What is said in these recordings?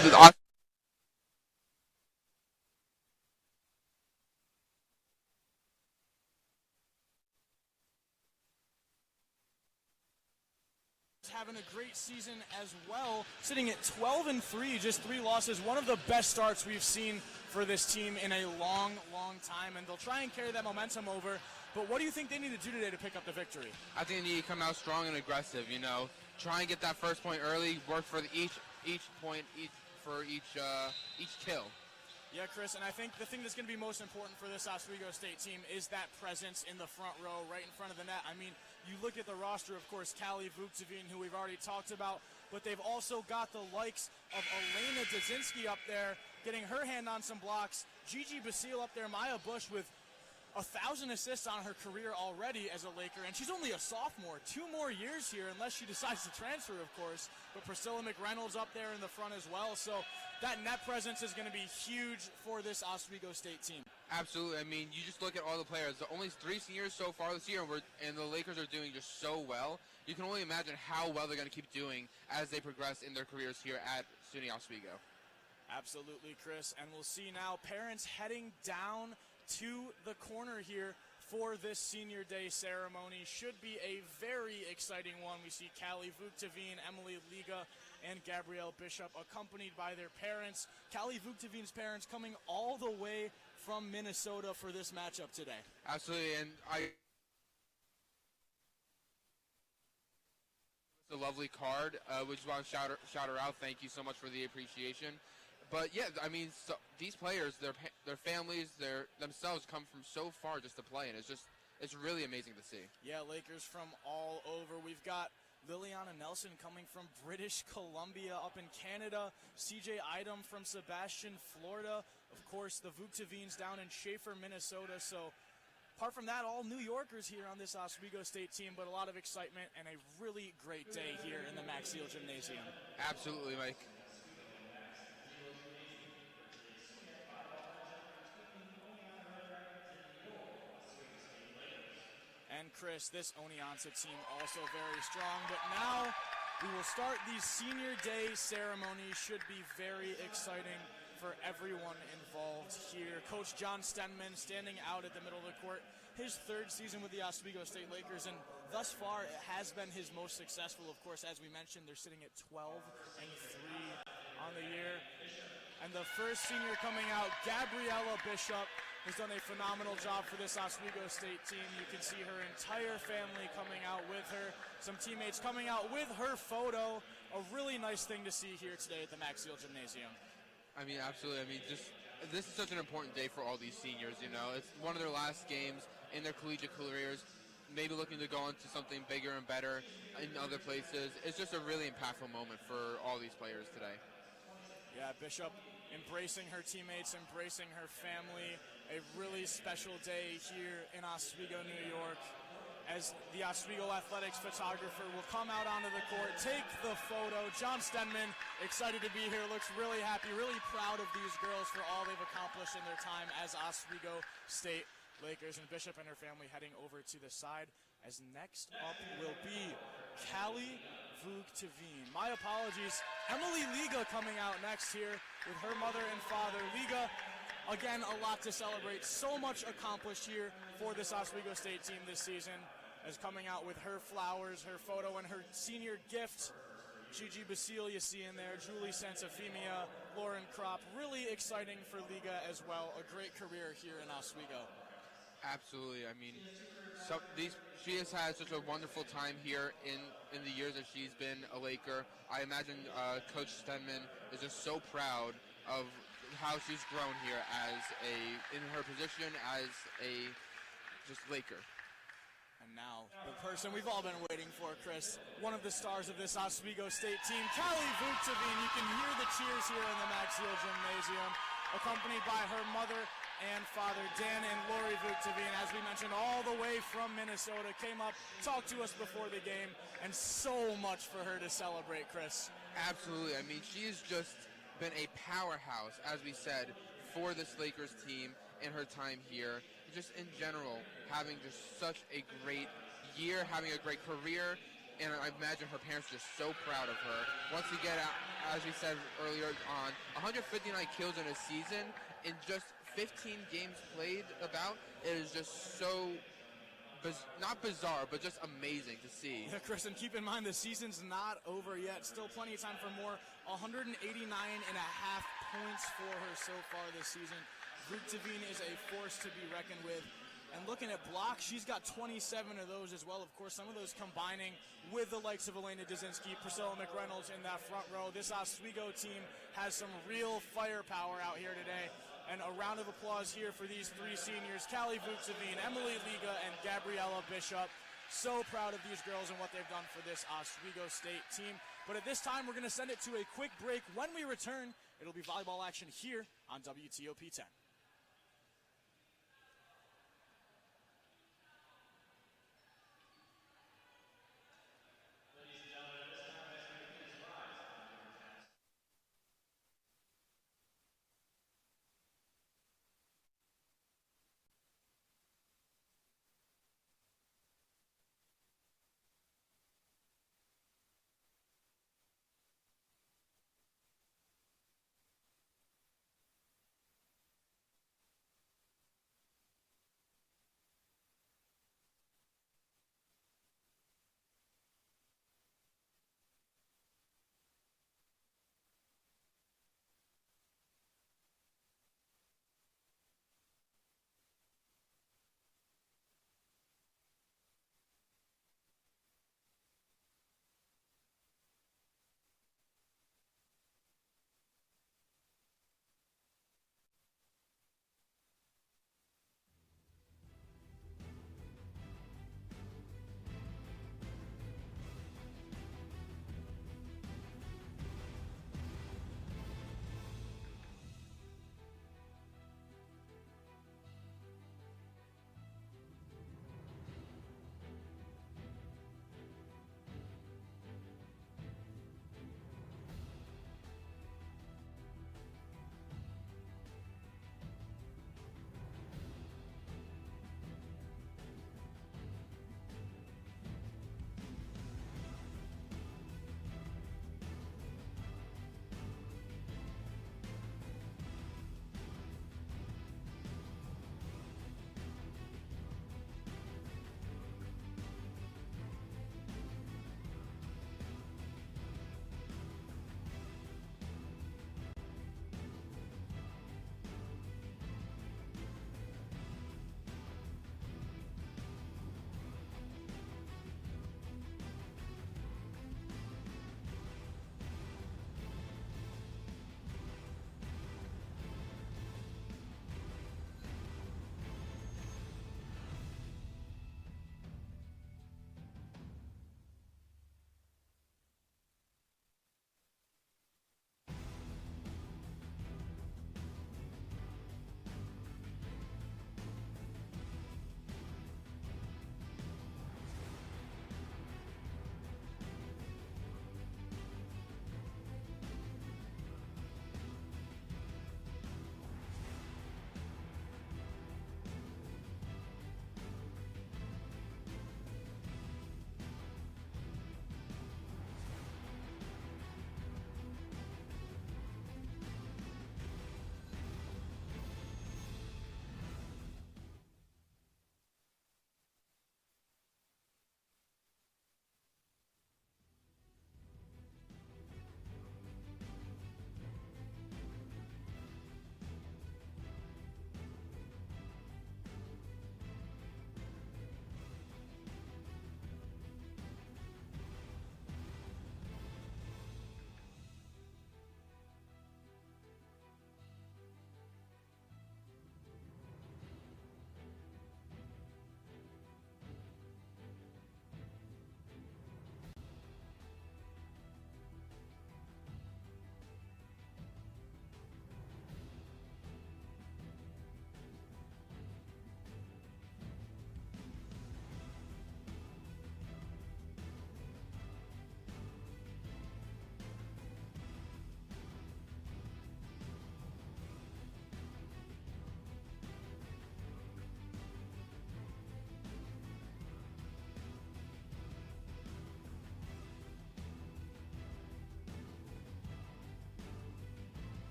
Having a great season as well, sitting at 12-3, just 3 losses, one of the best starts we've seen for this team in a long time, and they'll try and carry that momentum over. But what do you think they need to do today to pick up the victory? I think they need to come out strong and aggressive, try and get that first point early, work for each point, each kill. Yeah, Chris, and I think the thing that's going to be most important for this Oswego State team is that presence in the front row, right in front of the net. I mean, you look at the roster, of course, Callie Vuktavine, who we've already talked about, but they've also got the likes of Elena Dzinski up there, getting her hand on some blocks, Gigi Basile up there, Maya Bush with 1,000 assists on her career already as a Laker, and she's only a sophomore. 2 more years here, unless she decides to transfer, of course. But Priscilla McReynolds up there in the front as well. So that net presence is going to be huge for this Oswego State team. Absolutely. I mean, you just look at all the players. The only 3 seniors so far this year, and the Lakers are doing just so well. You can only imagine how well they're going to keep doing as they progress in their careers here at SUNY Oswego. Absolutely, Chris. And we'll see now parents heading down to the corner here for this senior day ceremony. Should be a very exciting one. We see Callie Vuktavine, Emily Liga, and Gabrielle Bishop accompanied by their parents. Callie Vuktavine's parents coming all the way from Minnesota for this matchup today. Absolutely, and it's a lovely card. We just want to shout her out. Thank you so much for the appreciation. But yeah, I mean, these players, their families, themselves come from so far just to play, and it's really amazing to see. Yeah, Lakers from all over. We've got Liliana Nelson coming from British Columbia up in Canada, CJ Idom from Sebastian, Florida, of course the Vuktavines down in Schaefer, Minnesota. So apart from that, all New Yorkers here on this Oswego State team, but a lot of excitement and a really great day here in the Maxiel Gymnasium. Absolutely, Mike. And Chris, this Oneonta team also very strong, but now we will start the senior day ceremony. Should be very exciting for everyone involved here. Coach John Stenman standing out at the middle of the court, his 3rd season with the Oswego State Lakers, and thus far it has been his most successful. Of course, as we mentioned, they're sitting at 12-3 on the year. And the first senior coming out, Gabriella Bishop, has done a phenomenal job for this Oswego State team. You can see her entire family coming out with her, some teammates coming out with her photo. A really nice thing to see here today at the Maxiel Gymnasium. I mean, absolutely. I mean, this is such an important day for all these seniors, It's one of their last games in their collegiate careers, maybe looking to go on to something bigger and better in other places. It's just a really impactful moment for all these players today. Yeah, Bishop embracing her teammates, embracing her family. A really special day here in Oswego, New York, as the Oswego Athletics photographer will come out onto the court, take the photo. John Stenman, excited to be here, looks really happy, really proud of these girls for all they've accomplished in their time as Oswego State Lakers. And Bishop and her family heading over to the side, as next up will be Callie Vuktavine. My apologies. Emily Liga coming out next here with her mother and father. Liga, again, a lot to celebrate. So much accomplished here for this Oswego State team this season, as coming out with her flowers, her photo, and her senior gift. Gigi Basile you see in there, Julie Sensafemia, Lauren Kropp. Really exciting for Liga as well. A great career here in Oswego. Absolutely. I mean, she has had such a wonderful time here in the years that she's been a Laker. I imagine Coach Stenman is just so proud of how she's grown here in her position as a just Laker. And now, the person we've all been waiting for, Chris, one of the stars of this Oswego State team, Callie Vuktavine. You can hear the cheers here in the Maxiel Gymnasium, accompanied by her mother and father, Dan and Lori Vuktavine, as we mentioned, all the way from Minnesota, came up, talked to us before the game, and so much for her to celebrate, Chris. Absolutely. I mean, she's just been a powerhouse, as we said, for this Lakers team in her time here. Just in general, having just such a great year, having a great career, and I imagine her parents are just so proud of her. Once we get out, as we said earlier on, 159 kills in a season in just 15 games played about, it is just so, not bizarre, but just amazing to see. Yeah, Chris, and keep in mind the season's not over yet. Still plenty of time for more. 189.5 points for her so far this season. Vucevine is a force to be reckoned with. And looking at blocks, she's got 27 of those as well. Of course, some of those combining with the likes of Elena Dzinski, Priscilla McReynolds in that front row. This Oswego team has some real firepower out here today. And a round of applause here for these three seniors, Callie Vucevine, Emily Liga, and Gabriella Bishop. So proud of these girls and what they've done for this Oswego State team. But at this time, we're going to send it to a quick break. When we return, it'll be volleyball action here on WTOP 10.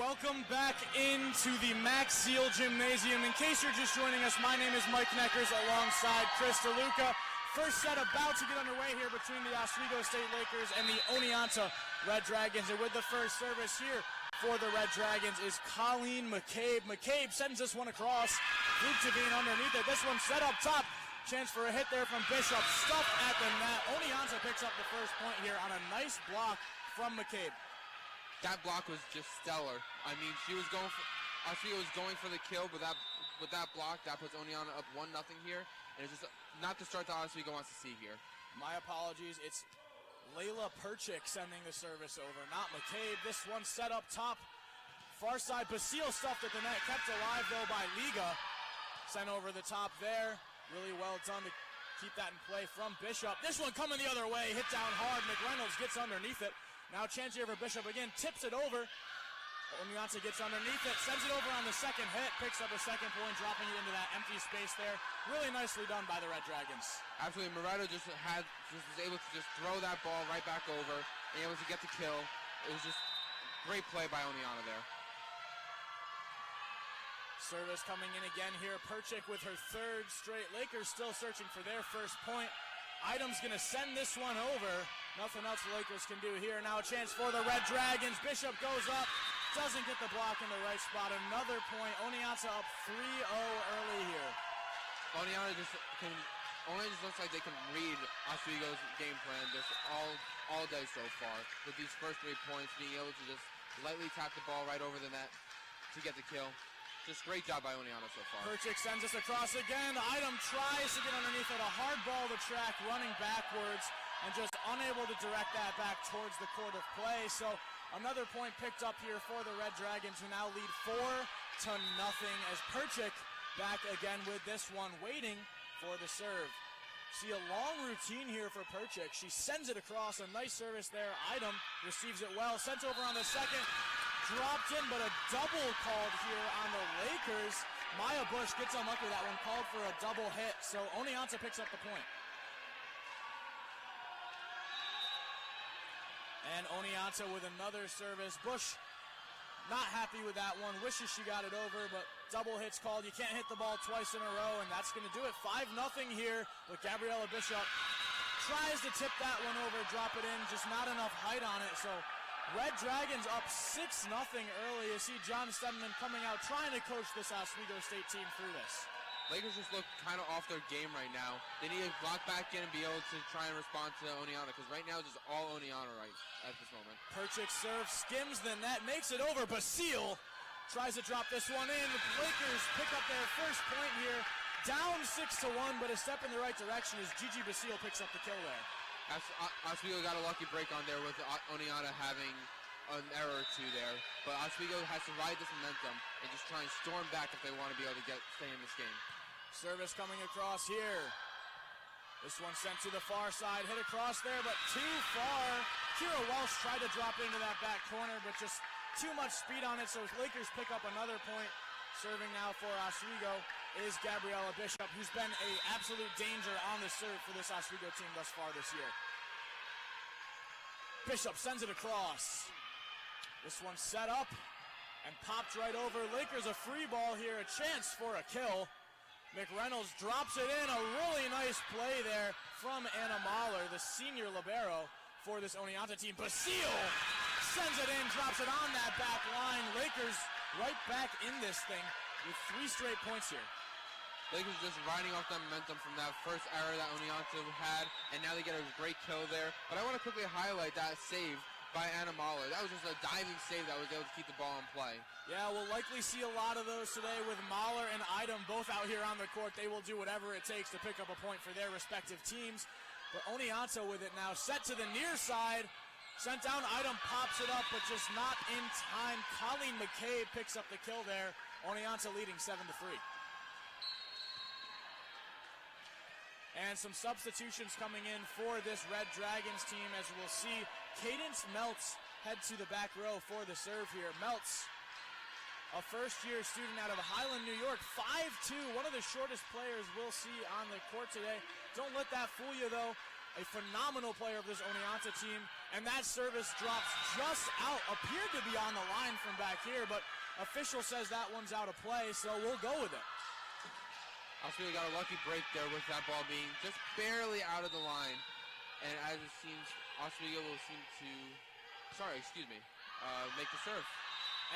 welcome back into the Max Seal Gymnasium. In case you're just joining us, my name is Mike Neckers alongside Chris DeLuca. First set about to get underway here between the Oswego State Lakers and the Oneonta Red Dragons. And with the first service here for the Red Dragons is Colleen McCabe. McCabe sends this one across. Luke Tavine underneath it. This one set up top. Chance for a hit there from Bishop. Stuffed at the net. Oneonta picks up the first point here on a nice block from McCabe. That block was just stellar. I mean, Oswego was going for the kill, but with that block, that puts Oneonta up 1-0 here. And it's just not the start that Oswego wants to see here. My apologies. It's Layla Perchik sending the service over, not McCabe. This one set up top. Far side, Basile stuffed at the net. Kept alive, though, by Liga. Sent over the top there. Really well done to keep that in play from Bishop. This one coming the other way. Hit down hard. McReynolds gets underneath it. Now chance here for Bishop again, tips it over. Oneonta gets underneath it, sends it over on the second hit, picks up a second point, dropping it into that empty space there. Really nicely done by the Red Dragons. Absolutely, Moretto was able to just throw that ball right back over and able to get the kill. It was just great play by Oneonta there. Service coming in again here. Perchik with her third straight. Lakers still searching for their first point. Item's gonna send this one over. Nothing else the Lakers can do here. Now a chance for the Red Dragons. Bishop goes up, doesn't get the block in the right spot. Another point. Oneonta up 3-0 early here. Oneonta just looks like they can read Oswego's game plan just all day so far. With these first 3 points, being able to just lightly tap the ball right over the net to get the kill. Just great job by Oneonta so far. Perchik sends us across again. Item tries to get underneath it. A hard ball to track, running backwards, and just unable to direct that back towards the court of play. So another point picked up here for the Red Dragons, who now lead 4-0 as Perchik back again with this one, waiting for the serve. See a long routine here for Perchik. She sends it across. A nice service there. Item receives it well. Sent over on the second. Dropped in, but a double called here on the Lakers. Maya Bush gets unlucky. That one called for a double hit. So Oneonta picks up the point. And Oneonta with another service. Bush not happy with that one. Wishes she got it over, but double hits called. You can't hit the ball twice in a row, and that's going to do it. 5-0 here with Gabriella Bishop. Tries to tip that one over, drop it in. Just not enough height on it. So Red Dragons up 6-0 early. You see John Stedman coming out trying to coach this Oswego State team through this. Lakers just look kind of off their game right now. They need to block back in and be able to try and respond to Oneonta, because right now it's just all Oneonta right at this moment. Perchik serve, skims the net, makes it over. Basile tries to drop this one in. The Lakers pick up their first point here. Down 6-1, but a step in the right direction as Gigi Basile picks up the kill there. Oswego got a lucky break on there with Oneonta having an error or two there. But Oswego has to ride this momentum and just try and storm back if they want to be able to stay in this game. Service coming across here. This one sent to the far side, hit across there, but too far. Kira Welsh tried to drop into that back corner, but just too much speed on it, so Lakers pick up another point. Serving now for Oswego is Gabriella Bishop, who's been an absolute danger on the serve for this Oswego team thus far this year. Bishop sends it across. This one set up and popped right over. Lakers a free ball here, a chance for a kill. McReynolds drops it in, a really nice play there from Anna Mahler, the senior libero for this Oneonta team. Basile sends it in, drops it on that back line. Lakers right back in this thing with 3 straight points here. Lakers just riding off that momentum from that first error that Oneonta had, and now they get a great kill there. But I want to quickly highlight that save by Anna Mahler. That was just a diving save that was able to keep the ball in play. Yeah, we'll likely see a lot of those today with Mahler and Idem both out here on the court. They will do whatever it takes to pick up a point for their respective teams. But Oneonta with it now set to the near side. Sent down, Idem pops it up, but just not in time. Colleen McCabe picks up the kill there. Oneonta leading 7-3. And some substitutions coming in for this Red Dragons team, as we'll see Cadence Meltz head to the back row for the serve here. Meltz, a first-year student out of Highland, New York, 5'2", one of the shortest players we'll see on the court today. Don't let that fool you, though. A phenomenal player of this Oneonta team, And that service drops just out. Appeared to be on the line from back here, but official says that one's out of play, so we'll go with it. Oswego got a lucky break there with that ball being just barely out of the line. And as it seems, Oswego will seem to, make the serve.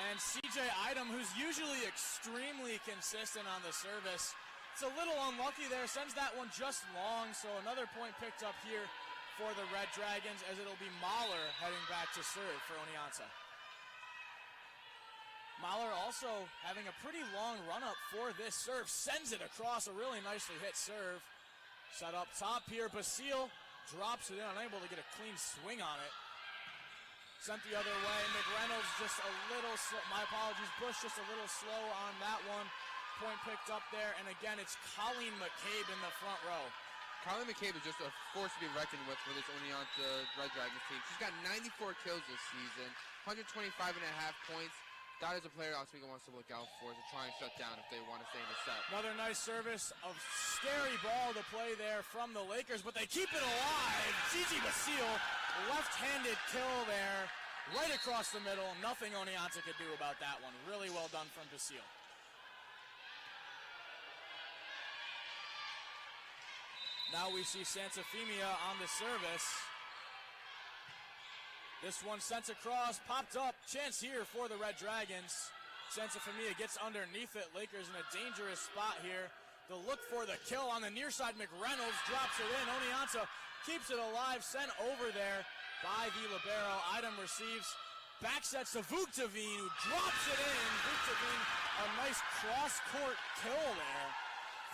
And CJ Idem, who's usually extremely consistent on the service, it's a little unlucky there, sends that one just long, so another point picked up here for the Red Dragons, as it'll be Mahler heading back to serve for Oneonta. Mahler also having a pretty long run-up for this serve, sends it across, a really nicely hit serve. Set up top here, Basile drops it in, unable to get a clean swing on it. Sent the other way, McReynolds just a little slow, my apologies, Bush just a little slow on that one. Point picked up there, and again, it's Colleen McCabe in the front row. Colleen McCabe is just a force to be reckoned with for this Oneonta Red Dragons team. She's got 94 kills this season, 125.5 points. That is a player Oswego wants to look out for to try and shut down if they want to stay in the set. Another nice service, a scary ball to play there from the Lakers, but they keep it alive. Gigi Basile, left-handed kill there, right across the middle. Nothing Oneonta could do about that one. Really well done from Basile. Now we see Santafimia on the service. This one sent across, popped up, chance here for the Red Dragons. Santafimia gets underneath it. Lakers in a dangerous spot here. The look for the kill on the near side. McReynolds drops it in. Oneonta keeps it alive, sent over there by the libero. Idem receives, back sets to Vuctavine, who drops it in. Vuctavine, a nice cross-court kill there.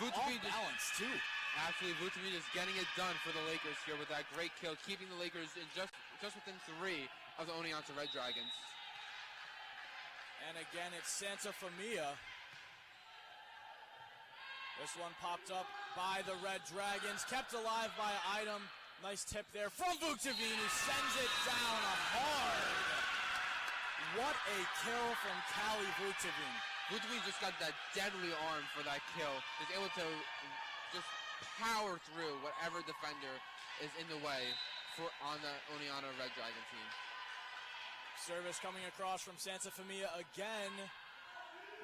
Vuctavine off balance, too. Absolutely, Vuctavine is getting it done for the Lakers here with that great kill, keeping the Lakers in just within 3 of the Oneonta Red Dragons. And again, it's Santafimia. This one popped up by the Red Dragons, kept alive by Idem. Nice tip there from Vuctavine, who sends it down hard. What a kill from Callie Vuctavine. Vuctavine just got that deadly arm for that kill. Is able to just power through whatever defender is in the way on the Oneonta Red Dragon team. Service coming across from Santafimia again.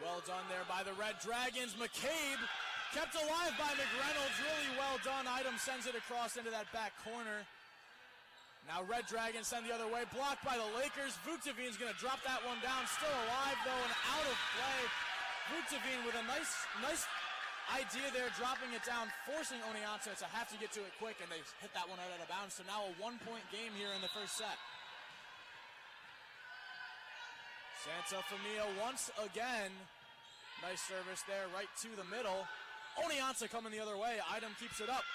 Well done there by the Red Dragons. McCabe kept alive by McReynolds. Really well done. Idem sends it across into that back corner. Now Red Dragons send the other way. Blocked by the Lakers. Vuctavine's going to drop that one down. Still alive, though, and out of play. Vuctavine with a nice idea there, dropping it down, forcing Oneonta to have to get to it quick, and they hit that one out of bounds. So now a 1-point game here in the first set. Santafimia once again. Nice service there, right to the middle. Oneonta coming the other way. Idem keeps it up.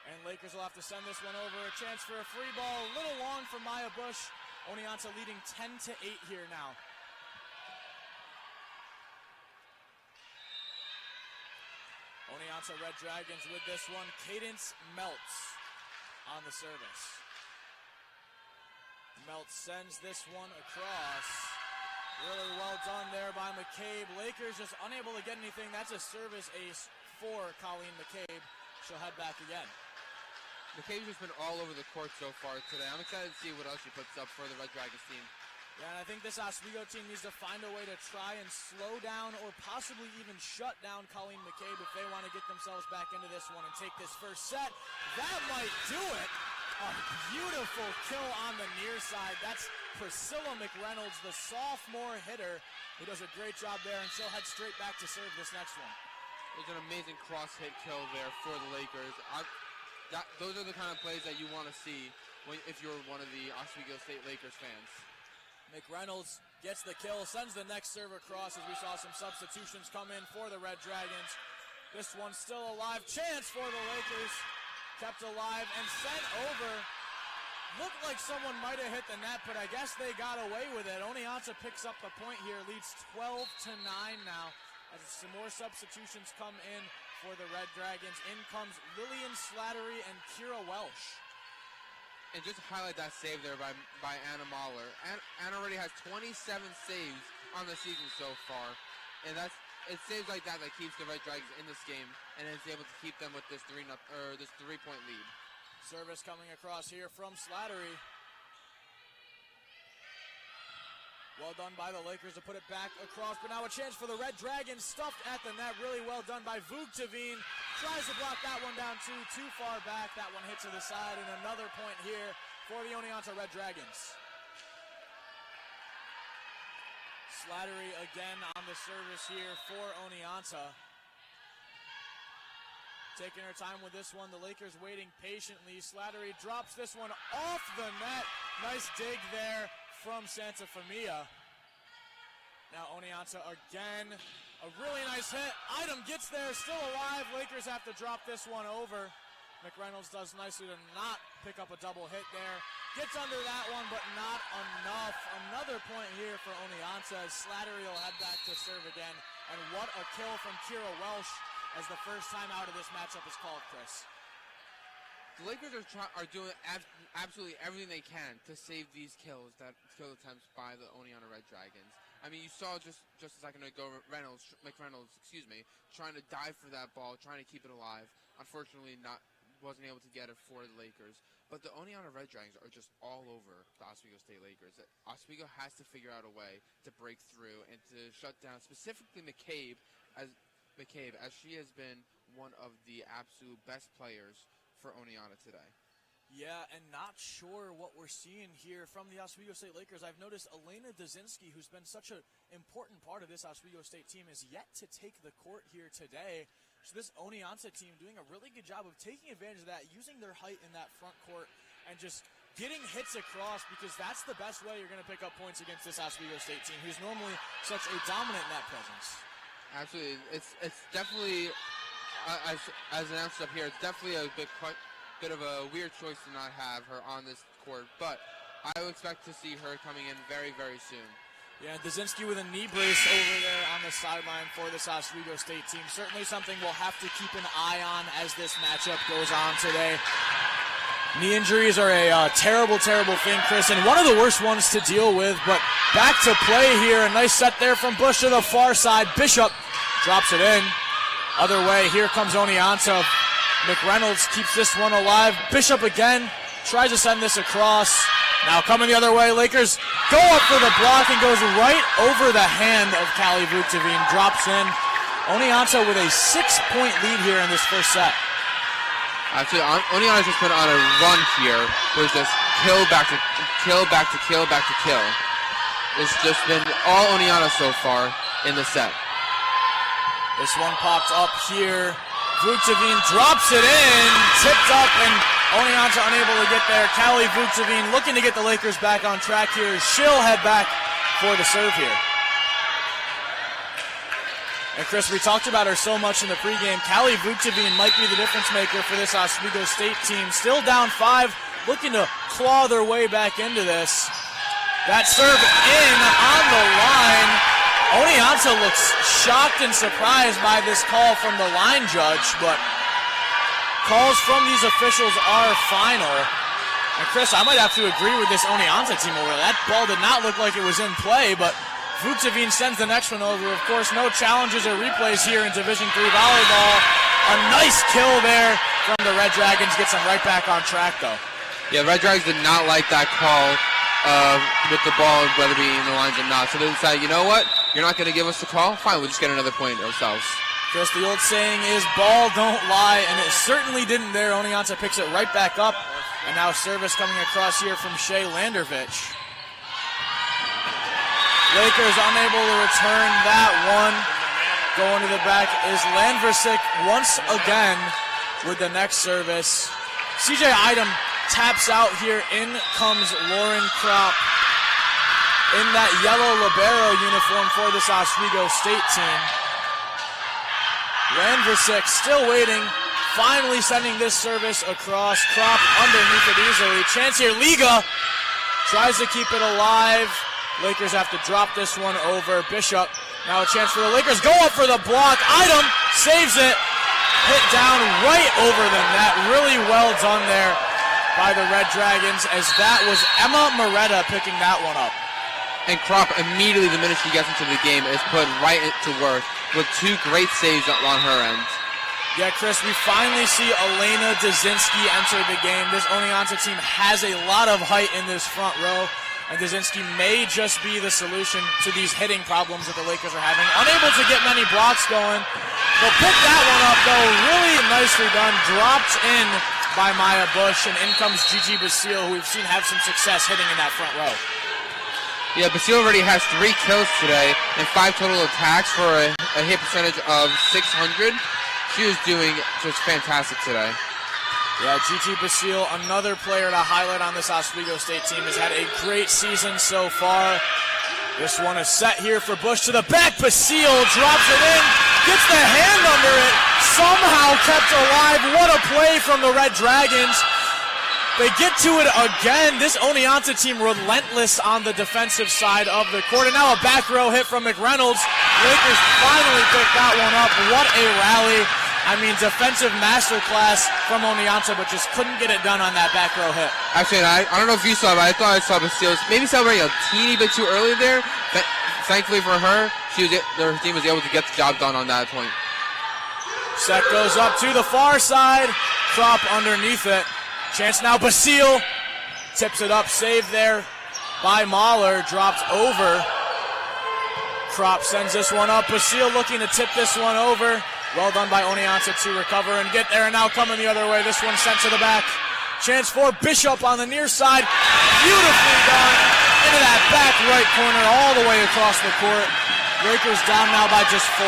And Lakers will have to send this one over. A chance for a free ball. A little long for Maya Bush. Oneonta leading 10-8 here now. Oneonta Red Dragons with this one. Cadence Meltz on the service. Meltz sends this one across. Really well done there by McCabe. Lakers just unable to get anything. That's a service ace for Colleen McCabe. She'll head back again. McCabe's just been all over the court so far today. I'm excited to see what else she puts up for the Red Dragons team. Yeah, and I think this Oswego team needs to find a way to try and slow down or possibly even shut down Colleen McCabe if they want to get themselves back into this one and take this first set. That might do it. A beautiful kill on the near side. That's Priscilla McReynolds, the sophomore hitter, who does a great job there, and she'll head straight back to serve this next one. There's an amazing cross-hit kill there for the Lakers. Those are the kind of plays that you want to see if you're one of the Oswego State Lakers fans. McReynolds gets the kill, sends the next serve across as we saw some substitutions come in for the Red Dragons. This one's still alive. Chance for the Lakers. Kept alive and sent over. Looked like someone might have hit the net, but I guess they got away with it. Oneonta picks up the point here, leads 12-9 now as some more substitutions come in for the Red Dragons. In comes Lillian Slattery and Kira Welsh. And just to highlight that save there by Anna Mahler. Anna already has 27 saves on the season so far. And it's saves like that keeps the Red Dragons in this game and is able to keep them with this 3-point lead. Service coming across here from Slattery. Well done by the Lakers to put it back across, but now a chance for the Red Dragons, stuffed at the net. Really well done by Vugteveen. Tries to block that one down too far back. That one hit to the side, and another point here for the Oneonta Red Dragons. Slattery again on the service here for Oneonta. Taking her time with this one, the Lakers waiting patiently. Slattery drops this one off the net. Nice dig there from Santa Famia. Now Oneonta again, a really nice hit. Item gets there, still alive. Lakers have to drop this one over. McReynolds does nicely to not pick up a double hit there. Gets under that one, but not enough. Another point here for Oneonta as Slattery will head back to serve again. And what a kill from Kira Welsh as the first time out of this matchup is called, Chris. The Lakers are doing absolutely everything they can to save these kill attempts by the Oneonta Red Dragons. I mean, you saw just a second ago McReynolds, trying to dive for that ball, trying to keep it alive. Unfortunately, wasn't able to get it for the Lakers. But the Oneonta Red Dragons are just all over the Oswego State Lakers. Oswego has to figure out a way to break through and to shut down specifically McCabe, as she has been one of the absolute best players for Oneonta today. Yeah, and not sure what we're seeing here from the Oswego State Lakers. I've noticed Elena Dazinski, who's been such an important part of this Oswego State team, is yet to take the court here today. So this Oneonta team doing a really good job of taking advantage of that, using their height in that front court, and just getting hits across, because that's the best way you're going to pick up points against this Oswego State team, who's normally such a dominant net presence. Absolutely. It's definitely, as announced up here, it's definitely a bit of a weird choice to not have her on this court, but I would expect to see her coming in very, very soon. Yeah, Dazinski with a knee brace over there on the sideline for this Oswego State team. Certainly something we'll have to keep an eye on as this matchup goes on today. Knee injuries are a terrible, terrible thing, Chris, and one of the worst ones to deal with, but back to play here. A nice set there from Bush to the far side. Bishop drops it in. Other way, here comes Oneonta. McReynolds keeps this one alive. Bishop again tries to send this across. Now coming the other way, Lakers go up for the block and goes right over the hand of Callie Vugteveen. Drops in. Oneonta with a 6-point lead here in this first set. Actually, Oneonta just put on a run here. There's just kill back to kill back to kill back to kill. It's just been all Oneonta so far in the set. This one popped up here. Vugteveen drops it in, tipped up, and Oneonta unable to get there. Callie Vugteveen looking to get the Lakers back on track here. She'll head back for the serve here. And Chris, we talked about her so much in the pregame. Callie Vugteveen might be the difference maker for this Oswego State team. Still down 5, looking to claw their way back into this. That serve in on the line. Oneonta looks shocked and surprised by this call from the line judge, but calls from these officials are final. And Chris, I might have to agree with this Oneonta team over there. That ball did not look like it was in play, but Vugteveen sends the next one over. Of course, no challenges or replays here in Division III volleyball. A nice kill there from the Red Dragons. Gets them right back on track, though. Yeah, Red Dragons did not like that call with the ball, whether being in the lines or not. So they decided, you know what? You're not going to give us the call? Fine, we'll just get another point ourselves. Chris, the old saying is ball don't lie, and it certainly didn't there. Oneonta picks it right back up, and now service coming across here from Shea Landervich. Lakers unable to return that one. Going to the back is Landversik once again with the next service. CJ Idem taps out here. In comes Lauren Kropp in that yellow libero uniform for this Oswego State team. Landversik still waiting, finally sending this service across. Kropp underneath it easily. Chance here, Liga tries to keep it alive. Lakers have to drop this one over. Bishop, now a chance for the Lakers. Go up for the block. Idem saves it. Hit down right over the net. Really well done there by the Red Dragons, as that was Emma Moretta picking that one up. And Kropp, immediately the minute she gets into the game, is put right to work with 2 great saves on her end. Yeah, Chris, we finally see Elena Dazinski enter the game. This Oneonta team has a lot of height in this front row. and Dzinski may just be the solution to these hitting problems that the Lakers are having. Unable to get many blocks going. They'll pick that one up, though. Really nicely done. Dropped in by Maya Bush, and in comes Gigi Basile, who we've seen have some success hitting in that front row. Yeah, Basile already has 3 kills today and 5 total attacks for a hit percentage of 600. She is doing just fantastic today. Yeah, Gigi Basile, another player to highlight on this Oswego State team, has had a great season so far. This one is set here for Bush to the back. Basile drops it in, gets the hand under it, somehow kept alive. What a play from the Red Dragons. They get to it again. This Oneonta team relentless on the defensive side of the court. And now a back row hit from McReynolds. Lakers finally picked that one up. What a rally. I mean, defensive masterclass from Oneonta, but just couldn't get it done on that back row hit. Actually, I don't know if you saw, but I thought I saw Basile maybe celebrating a teeny bit too early there. But thankfully for her, her team was able to get the job done on that point. Set goes up to the far side. Krop underneath it. Chance now, Basile tips it up, saved there by Mahler, dropped over. Krop sends this one up. Basile looking to tip this one over. Well done by Oneonta to recover and get there, and now coming the other way. This one sent to the back. Chance for Bishop on the near side. Beautifully done into that back right corner all the way across the court. Lakers down now by just 4.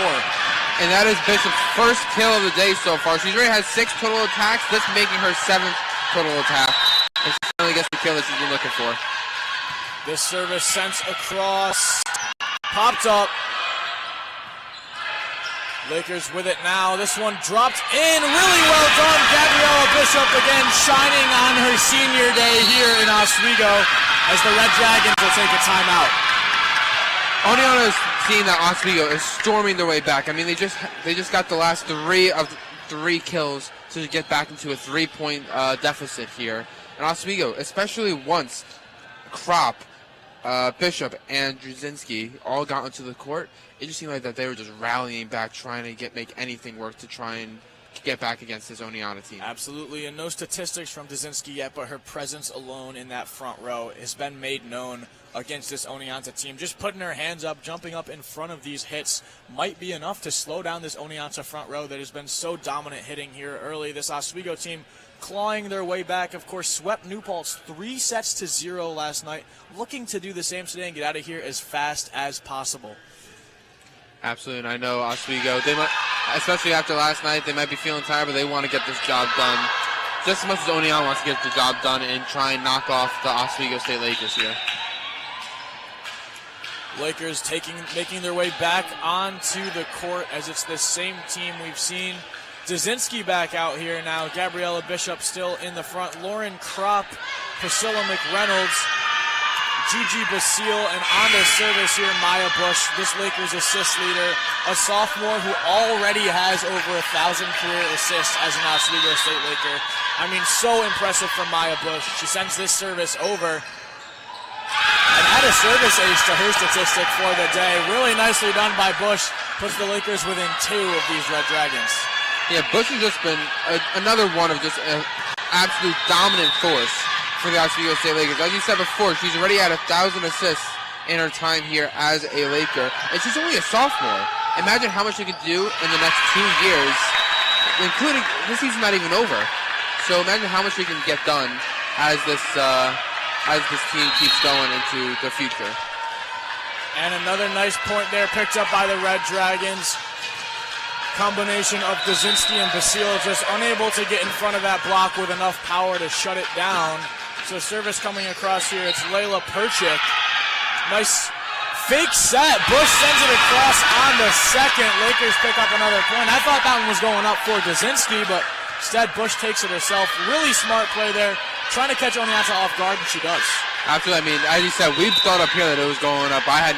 And that is Bishop's first kill of the day so far. She's already had 6 total attacks, this making her 7th total attack. And she finally gets the kill that she's been looking for. This service sent across. Popped up. Lakers with it now. This one dropped in. Really well done. Gabriella Bishop again shining on her senior day here in Oswego as the Red Dragons will take a timeout. Oneonta is seeing that Oswego is storming their way back. I mean, they just got the last 3 of 3 kills to get back into a 3-point deficit here. And Oswego, especially once Krop, Bishop, and Dzinski all got onto the court, it just seemed like that they were just rallying back, trying to make anything work to try and get back against this Oneonta team. Absolutely, and no statistics from Dzinski yet, but her presence alone in that front row has been made known against this Oneonta team. Just putting her hands up, jumping up in front of these hits might be enough to slow down this Oneonta front row that has been so dominant hitting here early. This Oswego team clawing their way back, of course, swept New Paltz 3-0 last night, looking to do the same today and get out of here as fast as possible. Absolutely, and I know Oswego, they might, especially after last night, they might be feeling tired, but they want to get this job done just as much as Oneonta wants to get the job done and try and knock off the Oswego State Lakers here. Lakers making their way back onto the court as it's the same team we've seen. Dzinski back out here now. Gabriella Bishop still in the front. Lauren Krop, Priscilla McReynolds, Gigi Basile, and on the service here, Maya Bush, this Lakers assist leader, a sophomore who already has over 1,000 career assists as an Oswego State Laker. I mean, so impressive from Maya Bush. She sends this service over and add a service ace to her statistic for the day. Really nicely done by Bush. Puts the Lakers within 2 of these Red Dragons. Yeah, Bush has just been another one of just an absolute dominant force for the Oswego State Lakers. As you said before, she's already had 1,000 assists in her time here as a Laker, and she's only a sophomore. Imagine how much she could do in the next 2 years, including this season's not even over. So imagine how much she can get done as this team keeps going into the future. And another nice point there picked up by the Red Dragons. Combination of Dzinski and Basile just unable to get in front of that block with enough power to shut it down. So service coming across here, it's Layla Perchik. Nice fake set. Bush sends it across on the second. Lakers pick up another point. I thought that one was going up for Dzinski, but instead Bush takes it herself. Really smart play there. Trying to catch Oneonta off guard, and she does. Absolutely. I mean, as you said, we thought up here that it was going up. I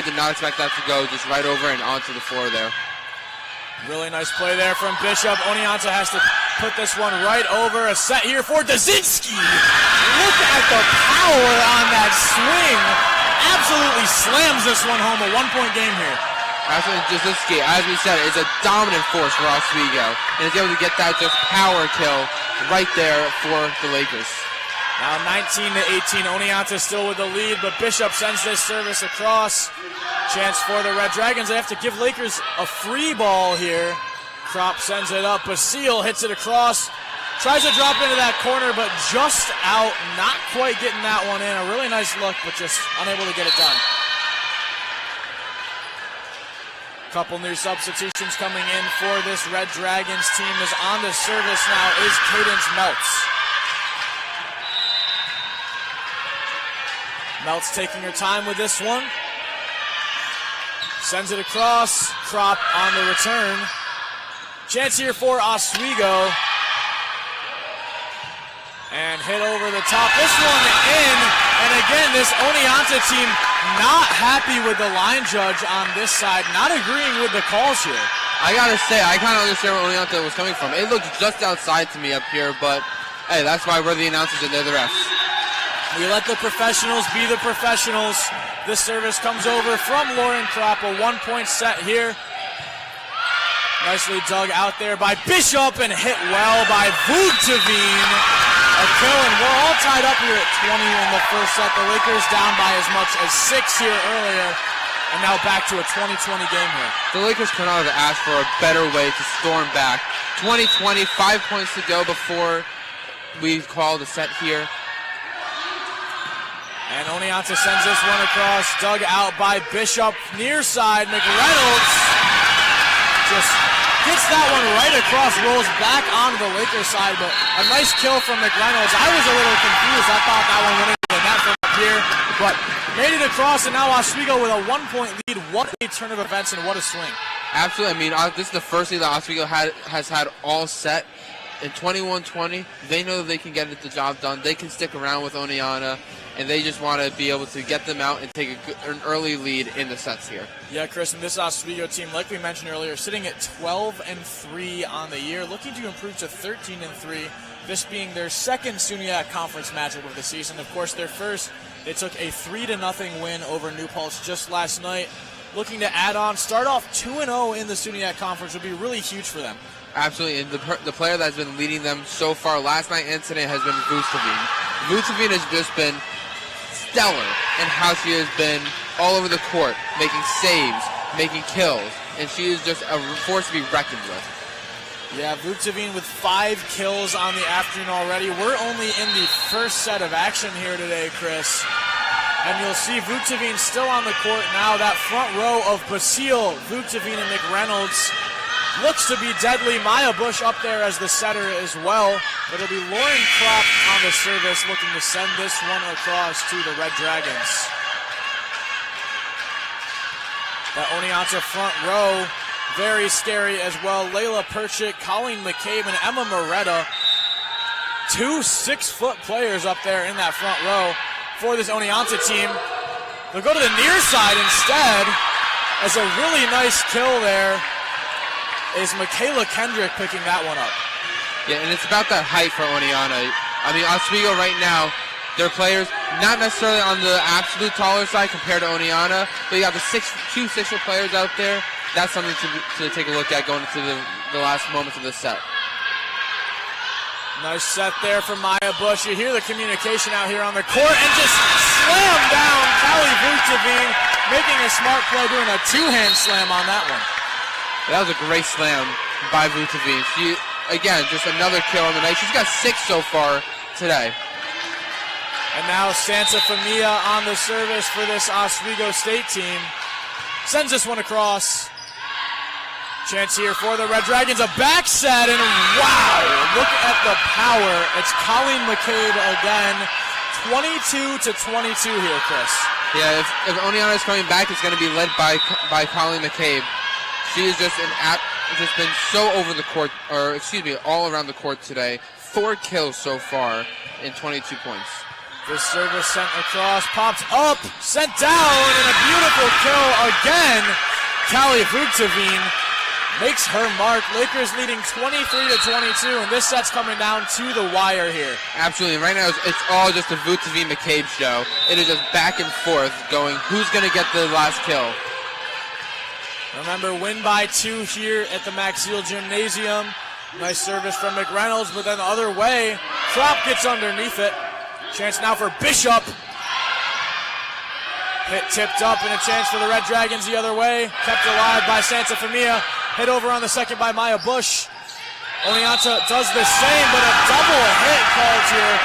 did not expect that to go just right over and onto the floor there. Really nice play there from Bishop. Oneonta has to put this one right over. A set here for Dzinski. Look at the power on that swing. Absolutely slams this one home. A 1-point game here. Absolutely, Dzinski, as we said, is a dominant force for Oswego, and is able to get that just power kill right there for the Lakers. Now 19-18, Oneonta still with the lead, but Bishop sends this service across. Chance for the Red Dragons. They have to give Lakers a free ball here. Kropp sends it up. Basile hits it across. Tries to drop into that corner, but just out. Not quite getting that one in. A really nice look, but just unable to get it done. Couple new substitutions coming in for this Red Dragons team. Is on the service now is Cadence Meltz. Meltz taking her time with this one. Sends it across. Kropp on the return. Chance here for Oswego. And hit over the top. This one in. And again, this Oneonta team not happy with the line judge on this side. Not agreeing with the calls here. I gotta say, I kind of understand where Oneonta was coming from. It looked just outside to me up here, but hey, that's why we're the announcers and they're the refs. We let the professionals be the professionals. This service comes over from Lauren Kropp. A 1-point set here. Nicely dug out there by Bishop and hit well by Vugteveen. A kill, and we're all tied up here at 20 in the first set. The Lakers down by as much as 6 here earlier, and now back to a 20-20 game here. The Lakers could not have asked for a better way to storm back. 20-20, 5 points to go before we call the set here. And Oneonta sends this one across, dug out by Bishop. Near side, McReynolds just gets that one right across, rolls back onto the Lakers side, but a nice kill from McReynolds. I was a little confused. I thought that one went into the net from up here, but made it across, and now Oswego with a 1-point lead. What a turn of events and what a swing. Absolutely. I mean, this is the first lead that Oswego has had all set. In 21-20, they know that they can get the job done. They can stick around with Oneonta, and they just want to be able to get them out and take an early lead in the sets here. Yeah, Chris, and this Oswego team, like we mentioned earlier, sitting at 12-3 on the year, looking to improve to 13-3, this being their second SUNY conference matchup of the season. Of course, their first, they took a 3-0 win over New Paltz just last night. Looking to add on, start off 2-0 in the SUNY conference would be really huge for them. Absolutely, and the player that's been leading them so far last night and today has been Vugteveen. Vugteveen has just been stellar in how she has been all over the court, making saves, making kills, and she is just a force to be reckoned with. Yeah, Vugteveen with 5 kills on the afternoon already. We're only in the first set of action here today, Chris. And you'll see Vugteveen still on the court now. That front row of Basile, Vugteveen, and McReynolds looks to be deadly. Maya Bush up there as the setter as well. But it'll be Lauren Kropp on the service looking to send this one across to the Red Dragons. That Oneonta front row, very scary as well. Layla Perchik, Colleen McCabe, and Emma Moretta. 2 6-foot players up there in that front row for this Oneonta team. They'll go to the near side instead, as a really nice kill there is Michaela Kendrick picking that one up. Yeah, and it's about that height for Oneonta. I mean, Oswego right now, their players, not necessarily on the absolute taller side compared to Oneonta, but you got the 2 6-foot players out there. That's something to take a look at going into the last moments of the set. Nice set there from Maya Bush. You hear the communication out here on the court, and just slam down Callie Vugteveen, making a smart play, doing a 2-hand slam on that one. That was a great slam by Vugteveen. She, again, just another kill on the night. She's got 6 so far today. And now Sansa Famia on the service for this Oswego State team. Sends this one across. Chance here for the Red Dragons. A back set, and wow! Look at the power. It's Colleen McCabe again. 22-22 here, Chris. Yeah, if Oneonta is coming back, it's going to be led by Colleen McCabe. She has just been so over the court, or excuse me, all around the court today. 4 kills so far in 22 points. This service sent across, pops up, sent down, and a beautiful kill again. Callie Vugteveen makes her mark. Lakers leading 23-22, and this set's coming down to the wire here. Absolutely. Right now, it's all just a Vugteveen McCabe show. It is just back and forth going, who's going to get the last kill? Remember, win by 2 here at the Maxfield Gymnasium. Nice service from McReynolds, but then the other way, Kropp gets underneath it. Chance now for Bishop. Hit tipped up and a chance for the Red Dragons the other way. Kept alive by Santa Familia. Hit over on the second by Maya Bush. Oneonta does the same, but a double hit called here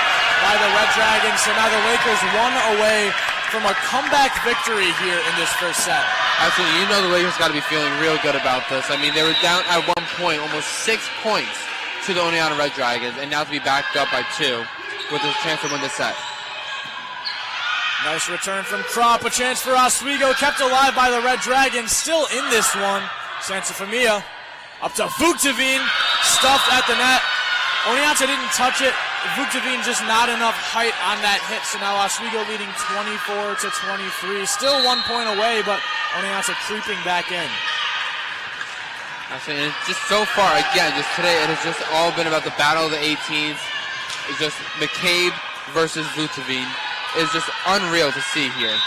by the Red Dragons. So now the Lakers 1 away from a comeback victory here in this first set. Absolutely. You know the Lakers got to be feeling real good about this. I mean, they were down at one point, almost 6 points to the Oneonta Red Dragons, and now to be backed up by 2 with a chance to win the set. Nice return from Kropp. A chance for Oswego, kept alive by the Red Dragons. Still in this one. Santa Familia up to Vuctavine, stuffed at the net. Oneonta didn't touch it. Vuctavine just not enough height on that hit. So now Oswego leading 24-23. Still 1 point away, but Oneonta creeping back in. And just so far, again, just today, it has just all been about the battle of the 18s. It's just McCabe versus Vuctavine. It's just unreal to see here.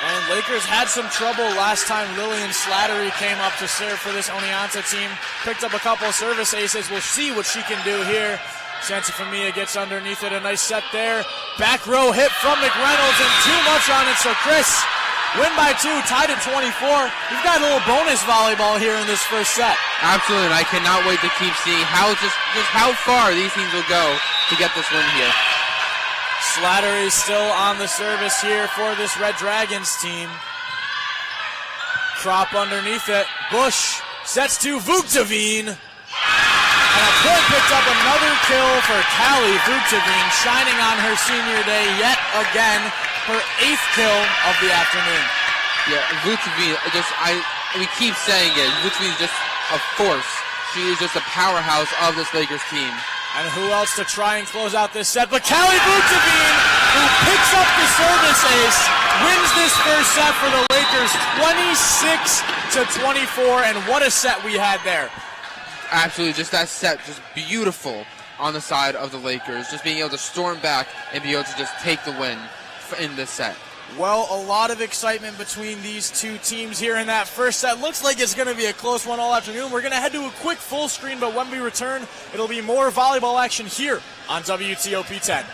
And Lakers had some trouble last time Lillian Slattery came up to serve for this Oneonta team. Picked up a couple of service aces. We'll see what she can do here. Santa Familia gets underneath it. A nice set there. Back row hit from McReynolds and too much on it. So Chris, win by 2, tied at 24. We've got a little bonus volleyball here in this first set. Absolutely, and I cannot wait to keep seeing how just how far these teams will go to get this win here. Slattery still on the service here for this Red Dragons team. Kropp underneath it. Bush sets to Vuctavine. And a point picked up, another kill for Callie Vuctavine, shining on her senior day yet again. Her 8th kill of the afternoon. Yeah, Vuctavine, we keep saying it. Vuctavine is just a force. She is just a powerhouse of this Lakers team. And who else to try and close out this set but Callie Vuctavine, who picks up the service ace, wins this first set for the Lakers 26-24, and what a set we had there. Absolutely, just that set, just beautiful on the side of the Lakers, just being able to storm back and be able to just take the win in this set. Well, a lot of excitement between these two teams here in that first set. Looks like it's going to be a close one all afternoon. We're going to head to a quick full screen, but when we return, it'll be more volleyball action here on WTOP 10.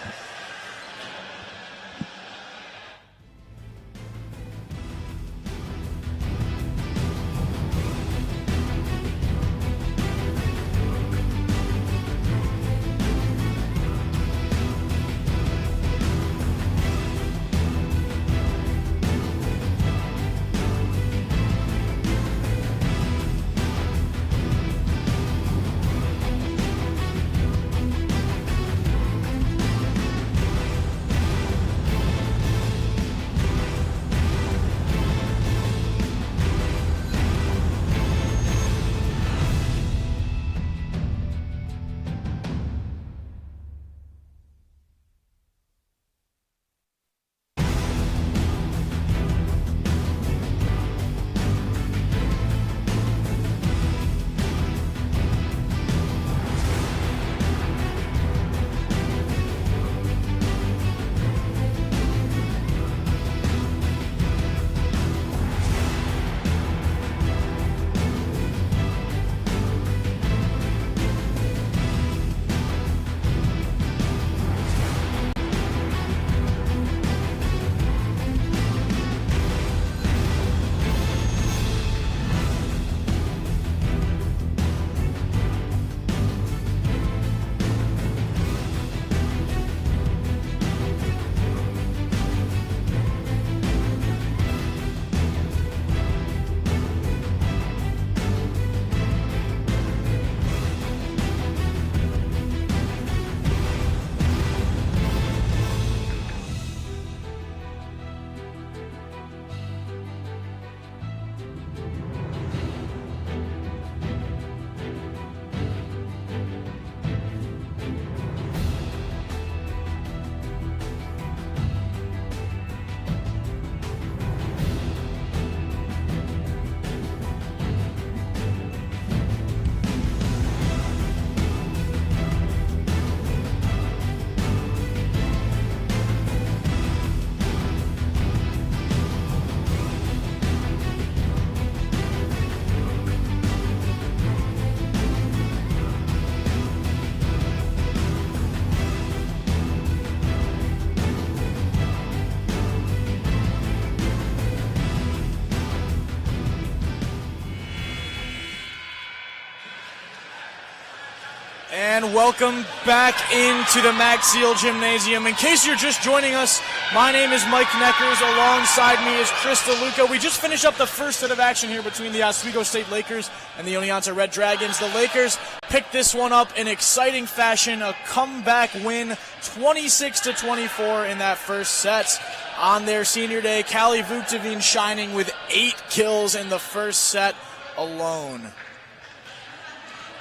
And welcome back into the Maxiel Gymnasium. In case you're just joining us, my name is Mike Neckers. Alongside me is Chris DeLuca. We just finished up the first set of action here between the Oswego State Lakers and the Oneonta Red Dragons. The Lakers picked this one up in exciting fashion, a comeback win, 26-24 in that first set. On their senior day, Callie Vucteveen shining with 8 kills in the first set alone.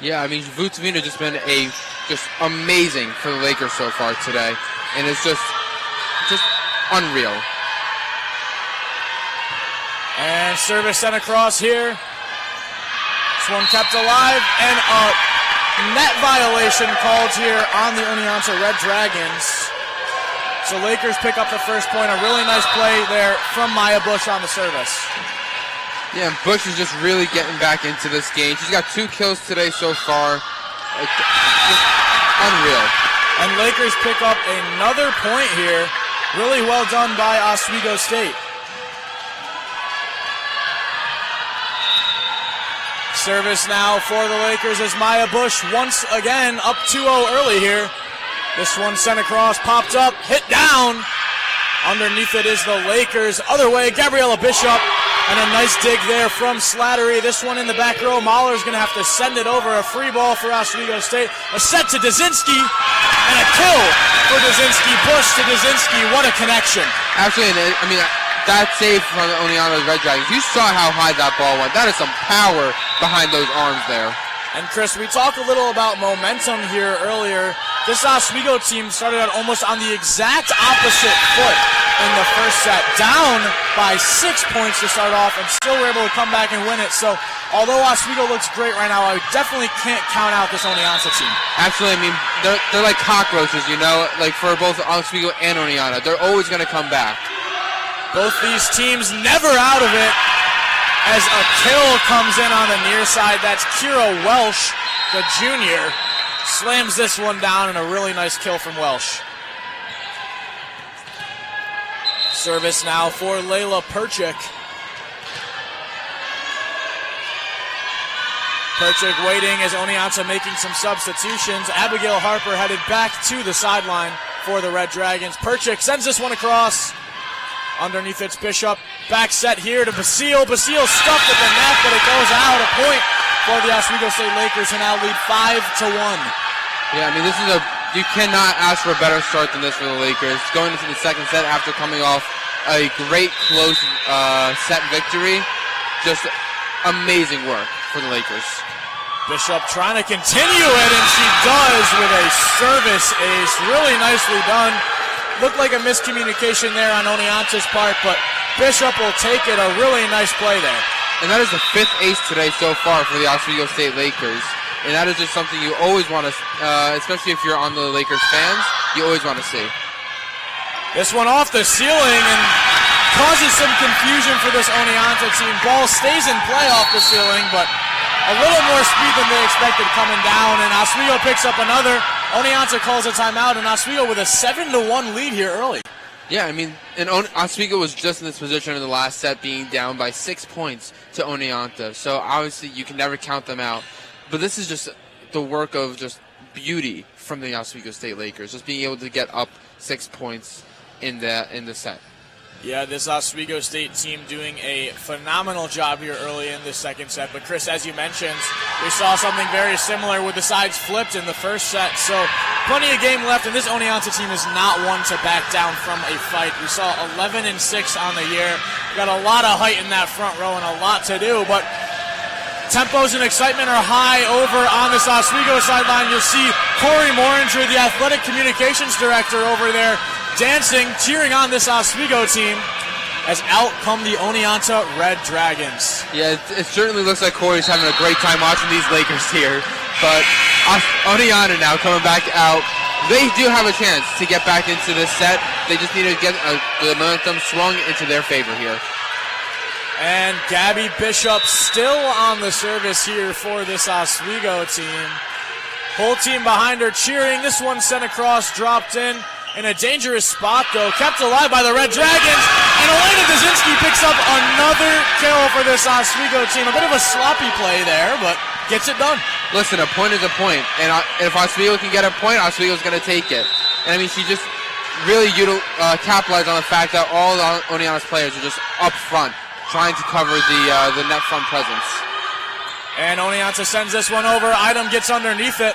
Yeah, I mean, Vucteveen has just been just amazing for the Lakers so far today, and it's just unreal. And service sent across here. This one kept alive, and a net violation called here on the Oneonta Red Dragons. So Lakers pick up the first point. A really nice play there from Maya Bush on the service. Yeah, and Bush is just really getting back into this game. She's got 2 kills today so far. Just unreal. And Lakers pick up another point here. Really well done by Oswego State. Service now for the Lakers as Maya Bush once again up 2-0 early here. This one sent across, popped up, hit down. Underneath it is the Lakers. Other way, Gabriella Bishop. And a nice dig there from Slattery. This one in the back row. Mahler's going to have to send it over. A free ball for Oswego State. A set to Dazinski. And a kill for Dazinski. Bush to Dazinski. What a connection. Absolutely. I mean, that save from the Oneonta Red Dragons. You saw how high that ball went. That is some power behind those arms there. And Chris, we talked a little about momentum here earlier. This Oswego team started out almost on the exact opposite foot in the first set, down by 6 points to start off, and still were able to come back and win it. So, although Oswego looks great right now, I definitely can't count out this Oneonta team. Absolutely. I mean, they're like cockroaches, you know, like for both Oswego and Oneonta. They're always going to come back. Both these teams never out of it as a kill comes in on the near side. That's Kira Welsh, the junior, slams this one down, and a really nice kill from Welsh. Service now for Layla Perchik. Perchik waiting as Oneonta making some substitutions. Abigail Harper headed back to the sideline for the Red Dragons. Perchik sends this one across. Underneath it's Bishop. Back set here to Basile. Basile stuffed at the net, but it goes out. A point for the Oswego State Lakers, who now lead 5-1. Yeah, I mean, you cannot ask for a better start than this for the Lakers. Going into the second set after coming off a great close set victory. Just amazing work for the Lakers. Bishop trying to continue it, and she does with a service ace. Really nicely done. Looked like a miscommunication there on Oneonta's part, but Bishop will take it. A really nice play there. And that is the 5th ace today so far for the Oswego State Lakers. And that is just something you always want to, especially if you're on the Lakers fans, you always want to see. This one off the ceiling and causes some confusion for this Oneonta team. Ball stays in play off the ceiling, but a little more speed than they expected coming down, and Oswego picks up another. Oneonta calls a timeout, and Oswego with a 7-1 lead here early. Yeah, I mean, and Oswego was just in this position in the last set, being down by 6 points to Oneonta. So obviously you can never count them out. But this is just the work of just beauty from the Oswego State Lakers, just being able to get up 6 points in the set. Yeah, this Oswego State team doing a phenomenal job here early in the second set. But Chris, as you mentioned, we saw something very similar with the sides flipped in the first set. So plenty of game left, and this Oneonta team is not one to back down from a fight. We saw 11-6 on the year. Got a lot of height in that front row and a lot to do, but tempos and excitement are high over on this Oswego sideline. You'll see Corey Moringer, the athletic communications director over there, dancing, cheering on this Oswego team as out come the Oneonta Red Dragons. Yeah, it certainly looks like Corey's having a great time watching these Lakers here. But Oneonta now coming back out. They do have a chance to get back into this set. They just need to get the momentum swung into their favor here. And Gabby Bishop still on the service here for this Oswego team. Whole team behind her cheering. This one sent across, dropped in a dangerous spot, though. Kept alive by the Red Dragons. And Elena Dzinski picks up another kill for this Oswego team. A bit of a sloppy play there, but gets it done. Listen, a point is a point. And if Oswego can get a point, Oswego's going to take it. And I mean, she just really capitalized on the fact that all Oneonta's players are just up front, trying to cover the net front presence. And Oneonta sends this one over. Idom gets underneath it.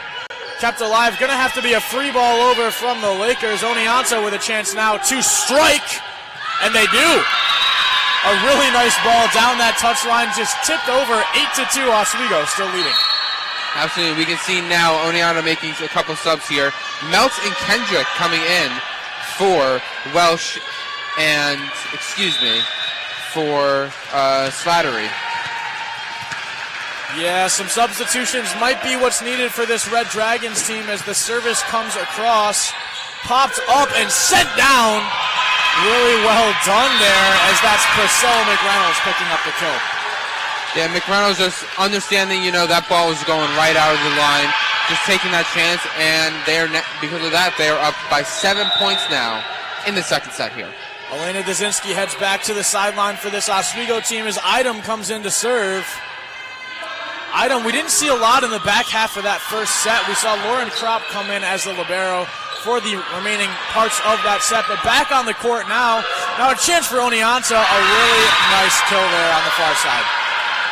Kept alive. Going to have to be a free ball over from the Lakers. Oneonta with a chance now to strike. And they do. A really nice ball down that touchline. Just tipped over 8-2. Oswego still leading. Absolutely. We can see now Oneonta making a couple subs here. Meltz and Kendrick coming in for Welsh and, for Slattery. Yeah, some substitutions might be what's needed for this Red Dragons team as the service comes across. Popped up and sent down. Really well done there as that's Priscilla McReynolds picking up the kill. Yeah, McReynolds just understanding, that ball was going right out of the line, just taking that chance, and because of that, they're up by 7 points now in the second set here. Elena Dzinski heads back to the sideline for this Oswego team as Idom comes in to serve. Idom, we didn't see a lot in the back half of that first set. We saw Lauren Kropp come in as the libero for the remaining parts of that set, but back on the court now. Now a chance for Oneonta, a really nice kill there on the far side.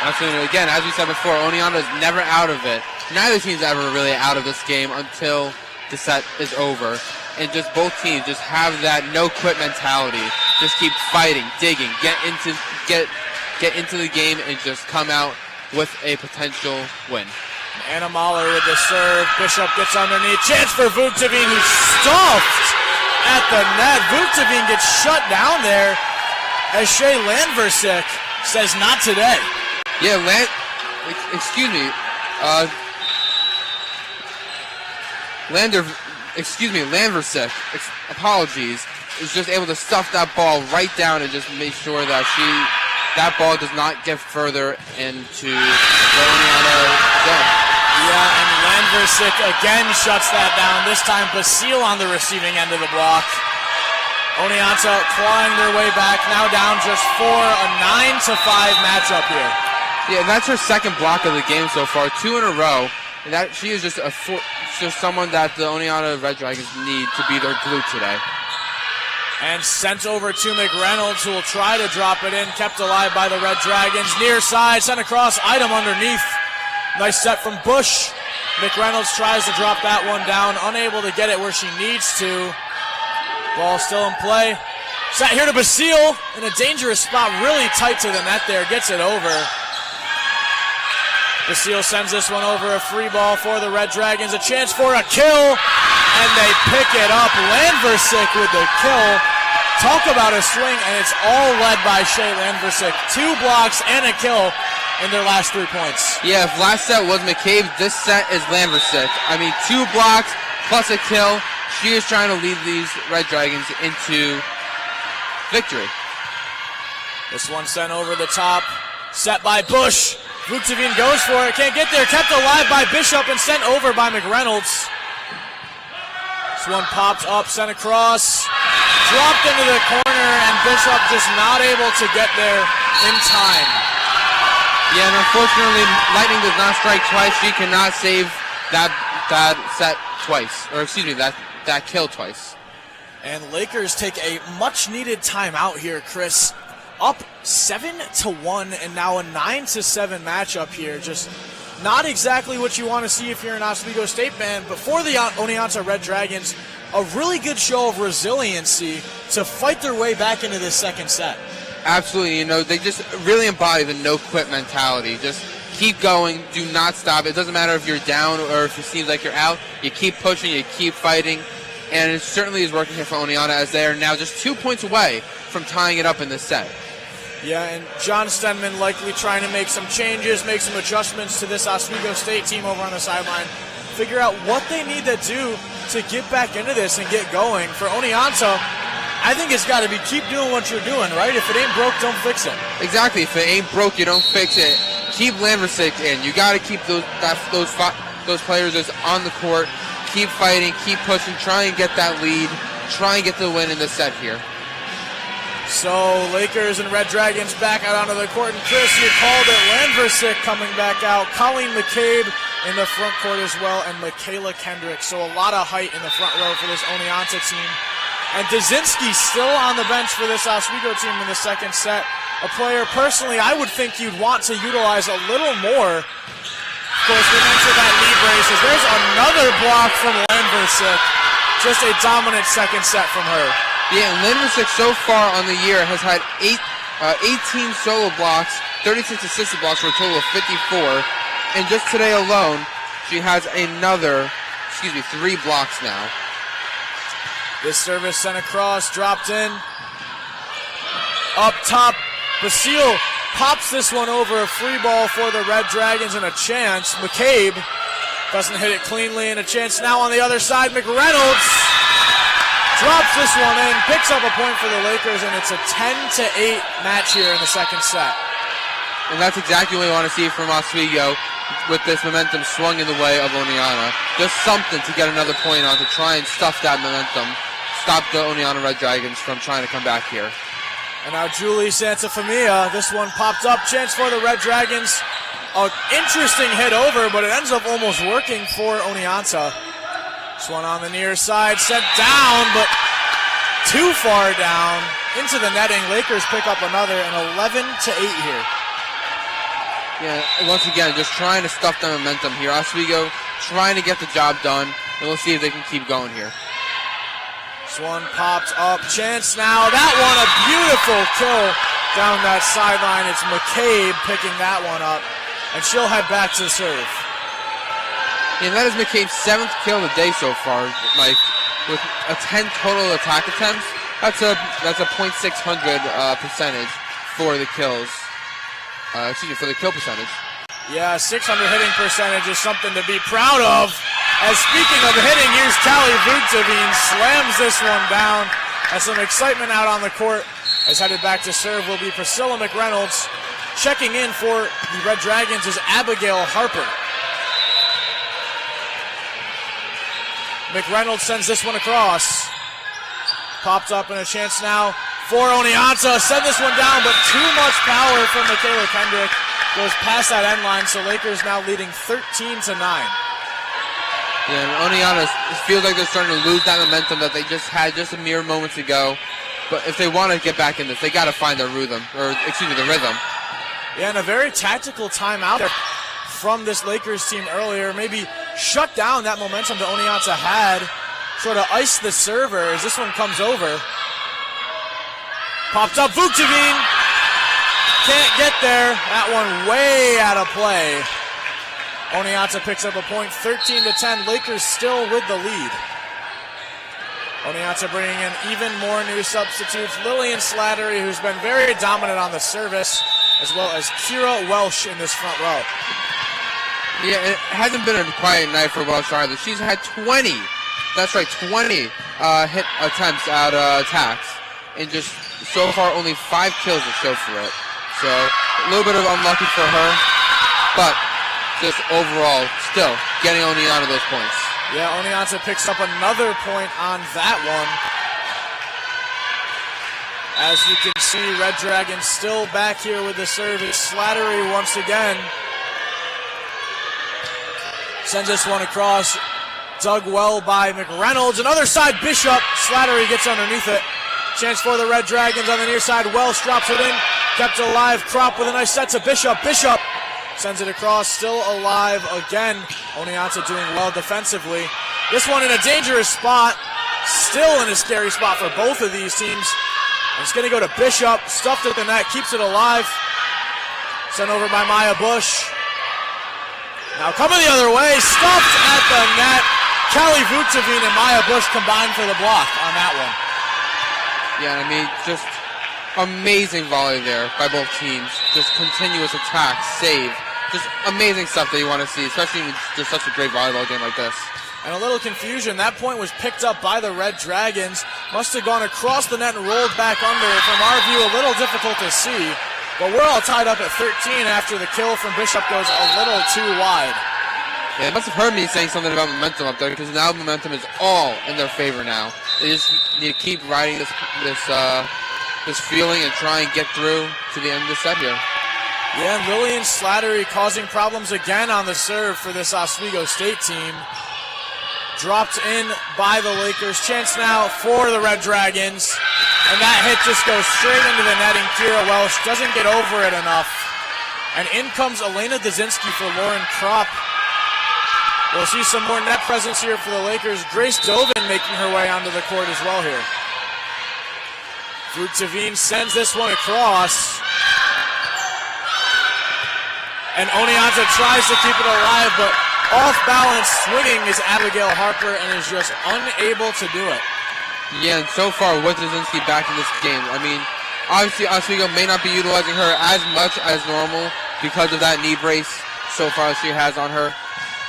Absolutely. Again, as we said before, Oneonta is never out of it. Neither team's ever really out of this game until the set is over. And just both teams just have that no-quit mentality. Just keep fighting, digging, get into the game and just come out with a potential win. Anna Mahler with the serve. Bishop gets underneath. Chance for Vuktavine, who's stuffed at the net. Vuktavine gets shut down there as Shay Landversik says not today. Yeah, Landversik, apologies, is just able to stuff that ball right down and just make sure that that ball does not get further into the Oneonta zone. Yeah, and Landversik again shuts that down. This time Basile on the receiving end of the block. Oneonta clawing their way back, now down just 4, a 9-5 matchup here. Yeah, and that's her second block of the game so far, 2 in a row. And that she is just someone that the Oneonta Red Dragons need to be their glue today. And sent over to McReynolds, who will try to drop it in. Kept alive by the Red Dragons. Near side, sent across, Idom underneath. Nice set from Bush. McReynolds tries to drop that one down, unable to get it where she needs to. Ball still in play. Set here to Basile in a dangerous spot, really tight to the net there. Gets it over. Basile sends this one over, a free ball for the Red Dragons. A chance for a kill. And they pick it up. Landversik with the kill. Talk about a swing, and it's all led by Shay Landversik. 2 blocks and a kill in their last 3 points. Yeah, if last set was McCabe, this set is Landversik. I mean, 2 blocks plus a kill. She is trying to lead these Red Dragons into victory. This one sent over the top. Set by Bush. Vuktavine goes for it. Can't get there. Kept alive by Bishop and sent over by McReynolds. This one popped up, sent across, dropped into the corner, and Bishop just not able to get there in time. Yeah, and unfortunately, Lightning does not strike twice. She cannot save that set twice, or excuse me, that kill twice. And Lakers take a much-needed timeout here, Chris. Up 7-1, and now a 9-7 matchup here. Just not exactly what you want to see if you're an Oswego State fan, but for the Oneonta Red Dragons, a really good show of resiliency to fight their way back into this second set. Absolutely, they just really embody the no-quit mentality. Just keep going, do not stop. It doesn't matter if you're down or if it seems like you're out. You keep pushing, you keep fighting, and it certainly is working here for Oneonta as they are now just 2 points away from tying it up in this set. Yeah, and John Stenman likely trying to make some changes, make some adjustments to this Oswego State team over on the sideline, figure out what they need to do to get back into this and get going. For Oneonta, I think it's got to be keep doing what you're doing, right? If it ain't broke, don't fix it. Exactly. If it ain't broke, you don't fix it. Keep Landversik in. You got to keep those players just on the court. Keep fighting, keep pushing, try and get that lead, try and get the win in the set here. So Lakers and Red Dragons back out onto the court, and Chris, you called it. Landversick coming back out. Colleen McCabe in the front court as well, and Michaela Kendrick. So a lot of height in the front row for this Oneonta team. And Dazinski still on the bench for this Oswego team in the second set. A player, personally, I would think you'd want to utilize a little more. Of course, we mentioned that knee braces. There's another block from Landversick. Just a dominant second set from her. Yeah, Landversick so far on the year has had 18 solo blocks, 36 assisted blocks for a total of 54. And just today alone, she has another, 3 blocks now. This service sent across, dropped in. Up top, Basile pops this one over. A free ball for the Red Dragons and a chance. McCabe doesn't hit it cleanly, and a chance now on the other side. McReynolds drops this one in, picks up a point for the Lakers, and it's a 10-8 match here in the second set. And that's exactly what we want to see from Oswego with this momentum swung in the way of Oneonta. Just something to get another point on to try and stuff that momentum, stop the Oneonta Red Dragons from trying to come back here. And now Julie Santafamia, this one popped up, chance for the Red Dragons. An interesting hit over, but it ends up almost working for Oneonta. This one on the near side, sent down, but too far down into the netting. Lakers pick up another, and 11-8 here. Yeah, once again, just trying to stuff the momentum here. Oswego trying to get the job done, and we'll see if they can keep going here. This one popped up, chance now. That one, a beautiful kill down that sideline. It's McCabe picking that one up, and she'll head back to the serve. And that is McCabe's 7th kill of the day so far, Mike, with a 10 total attack attempts. That's a .600 percentage for the kills. For the kill percentage. Yeah, 600 hitting percentage is something to be proud of. As speaking of hitting, here's Callie Vugteveen, slams this one down. And some excitement out on the court. As headed back to serve will be Priscilla McReynolds. Checking in for the Red Dragons is Abigail Harper. McReynolds sends this one across. Popped up and a chance now for Oneonta. Send this one down, but too much power from Michaela Kendrick. Goes past that end line, so Lakers now leading 13-9. Yeah, and Oneonta feels like they're starting to lose that momentum that they just had just a mere moments ago. But if they want to get back in this, they got to find their rhythm, the rhythm. Yeah, and a very tactical timeout there from this Lakers team earlier. Maybe shut down that momentum that Oneonta had. Sort of ice the server as this one comes over. Popped up, Vugteveen. Can't get there. That one way out of play. Oneonta picks up a point, 13-10. Lakers still with the lead. Oneonta bringing in even more new substitutes. Lillian Slattery, who's been very dominant on the service, as well as Kira Welsh in this front row. Yeah, it hasn't been a quiet night for Welsh either. She's had 20. That's right, 20 hit attempts at attacks, and just so far only 5 kills to show for it. So a little bit of unlucky for her, but just overall still getting Oneonta those points. Yeah, Oneonta picks up another point on that one. As you can see, Red Dragons still back here with the service. Slattery once again sends this one across. Dug well by McReynolds. Another side, Bishop. Slattery gets underneath it. Chance for the Red Dragons on the near side. Welsh drops it in. Kept alive. Crop with a nice set to Bishop. Bishop sends it across. Still alive again. Oneonta doing well defensively. This one in a dangerous spot. Still in a scary spot for both of these teams. And it's going to go to Bishop. Stuffed at the net. Keeps it alive. Sent over by Maya Bush. Now coming the other way. Stuffed at the net. Callie Vugteveen and Maya Bush combined for the block on that one. Yeah, I mean, just amazing volley there by both teams. Just continuous attack, save. Just amazing stuff that you want to see, especially in just such a great volleyball game like this. And a little confusion. That point was picked up by the Red Dragons. Must have gone across the net and rolled back under. From our view, a little difficult to see. But we're all tied up at 13 after the kill from Bishop goes a little too wide. Yeah, it must have heard me saying something about momentum up there, because now momentum is all in their favor now. They just need to keep riding this just feeling and try and get through to the end of the set here. Yeah, and Lillian Slattery causing problems again on the serve for this Oswego State team. Dropped in by the Lakers. Chance now for the Red Dragons. And that hit just goes straight into the netting. Kira Welsh doesn't get over it enough. And in comes Elena Dazinski for Lauren Kropp. We'll see some more net presence here for the Lakers. Grace Dovin making her way onto the court as well here. Fructavine sends this one across. And Oneonta tries to keep it alive, but off balance swinging is Abigail Harper and is just unable to do it. Yeah, and so far with Dazinski back in this game, I mean, obviously Oswego may not be utilizing her as much as normal because of that knee brace so far she has on her.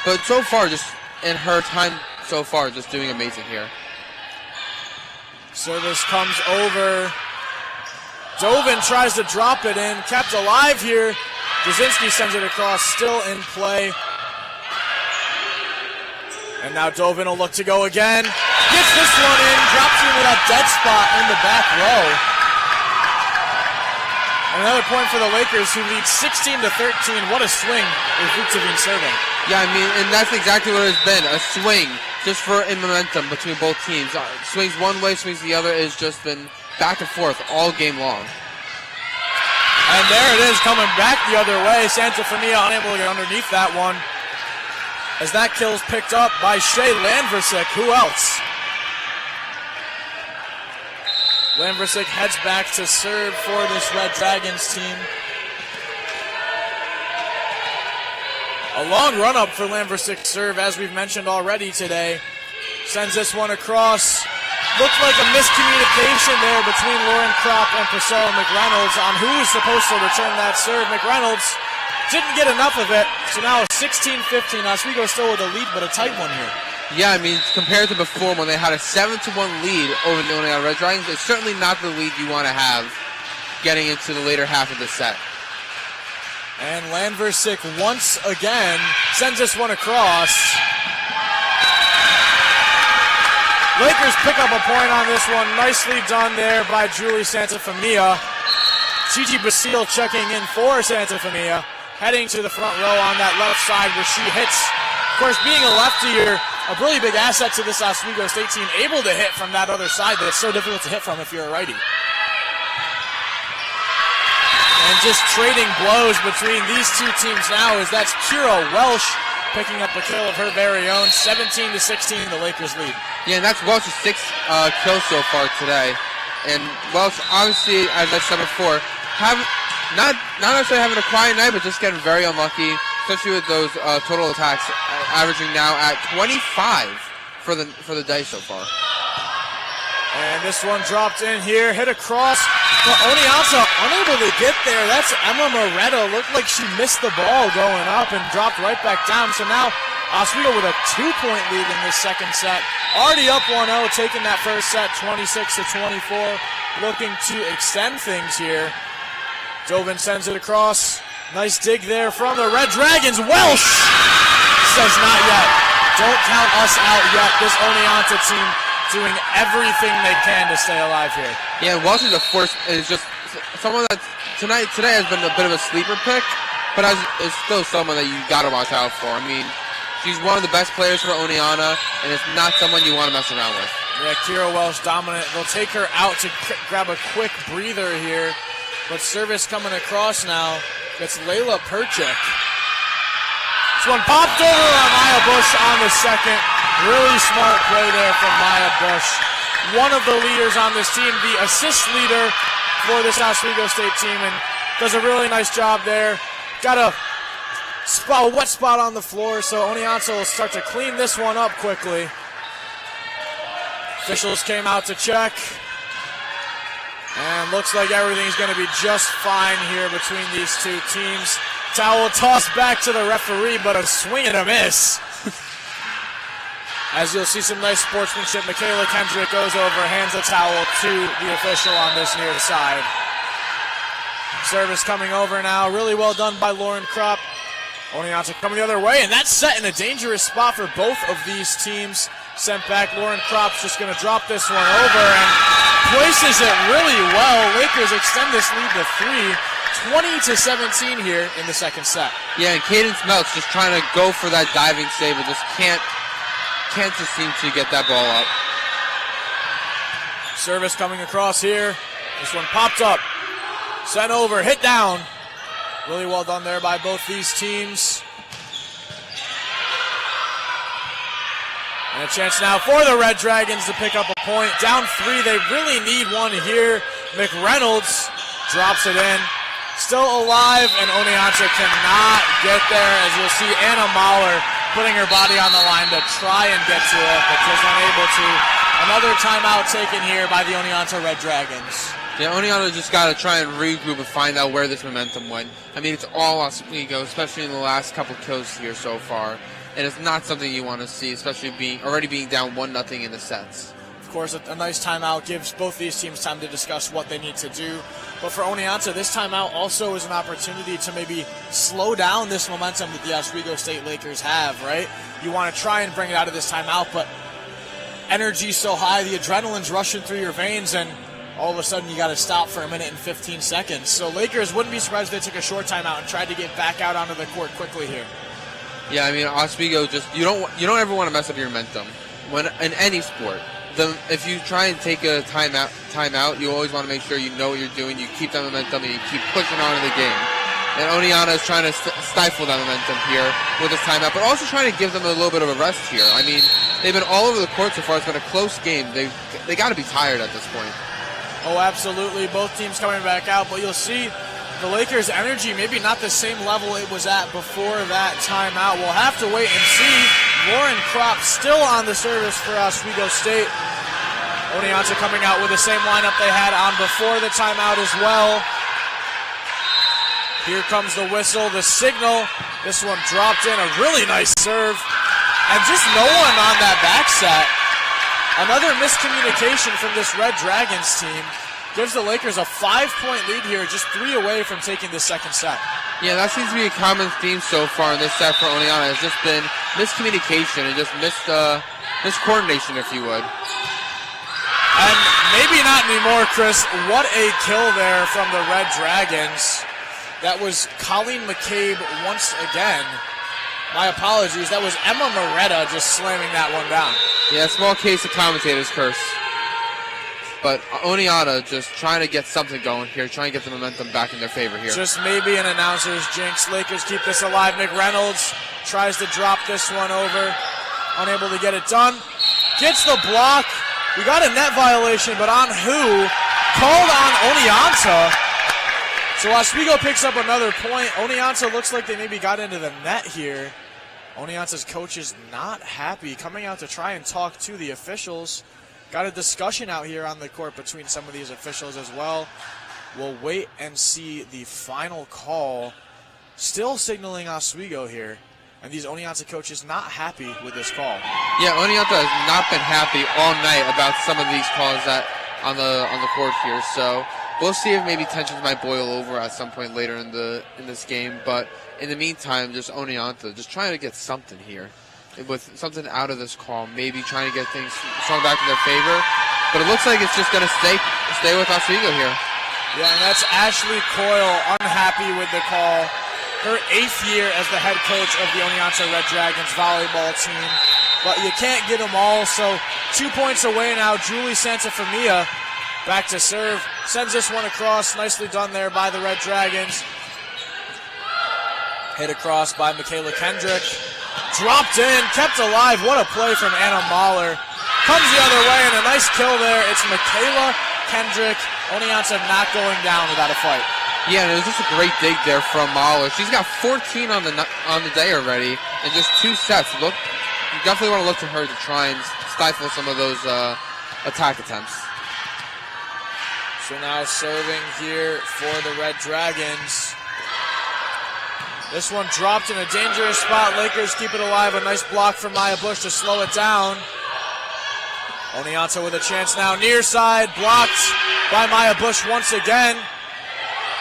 But so far, just in her time so far, just doing amazing here. Service comes over. Dovin tries to drop it in, kept alive here. Dazinski sends it across, still in play. And now Dovin will look to go again. Gets this one in, drops into that dead spot in the back row. Another point for the Lakers, who lead 16-13. What a swing with Fructavine serving. Yeah, I mean, and that's exactly what it's been, a swing, just for in momentum between both teams. Swings one way, swings the other, has just been back and forth all game long. And there it is, coming back the other way. Santa Fania unable to get underneath that one. As that kill's picked up by Shea Landversick. Who else? Landversick heads back to serve for this Red Dragons team. A long run-up for Landversick's serve, as we've mentioned already today. Sends this one across. Looked like a miscommunication there between Lauren Kropp and Priscilla McReynolds on who was supposed to return that serve. McReynolds didn't get enough of it, so now 16-15. Oswego still with a lead, but a tight one here. Yeah, I mean, compared to before when they had a 7-1 lead over the Oneonta Red Dragons, it's certainly not the lead you want to have getting into the later half of the set. And Landversick once again sends this one across. Lakers pick up a point on this one. Nicely done there by Julie Santafamia. Gigi Basile checking in for Santafamia. Heading to the front row on that left side where she hits. Of course, being a lefty, you're a really big asset to this Oswego State team. Able to hit from that other side that it's so difficult to hit from if you're a righty. And just trading blows between these two teams now as that's Kira Welsh picking up a kill of her very own. 17-16, the Lakers lead. Yeah, and that's Welsh's sixth kill so far today. And Welsh, obviously, as I said before, not necessarily having a quiet night, but just getting very unlucky, especially with those total attacks, averaging now at 25 for the day so far. And this one dropped in here, hit across. But Oneonta unable to get there. That's Emma Moretta. Looked like she missed the ball going up and dropped right back down. So now Oswego with a 2-point lead in this second set. Already up 1-0, taking that first set 26-24. Looking to extend things here. Dovin sends it across. Nice dig there from the Red Dragons. Welsh says not yet. Don't count us out yet. This Oneonta team doing everything they can to stay alive here. Yeah, Welsh is just someone that today has been a bit of a sleeper pick, but is still someone that you got to watch out for. I mean, she's one of the best players for Oneonta, and it's not someone you want to mess around with. Yeah, Kira Welsh dominant. They'll take her out to grab a quick breather here, but service coming across now. It's Layla Perchik. This one popped over on Maya Bush on the second. Really smart play there from Maya Bush. One of the leaders on this team, the assist leader for this Oswego State team, and does a really nice job there. Got a wet spot on the floor, so Oneonta will start to clean this one up quickly. Officials came out to check. And looks like everything's going to be just fine here between these two teams. Towel tossed back to the referee, but a swing and a miss. As you'll see some nice sportsmanship, Michaela Kendrick goes over, hands a towel to the official on this near side. Service coming over now. Really well done by Lauren Kropp. Oneonta coming the other way, and that's set in a dangerous spot for both of these teams. Sent back, Lauren Kropp's just going to drop this one over, and places it really well. Lakers extend this lead to 3, 20-17 here in the second set. Yeah, and Cadence Meltz just trying to go for that diving save, but just can't just seem to get that ball up. Service coming across here. This one popped up, sent over, hit down. Really well done there by both these teams. And a chance now for the Red Dragons to pick up a point. Down 3, they really need one here. McReynolds drops it in. Still alive, and Oneonta cannot get there, as you'll see Anna Mahler putting her body on the line to try and get to it, but just unable to. Another timeout taken here by the Oneonta Red Dragons. Yeah, Oneonta just got to try and regroup and find out where this momentum went. I mean, it's all Oswego, especially in the last couple kills here so far. And it's not something you want to see, especially already being down 1-0 in the sets. Of course, a nice timeout gives both these teams time to discuss what they need to do. But for Oneonta, this timeout also is an opportunity to maybe slow down this momentum that the Oswego State Lakers have, right? You want to try and bring it out of this timeout, but energy's so high, the adrenaline's rushing through your veins, and all of a sudden you got to stop for 1 minute and 15 seconds. So Lakers wouldn't be surprised if they took a short timeout and tried to get back out onto the court quickly here. Yeah, I mean, Oswego just you don't ever want to mess up your momentum when in any sport. If you try and take a timeout, you always want to make sure you know what you're doing. You keep that momentum and you keep pushing on in the game. And Oneonta is trying to stifle that momentum here with this timeout, but also trying to give them a little bit of a rest here. I mean, they've been all over the court so far. It's been a close game. They got to be tired at this point. Oh, absolutely. Both teams coming back out, but you'll see the Lakers' energy maybe not the same level it was at before that timeout. We'll have to wait and see. Lauren Kropp still on the service for Oswego State. Oneonta coming out with the same lineup they had on before the timeout as well. Here comes the whistle, the signal. This one dropped in, a really nice serve. And just no one on that back set. Another miscommunication from this Red Dragons team. Gives the Lakers a 5-point lead here, just 3 away from taking the second set. Yeah, that seems to be a common theme so far in this set for Oneonta. It's just been miscommunication and just miscoordination, if you would. And maybe not anymore, Chris. What a kill there from the Red Dragons. That was Colleen McCabe once again. My apologies. That was Emma Moretta just slamming that one down. Yeah, small case of commentator's curse. But Oneonta just trying to get something going here, trying to get the momentum back in their favor here. Just maybe an announcer's jinx. Lakers keep this alive. McReynolds tries to drop this one over. Unable to get it done. Gets the block. We got a net violation, but on who? Called on Oneonta. So Oswego picks up another point. Oneonta looks like they maybe got into the net here. Oneonta's coach is not happy, coming out to try and talk to the officials. Got a discussion out here on the court between some of these officials as well. We'll wait and see the final call. Still signaling Oswego here. And these Oneonta coaches not happy with this call. Yeah, Oneonta has not been happy all night about some of these calls that on the court here. So we'll see if maybe tensions might boil over at some point later in this game. But in the meantime, just Oneonta just trying to get something here. With something out of this call, maybe trying to get things swung back in their favor. But it looks like it's just going to stay with Oswego here. Yeah, and that's Ashley Coyle, unhappy with the call. Her 8th year as the head coach of the Oneonta Red Dragons volleyball team. But you can't get them all, so 2 points away now. Julie Santafamia back to serve. Sends this one across. Nicely done there by the Red Dragons. Hit across by Michaela Kendrick. Dropped in, kept alive. What a play from Anna Mahler. Comes the other way, and a nice kill there. It's Michaela Kendrick. Oneonta not going down without a fight. Yeah, and it was just a great dig there from Mahler. She's got 14 on the day already in just 2 sets. You definitely want to look to her to try and stifle some of those attack attempts. So now serving here for the Red Dragons. This one dropped in a dangerous spot. Lakers keep it alive. A nice block from Maya Bush to slow it down. Oneonta with a chance now. Near side, blocked by Maya Bush once again.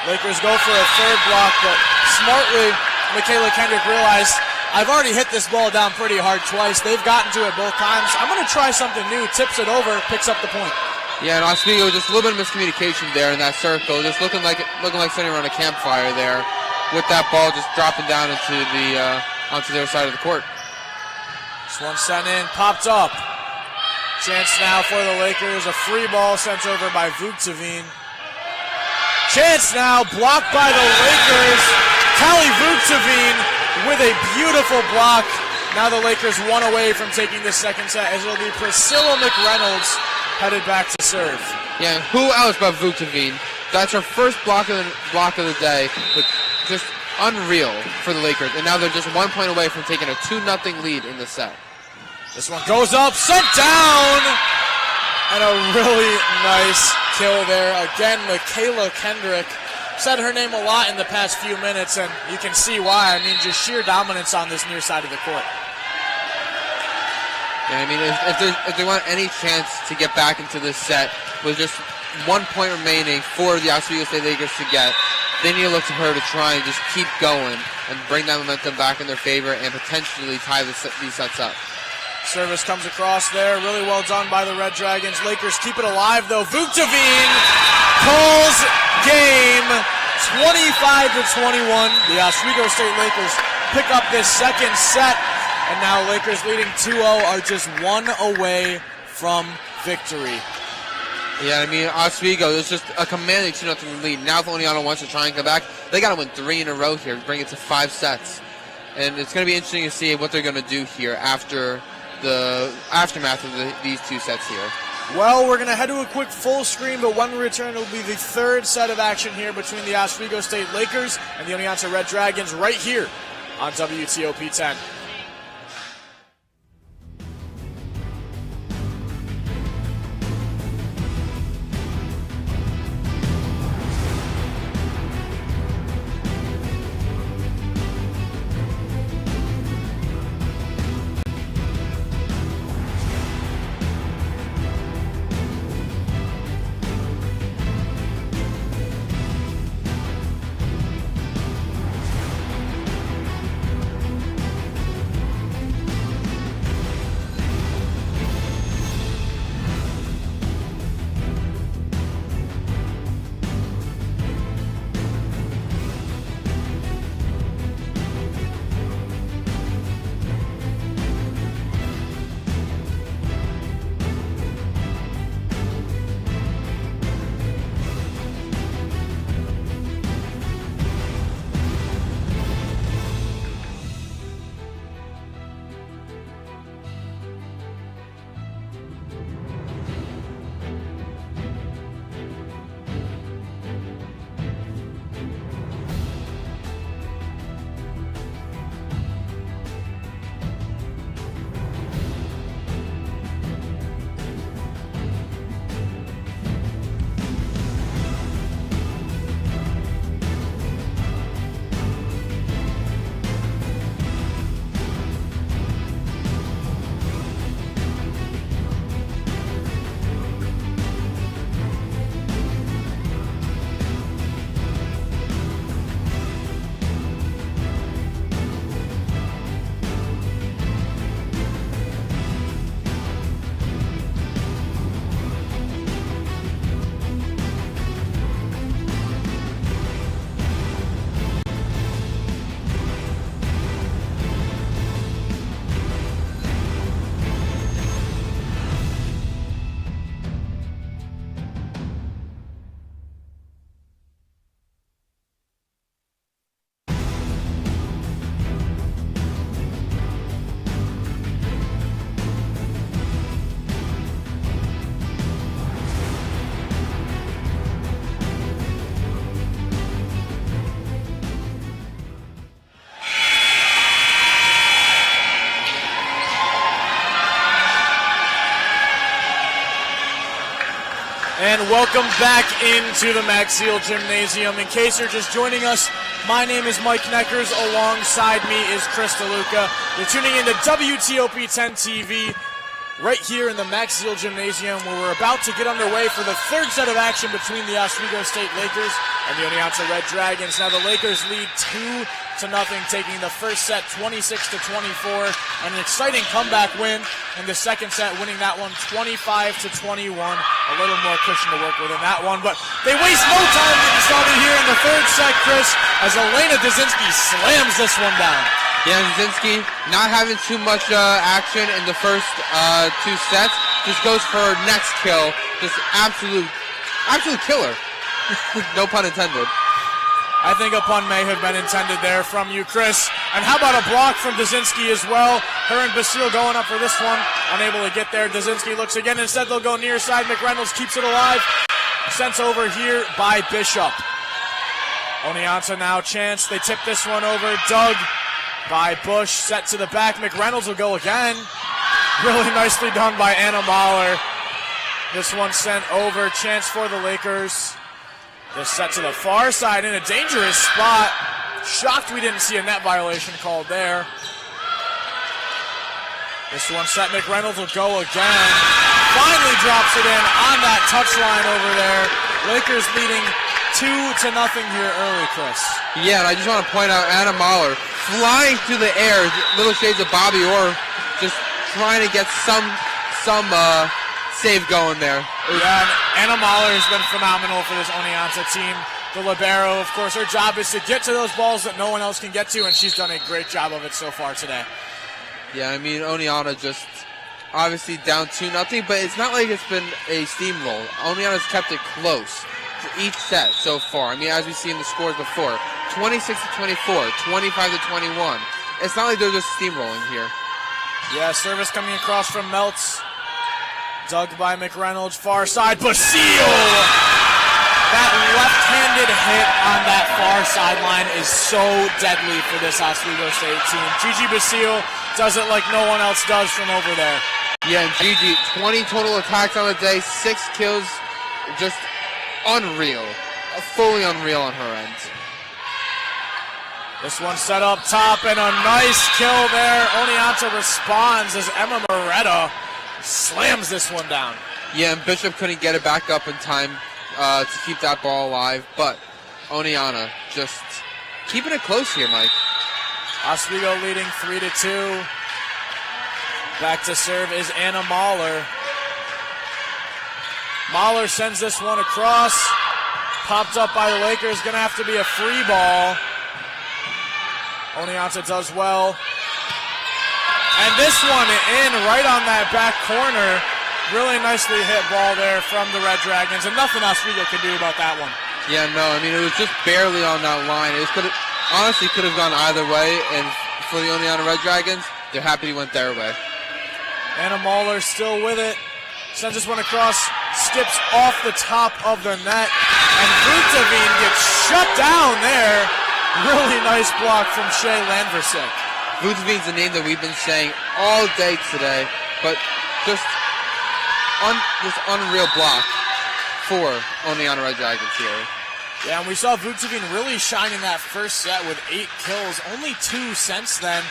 Lakers go for a third block, but smartly, Michaela Kendrick realized, I've already hit this ball down pretty hard twice. They've gotten to it both times. I'm going to try something new. Tips it over, picks up the point. Yeah, and Oswego, just a little bit of miscommunication there in that circle, just looking like sitting around a campfire there, with that ball just dropping down into onto their side of the court. This one sent in, popped up. Chance now for the Lakers. A free ball sent over by Vuctavine. Chance now blocked by the Lakers. Callie Vuctavine with a beautiful block. Now the Lakers one away from taking the second set, as it'll be Priscilla McReynolds headed back to serve. Yeah, who else but Vuctavine? That's her first block of the day, but just unreal for the Lakers. And now they're just 1 point away from taking a 2-0 lead in the set. This one goes up, sent down, and a really nice kill there. Again, Michaela Kendrick said her name a lot in the past few minutes, and you can see why. I mean, just sheer dominance on this near side of the court. Yeah, I mean, if they want any chance to get back into this set with just 1 point remaining for the Oswego State Lakers to get, they need to look to her to try and just keep going and bring that momentum back in their favor and potentially tie these sets up. Service comes across there. Really well done by the Red Dragons. Lakers keep it alive, though. Vuctavine calls game 25-21. The Oswego State Lakers pick up this second set. And now Lakers leading 2-0 are just one away from victory. Yeah, I mean, Oswego, there's just a commanding 2-0 lead. Now if Oneonta wants to try and come back, they got to win 3 in a row here, bring it to 5 sets. And it's going to be interesting to see what they're going to do here after the aftermath of these 2 sets here. Well, we're going to head to a quick full screen, but when we return, it will be the third set of action here between the Oswego State Lakers and the Oneonta Red Dragons right here on WTOP 10. And welcome back into the Maxiel Gymnasium. In case you're just joining us, my name is Mike Neckers. Alongside me is Chris DeLuca. You're tuning in to WTOP 10 TV. right here in the Max Zeal Gymnasium, where we're about to get underway for the third set of action between the Oswego State Lakers and the Oneonta Red Dragons. Now the Lakers lead 2-0, taking the first set 26-24, and an exciting comeback win in the second set, winning that one 25-21. A little more cushion to work with in that one, but they waste no time getting started here in the third set, Chris, as Elena Dzinski slams this one down. Yeah, Dzinski not having too much action in the first two sets. Just goes for her next kill. Just absolute killer. No pun intended. I think a pun may have been intended there from you, Chris. And how about a block from Dzinski as well? Her and Basile going up for this one. Unable to get there. Dzinski looks again. Instead, they'll go near side. McReynolds keeps it alive. Sent over here by Bishop. Oneonta now chance. They tip this one over. Dug by Bush, set to the back. McReynolds will go again. Really nicely done by Anna Mahler. This one sent over. Chance for the Lakers. This set to the far side in a dangerous spot. Shocked we didn't see a net violation called there. This one set. McReynolds will go again. Finally drops it in on that touchline over there. Lakers leading 2-0 here early, Chris. Yeah, and I just want to point out Anna Mahler flying through the air, little shades of Bobby Orr, just trying to get some save going there. Yeah, and Anna Mahler has been phenomenal for this Oneonta team. The libero, of course, her job is to get to those balls that no one else can get to, and she's done a great job of it so far today. Yeah, I mean, Oneonta just obviously down 2-0, but it's not like it's been a steamroll. Oneonta's kept it close for each set so far. I mean, as we've seen the scores before, 26-24, 25-21. It's not like they're just steamrolling here. Yeah, service coming across from Meltz. Dug by McReynolds, far side. Basile! That left-handed hit on that far sideline is so deadly for this Oswego State team. Gigi Basile does it like no one else does from over there. Yeah, and Gigi, 20 total attacks on the day, 6 kills, just unreal. Fully unreal on her end. This one set up top and a nice kill there. Oneonta responds as Emma Moretta slams this one down. Yeah, and Bishop couldn't get it back up in time to keep that ball alive, but Oneonta just keeping it close here, Mike. Oswego leading 3-2. Back to serve is Anna Mahler. Mahler sends this one across. Popped up by the Lakers. Going to have to be a free ball. Oneonta does well. And this one in right on that back corner. Really nicely hit ball there from the Red Dragons. And nothing Oswego could do about that one. Yeah, no, I mean, it was just barely on that line. It honestly could have gone either way. And for the Oneonta Red Dragons, they're happy he went their way. Anna Mahler still with it. Sends this one across. Skips off the top of the net. And Vucevine gets shut down there. Really nice block from Shea Landversik. Vucevine's a name that we've been saying all day today, but just unreal block for Oneonta Red Dragons here. Yeah, and we saw Vucevine really shine in that first set with 8 kills, only 2 since then.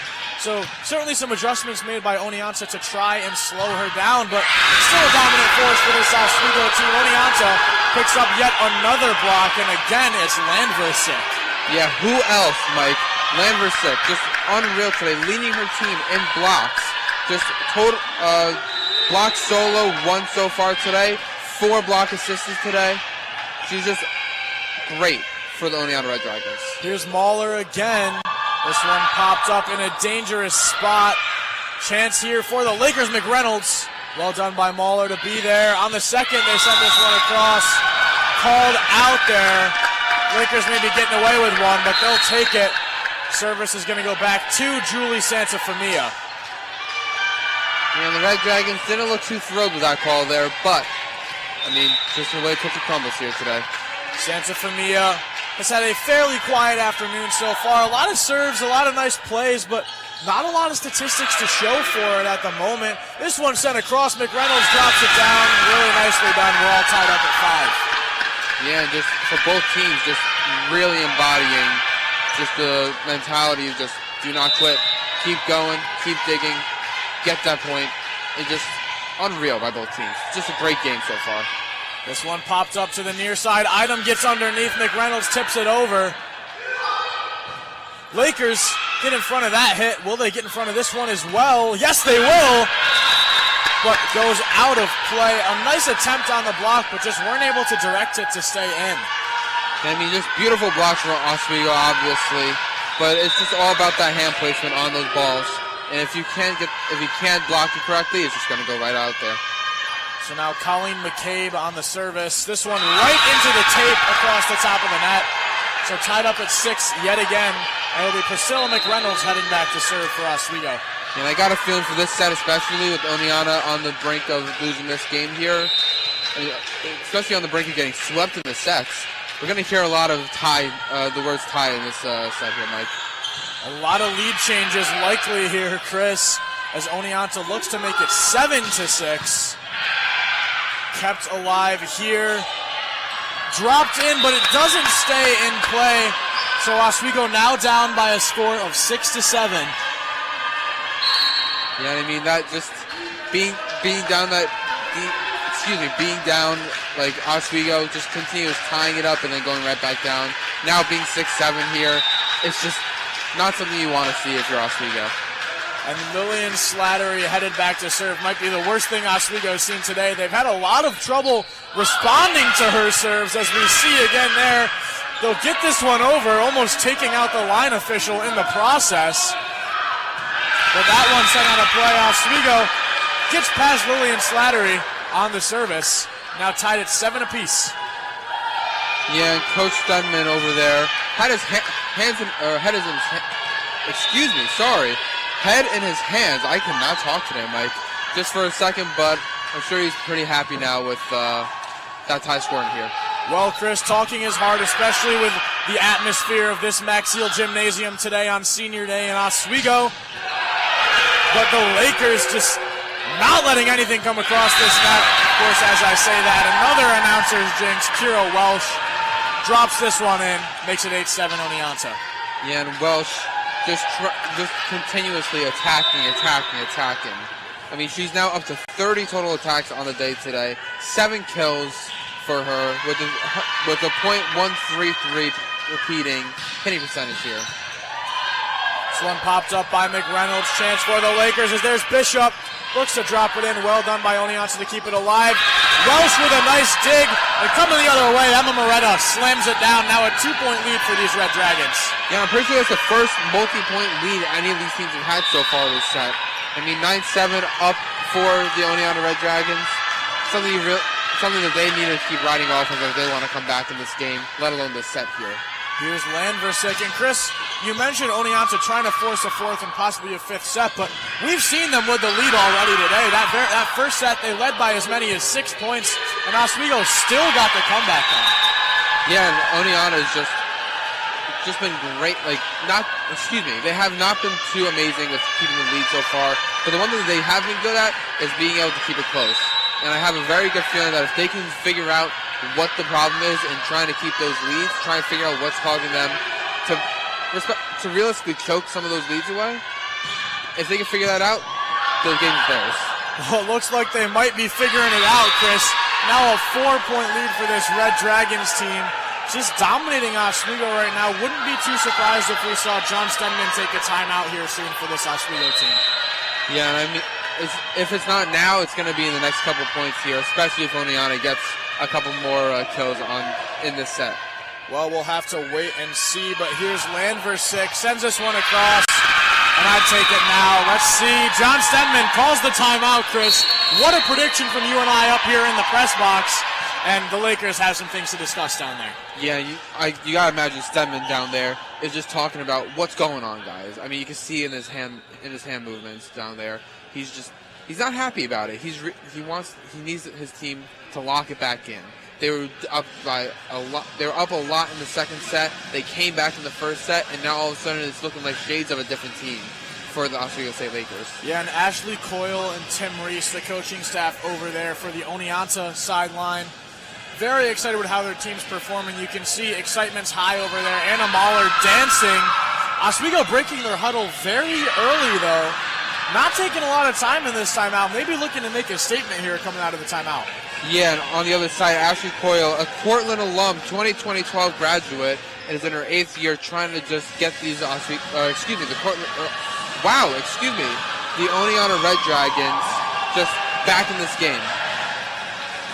So certainly some adjustments made by Oneonta to try and slow her down, but still a dominant force for this Oswego team. Oneonta picks up yet another block, and again it's Landversik. Yeah, who else, Mike? Landversik, just unreal today, leading her team in blocks. Just total block solo, 1 so far today, 4 block assists today. She's just great for the Oneonta Red Dragons. Here's Mahler again. This one popped up in a dangerous spot. Chance here for the Lakers. McReynolds. Well done by Mahler to be there. On the second, they send this one across. Called out there. Lakers may be getting away with one, but they'll take it. Service is going to go back to Julie Santafamia. And the Red Dragons didn't look too thrilled with that call there, but, I mean, just the way cookie crumbles here today. Santafamia has had a fairly quiet afternoon so far. A lot of serves, a lot of nice plays, but not a lot of statistics to show for it at the moment. This one sent across. McReynolds drops it down. Really nicely done. We're all tied up at 5. Yeah, and just for both teams, just really embodying just the mentality of just do not quit. Keep going, keep digging, get that point. And just unreal by both teams. Just a great game so far. This one popped up to the near side. Idom gets underneath. McReynolds tips it over. Lakers get in front of that hit. Will they get in front of this one as well? Yes, they will. But goes out of play. A nice attempt on the block, but just weren't able to direct it to stay in. I mean, just beautiful blocks from Oswego, obviously, but it's just all about that hand placement on those balls. And if you can't block it correctly, it's just going to go right out there. So now Colleen McCabe on the service. This one right into the tape across the top of the net. So tied up at 6 yet again. And it'll be Priscilla McReynolds heading back to serve for Oswego. And I got a feeling for this set, especially with Oneonta on the brink of losing this game here, especially on the brink of getting swept in the sets. We're going to hear a lot of the words tie in this set here, Mike. A lot of lead changes likely here, Chris, as Oneonta looks to make it 7-6. Kept alive here. Dropped in, but it doesn't stay in play. So Oswego now down by a score of 6-7. Yeah, I mean, that just being down like Oswego, just continues tying it up and then going right back down. Now being 6-7 here, it's just not something you want to see if you're Oswego. And Lillian Slattery headed back to serve. Might be the worst thing Oswego's seen today. They've had a lot of trouble responding to her serves, as we see again there. They'll get this one over, almost taking out the line official in the process. But that one sent out of play. Oswego gets past Lillian Slattery on the service. Now tied at 7 apiece. Yeah, and Coach Stunman over there had his head in his hands. I cannot talk to him, Mike, just for a second, but I'm sure he's pretty happy now with that tie score in here. Well, Chris, talking is hard, especially with the atmosphere of this Maxiel Gymnasium today on Senior Day in Oswego. But the Lakers just not letting anything come across this net. Of course, as I say that, another announcer's jinx, Kira Welsh, drops this one in, makes it 8-7 Oneonta. Yeah, and Welsh just continuously attacking. I mean, she's now up to 30 total attacks on the day today. 7 kills for her with a .133 repeating hitting percentage here. This one popped up by McReynolds. Chance for the Lakers as there's Bishop. Looks to drop it in. Well done by Oneonta to keep it alive. Welsh with a nice dig. And coming the other way, Emma Moretta slams it down. Now a 2-point lead for these Red Dragons. Yeah, I'm pretty sure that's the first multi-point lead any of these teams have had so far this set. I mean, 9-7 up for the Oneonta Red Dragons. Something that they need to keep riding off of if they want to come back in this game, let alone this set here. Here's Landversik. And Chris, you mentioned Oneonta trying to force a fourth and possibly a fifth set, but we've seen them with the lead already today. That first set, they led by as many as 6 points, and Oswego still got the comeback on. Yeah, and Oneonta has just been great. They have not been too amazing with keeping the lead so far, but the one thing they have been good at is being able to keep it close. And I have a very good feeling that if they can figure out what the problem is and trying to keep those leads, trying to figure out what's causing them to realistically choke some of those leads away, if they can figure that out, those games are theirs. Well, it looks like they might be figuring it out, Chris. Now a 4-point lead for this Red Dragons team. Just dominating Oswego right now. Wouldn't be too surprised if we saw John Stenman take a timeout here soon for this Oswego team. Yeah, and I mean, if it's not now, it's going to be in the next couple points here, especially if Oneonta gets a couple more kills in this set. Well, we'll have to wait and see, but here's Landversik, sends this one across, and I'd take it now. Let's see. John Stenman calls the timeout, Chris. What a prediction from you and I up here in the press box, and the Lakers have some things to discuss down there. Yeah, you got to imagine Stenman down there is just talking about what's going on, guys. I mean, you can see in his hand movements down there. He's not happy about it. He needs his team to lock it back in. They were up by a lot. They were up a lot in the second set. They came back in the first set, and now all of a sudden it's looking like shades of a different team for the Oswego State Lakers. Yeah, and Ashley Coyle and Tim Reese, the coaching staff over there for the Oneonta sideline, very excited with how their team's performing. You can see excitement's high over there. Anna Mahler dancing. Oswego breaking their huddle very early, though. not taking a lot of time in this timeout, maybe looking to make a statement here coming out of the timeout. Yeah, and on the other side, Ashley Coyle, a Cortland alum, 2012 graduate, and is in her 8th year trying to just get these, the Oneonta Red Dragons just back in this game.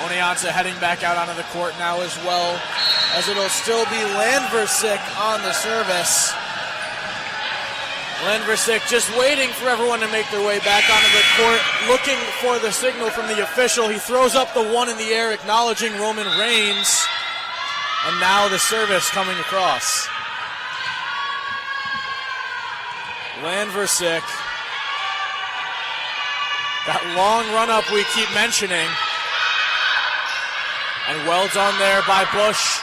Oneonta heading back out onto the court now as well, as it'll still be Landversick on the service. Landversick just waiting for everyone to make their way back onto the court, looking for the signal from the official. He throws up the one in the air, acknowledging Roman Reigns. And now the service coming across. Landversick. That long run-up we keep mentioning. And well done there by Bush.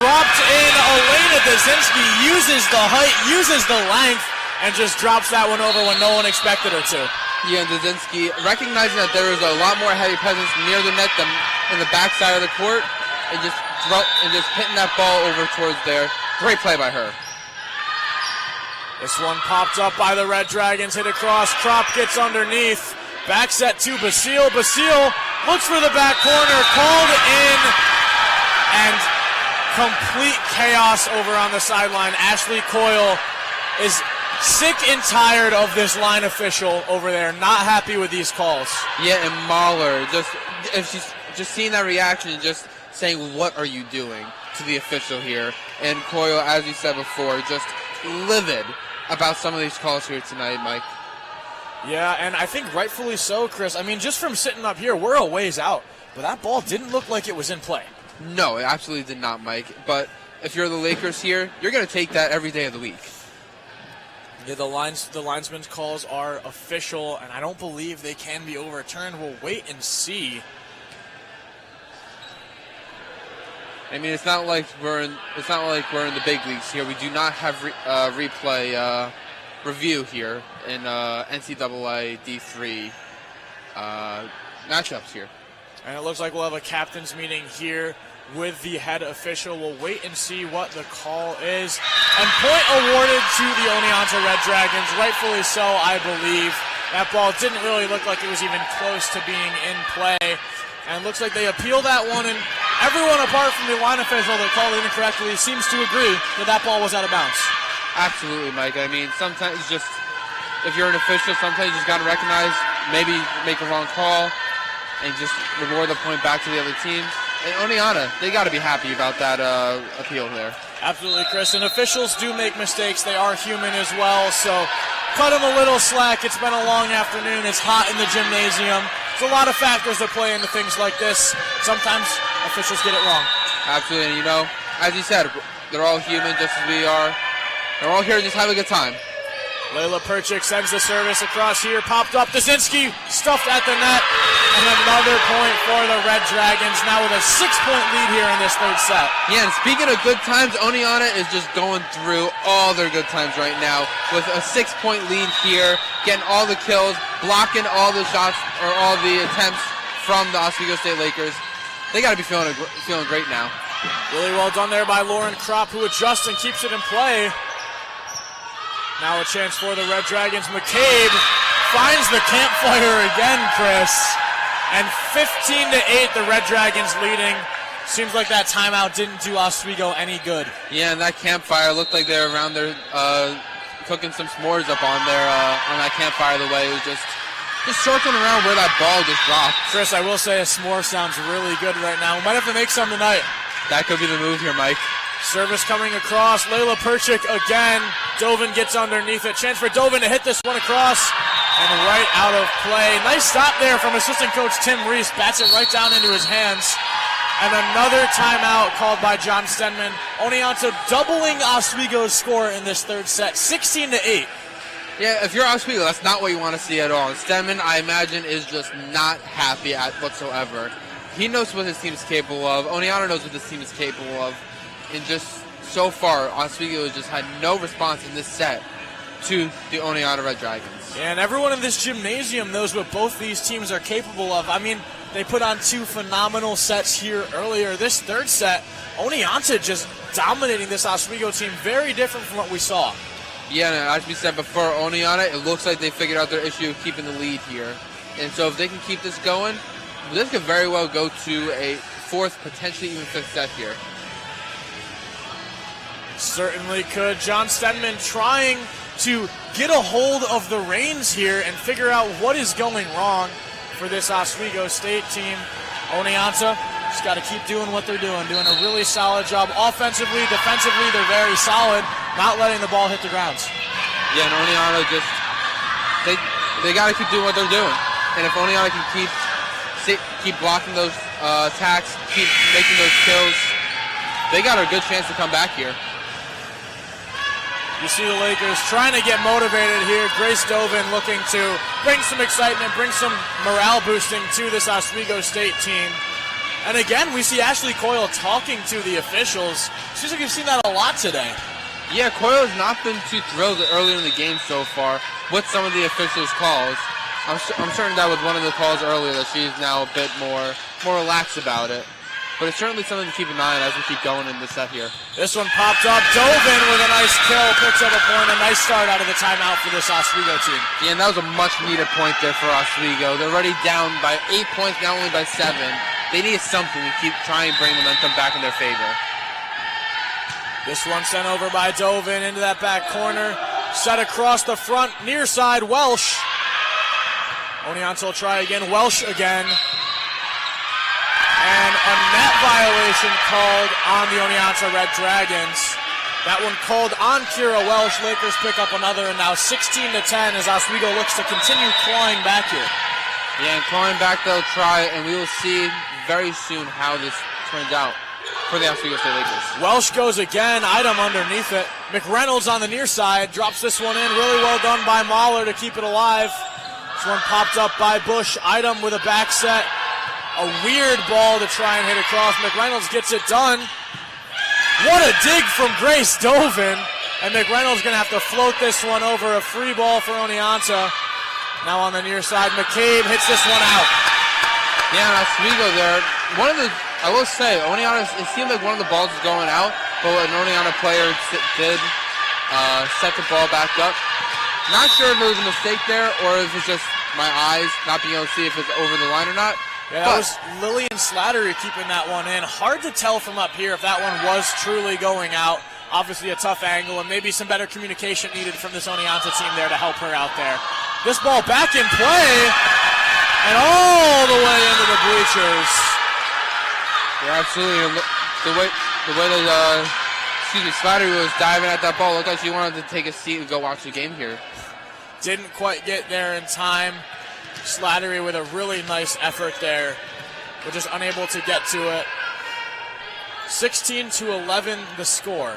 Dropped in. Elena Dazinski uses the height, uses the length, and just drops that one over when no one expected her to. Yeah, and Dazinski, recognizing that there was a lot more heavy presence near the net than in the backside of the court, and just hitting that ball over towards there. Great play by her. This one popped up by the Red Dragons, hit across. Kropp gets underneath. Back set to Basile. Basile looks for the back corner, called in, and complete chaos over on the sideline. Ashley Coyle is sick and tired of this line official over there, not happy with these calls. Yeah, and Mahler, if she's just seeing that reaction and just saying, what are you doing to the official here? And Coyle, as you said before, just livid about some of these calls here tonight, Mike. Yeah, and I think rightfully so, Chris. I mean, just from sitting up here, we're a ways out, but that ball didn't look like it was in play. No, it absolutely did not, Mike. But if you're the Lakers here, you're going to take that every day of the week. Yeah, the linesman's calls are official, and I don't believe they can be overturned. We'll wait and see. I mean, it's not like we're in the big leagues here. We do not have replay review here in NCAA D3 matchups here. And it looks like we'll have a captain's meeting here with the head official. We'll wait and see what the call is. And point awarded to the Oneonta Red Dragons, rightfully so, I believe. That ball didn't really look like it was even close to being in play. And it looks like they appeal that one, and everyone apart from the line official that called it incorrectly seems to agree that that ball was out of bounds. Absolutely, Mike. I mean, sometimes just, if you're an official, sometimes you just got to recognize, maybe make a wrong call, and just reward the point back to the other team. And Oneonta, they got to be happy about that appeal there. Absolutely, Chris. And officials do make mistakes. They are human as well, so cut them a little slack. It's been a long afternoon. It's hot in the gymnasium. There's a lot of factors that play into things like this. Sometimes officials get it wrong. Absolutely. And, you know, as you said, they're all human just as we are. They're all here to just have a good time. Layla Perchik sends the service across here. Popped up. Dazinski stuffed at the net. And another point for the Red Dragons, now with a 6-point lead here in this third set. Yeah, and speaking of good times, Oneonta is just going through all their good times right now with a 6-point lead here, getting all the kills, blocking all the shots or all the attempts from the Oswego State Lakers. They got to be feeling great now. Really well done there by Lauren Kropp, who adjusts and keeps it in play. Now a chance for the Red Dragons. McCabe finds the campfire again, Chris. And 15-8, the Red Dragons leading. Seems like that timeout didn't do Oswego any good. Yeah, and that campfire looked like they were around there cooking some s'mores up on there on that campfire. The way it was just circling around where that ball just dropped. Chris, I will say a s'more sounds really good right now. We might have to make some tonight. That could be the move here, Mike. Service coming across. Layla Perchik again. Dovin gets underneath it. Chance for Dovin to hit this one across. And right out of play. Nice stop there from assistant coach Tim Reese. Bats it right down into his hands. And another timeout called by John Stenman. Oneonta doubling Oswego's score in this third set. 16-8. Yeah, if you're Oswego, that's not what you want to see at all. And Stenman, I imagine, is just not happy at whatsoever. He knows what his team is capable of. Oneonta knows what this team is capable of. And just so far, Oswego has just had no response in this set to the Oneonta Red Dragons. And everyone in this gymnasium knows what both these teams are capable of. I mean, they put on two phenomenal sets here earlier. This third set, Oneonta just dominating this Oswego team, very different from what we saw. Yeah, and as we said before, Oneonta, it looks like they figured out their issue of keeping the lead here. And so if they can keep this going, this could very well go to a fourth, potentially even fifth set here. Certainly could. John Stedman trying to get a hold of the reins here and figure out what is going wrong for this Oswego State team. Oneonta just got to keep doing what they're doing a really solid job offensively, defensively. They're very solid, not letting the ball hit the grounds. Yeah, and Oneonta just they got to keep doing what they're doing. And if Oneonta can keep blocking those attacks, keep making those kills, they got a good chance to come back here. You see the Lakers trying to get motivated here. Grace Dovin looking to bring some excitement, bring some morale boosting to this Oswego State team. And again, we see Ashley Coyle talking to the officials. Seems like you've seen that a lot today. Yeah, Coyle has not been too thrilled earlier in the game so far with some of the officials' calls. I'm certain that with one of the calls earlier that she's now a bit more relaxed about it. But it's certainly something to keep an eye on as we keep going in the set here. This one popped up. Dovin with a nice kill, picks up a point. A nice start out of the timeout for this Oswego team. Yeah, and that was a much-needed point there for Oswego. They're already down by 8 points, now only by 7. They need something to keep trying to bring momentum back in their favor. This one sent over by Dovin into that back corner. Set across the front, near side, Welsh. Oneonta will try again, Welsh again. And a net violation called on the Oneonta Red Dragons. That one called on Kira Welsh. Lakers pick up another, and now 16-10 as Oswego looks to continue clawing back here. Yeah, and clawing back they'll try, and we will see very soon how this turns out for the Oswego State Lakers. Welsh goes again, item underneath it. McReynolds on the near side, drops this one in. Really well done by Mahler to keep it alive. This one popped up by Bush. Item with a back set. A weird ball to try and hit across. McReynolds gets it done. What a dig from Grace Dovin. And McReynolds going to have to float this one over. A free ball for Oneonta. Now on the near side, McCabe hits this one out. Yeah, and Oswego there. I will say, Oneonta, it seemed like one of the balls was going out, but an Oneonta player did set the ball back up. Not sure if it was a mistake there or if it's just my eyes not being able to see if it's over the line or not. Yeah, that was Lillian Slattery keeping that one in. Hard to tell from up here if that one was truly going out. Obviously a tough angle, and maybe some better communication needed from this Oneonta team there to help her out there. This ball back in play, and all the way into the bleachers. Yeah, absolutely. The way that Slattery was diving at that ball, looked like she wanted to take a seat and go watch the game here. Didn't quite get there in time. Slattery with a really nice effort there, but just unable to get to it. 16-11 the score.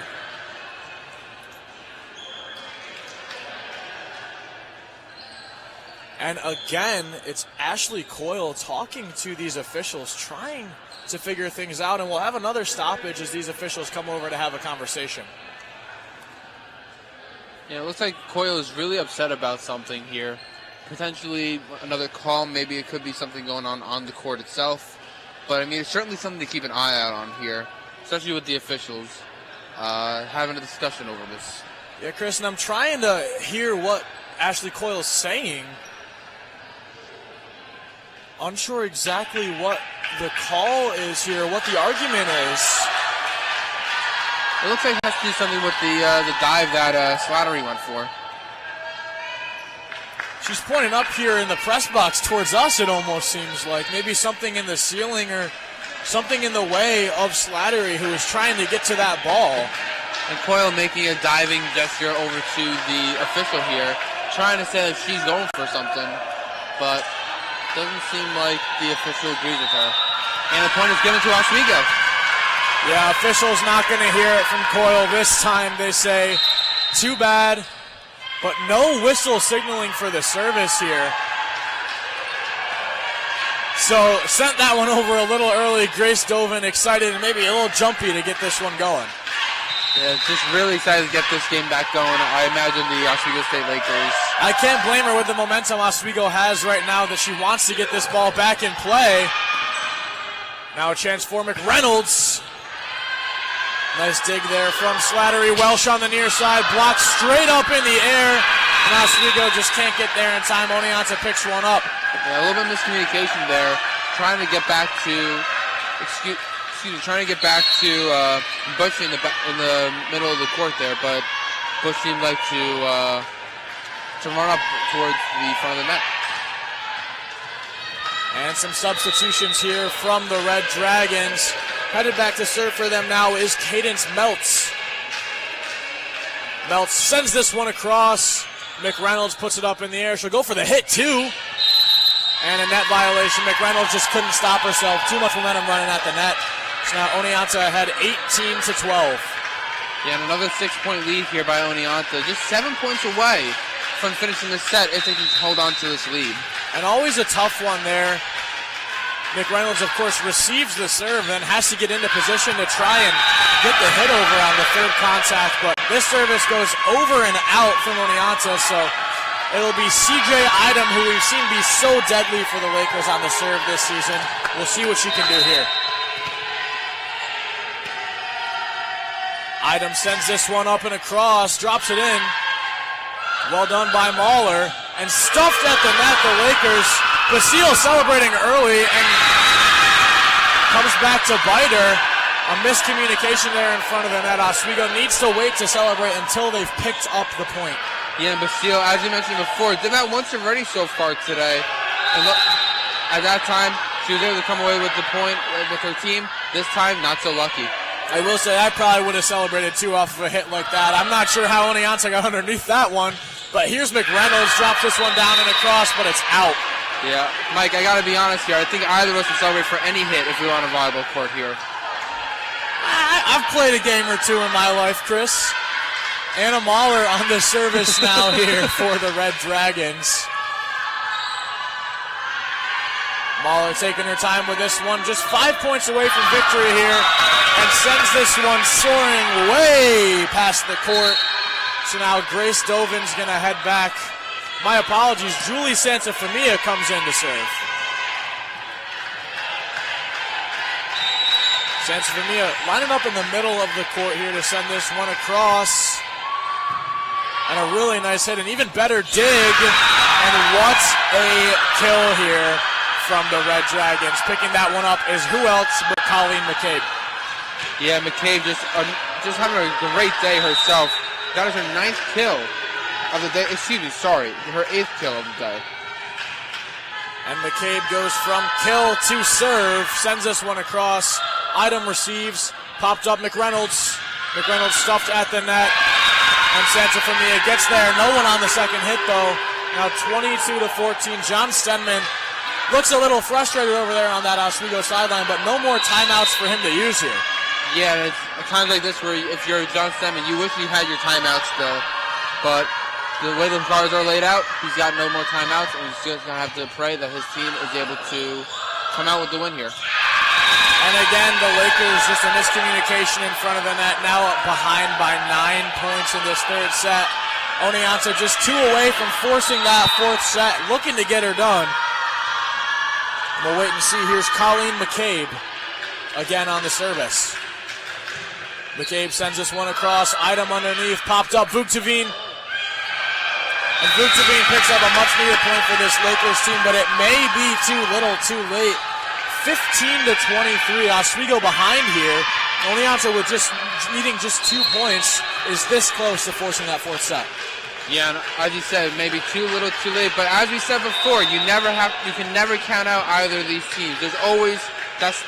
And again, it's Ashley Coyle talking to these officials, trying to figure things out, and we'll have another stoppage as these officials come over to have a conversation. Yeah, it looks like Coyle is really upset about something here. Potentially another call, maybe it could be something going on the court itself. But I mean, it's certainly something to keep an eye out on here, especially with the officials having a discussion over this. Yeah, Chris, and I'm trying to hear what Ashley Coyle is saying. Unsure exactly what the call is here, what the argument is. It looks like it has to do something with the dive that Slattery went for. She's pointing up here in the press box towards us, it almost seems like. Maybe something in the ceiling or something in the way of Slattery, who is trying to get to that ball. And Coyle making a diving gesture over to the official here, trying to say that she's going for something, but doesn't seem like the official agrees with her. And the point is given to Oswego. Yeah, officials not going to hear it from Coyle this time. They say, too bad. But no whistle signaling for the service here. So sent that one over a little early. Grace Dovin excited and maybe a little jumpy to get this one going. Yeah, just really excited to get this game back going. I imagine the Oswego State Lakers. I can't blame her with the momentum Oswego has right now that she wants to get this ball back in play. Now a chance for McReynolds. Nice dig there from Slattery. Welsh on the near side, blocked straight up in the air. And Oswego just can't get there in time. Oneonta picks one up. Yeah, a little bit of miscommunication there. Trying to get back to, trying to get back to Bush in the middle of the court there, but Bush seemed like to run up towards the front of the net. And some substitutions here from the Red Dragons. Headed back to serve for them now is Cadence Meltz. Meltz sends this one across. McReynolds puts it up in the air. She'll go for the hit, too. And a net violation. McReynolds just couldn't stop herself. Too much momentum running at the net. So now Oneonta ahead 18-12. Yeah, and another 6-point lead here by Oneonta. Just 7 points away from finishing the set if they can hold on to this lead. And always a tough one there. McReynolds, of course, receives the serve, then has to get into position to try and get the hit over on the third contact. But this service goes over and out from Oneonta, so it'll be C.J. Idem, who we've seen be so deadly for the Lakers on the serve this season. We'll see what she can do here. Idem sends this one up and across, drops it in. Well done by Mahler. And stuffed at the net, the Lakers. Basile celebrating early and comes back to bite her. A miscommunication there in front of the net. Oswego needs to wait to celebrate until they've picked up the point. Yeah, and Basile, as you mentioned before, did that once already so far today. And look, at that time, she was able to come away with the point with her team. This time, not so lucky. I will say I probably would have celebrated too off of a hit like that. I'm not sure how Oneonta got underneath that one. But here's McReynolds, drops this one down and across, but it's out. Yeah, Mike, I got to be honest here. I think either of us would celebrate for any hit if we were on a volleyball court here. I've played a game or two in my life, Chris. Anna Mahler on the service now here for the Red Dragons. Mahler taking her time with this one, just 5 points away from victory here, and sends this one soaring way past the court. So now Grace Dovin's going to head back. My apologies, Julie Santafamia comes in to serve. Santafamia lining up in the middle of the court here to send this one across. And a really nice hit, an even better dig. And what a kill here from the Red Dragons. Picking that one up is who else but Colleen McCabe. Yeah, McCabe just having a great day herself. That is her 9th kill of the day. Her 8th kill of the day. And McCabe goes from kill to serve, sends this one across. Idem receives, popped up McReynolds. McReynolds stuffed at the net. And Santafamia gets there. No one on the second hit, though. Now 22-14. John Stenman looks a little frustrated over there on that Oswego sideline, but no more timeouts for him to use here. Yeah, it's times like this where if you're John Stenman, you wish you had your timeouts still. But the way the cards are laid out, he's got no more timeouts, and he's just going to have to pray that his team is able to come out with the win here. And again, the Lakers, just a miscommunication in front of the net, now up behind by 9 points in this third set. Oneonta just 2 away from forcing that fourth set, looking to get her done. We'll wait and see. Here's Colleen McCabe again on the service. McCabe sends this one across. Idem underneath, popped up. Vuctavine. And Vuctavine picks up a much-needed point for this Lakers team, but it may be too little, too late. 15-23. Oswego behind here. Oneonta with just needing just 2 points is this close to forcing that fourth set. Yeah, and as you said, maybe too little, too late. But as we said before, you can never count out either of these teams. There's always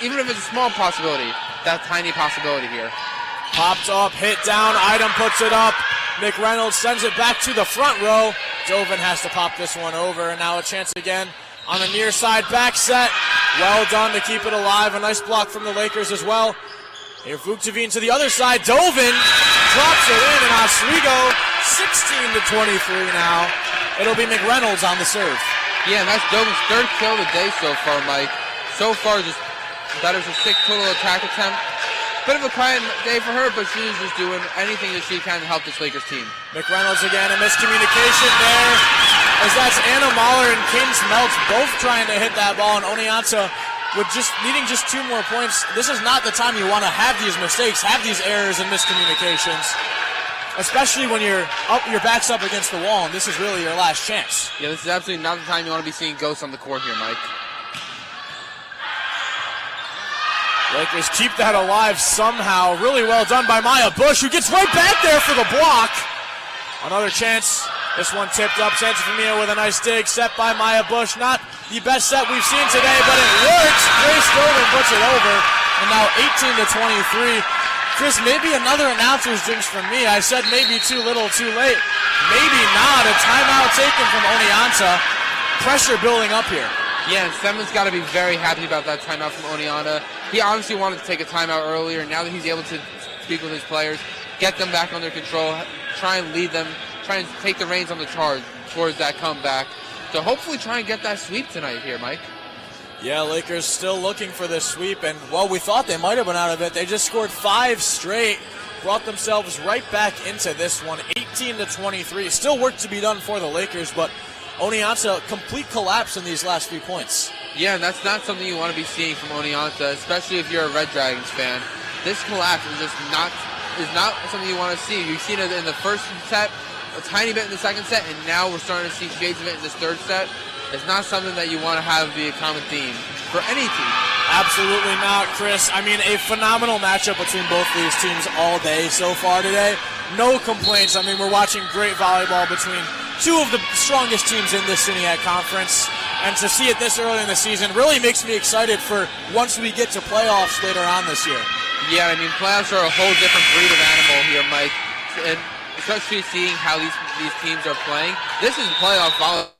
even if it's a small possibility, that tiny possibility here. Popped up, hit down, Idem puts it up. McReynolds sends it back to the front row. Dovin has to pop this one over, and now a chance again on the near side back set. Well done to keep it alive. A nice block from the Lakers as well. Here Vuctavine to the other side. Dovin drops it in, and Oswego 16-23 now. It'll be McReynolds on the serve. Yeah, and that's Dovin's 3rd kill of the day so far, Mike. So far, just that is a 6 total attack attempt. Bit of a quiet day for her, but she's just doing anything that she can to help this Lakers team. McReynolds again, a miscommunication there, as that's Anna Mahler and Kings Meltz both trying to hit that ball, and Oneonta with needing just 2 more points, this is not the time you want to have these mistakes, have these errors and miscommunications, especially when your back's up against the wall and this is really your last chance. Yeah, this is absolutely not the time you want to be seeing ghosts on the court here, Mike. Lakers keep that alive somehow. Really well done by Maya Bush, who gets right back there for the block. Another chance. This one tipped up. Santifamia with a nice dig. Set by Maya Bush. Not the best set we've seen today, but it works. Grace Golden puts it over. And now 18-23. Chris, maybe another announcer's jinx from me. I said maybe too little, too late. Maybe not. A timeout taken from Oneonta. Pressure building up here. Yeah, and Stedman's got to be very happy about that timeout from Oneonta. He obviously wanted to take a timeout earlier. Now that he's able to speak with his players, get them back under control, try and lead them, try and take the reins on the charge towards that comeback. So hopefully try and get that sweep tonight here, Mike. Yeah, Lakers still looking for this sweep, and we thought they might have been out of it. They just scored 5 straight, brought themselves right back into this one, 18-23. Still work to be done for the Lakers, but Oneonta, complete collapse in these last few points. Yeah, and that's not something you want to be seeing from Oneonta, especially if you're a Red Dragons fan. This collapse is just not something you want to see. You've seen it in the first set, a tiny bit in the second set, and now we're starting to see shades of it in this third set. It's not something that you want to have be a common theme for any team. Absolutely not, Chris. I mean, a phenomenal matchup between both these teams all day so far today. No complaints. I mean, we're watching great volleyball between 2 of the strongest teams in this SUNY conference. And to see it this early in the season really makes me excited for once we get to playoffs later on this year. Yeah, I mean, playoffs are a whole different breed of animal here, Mike. And especially seeing how these teams are playing. This is playoff volleyball.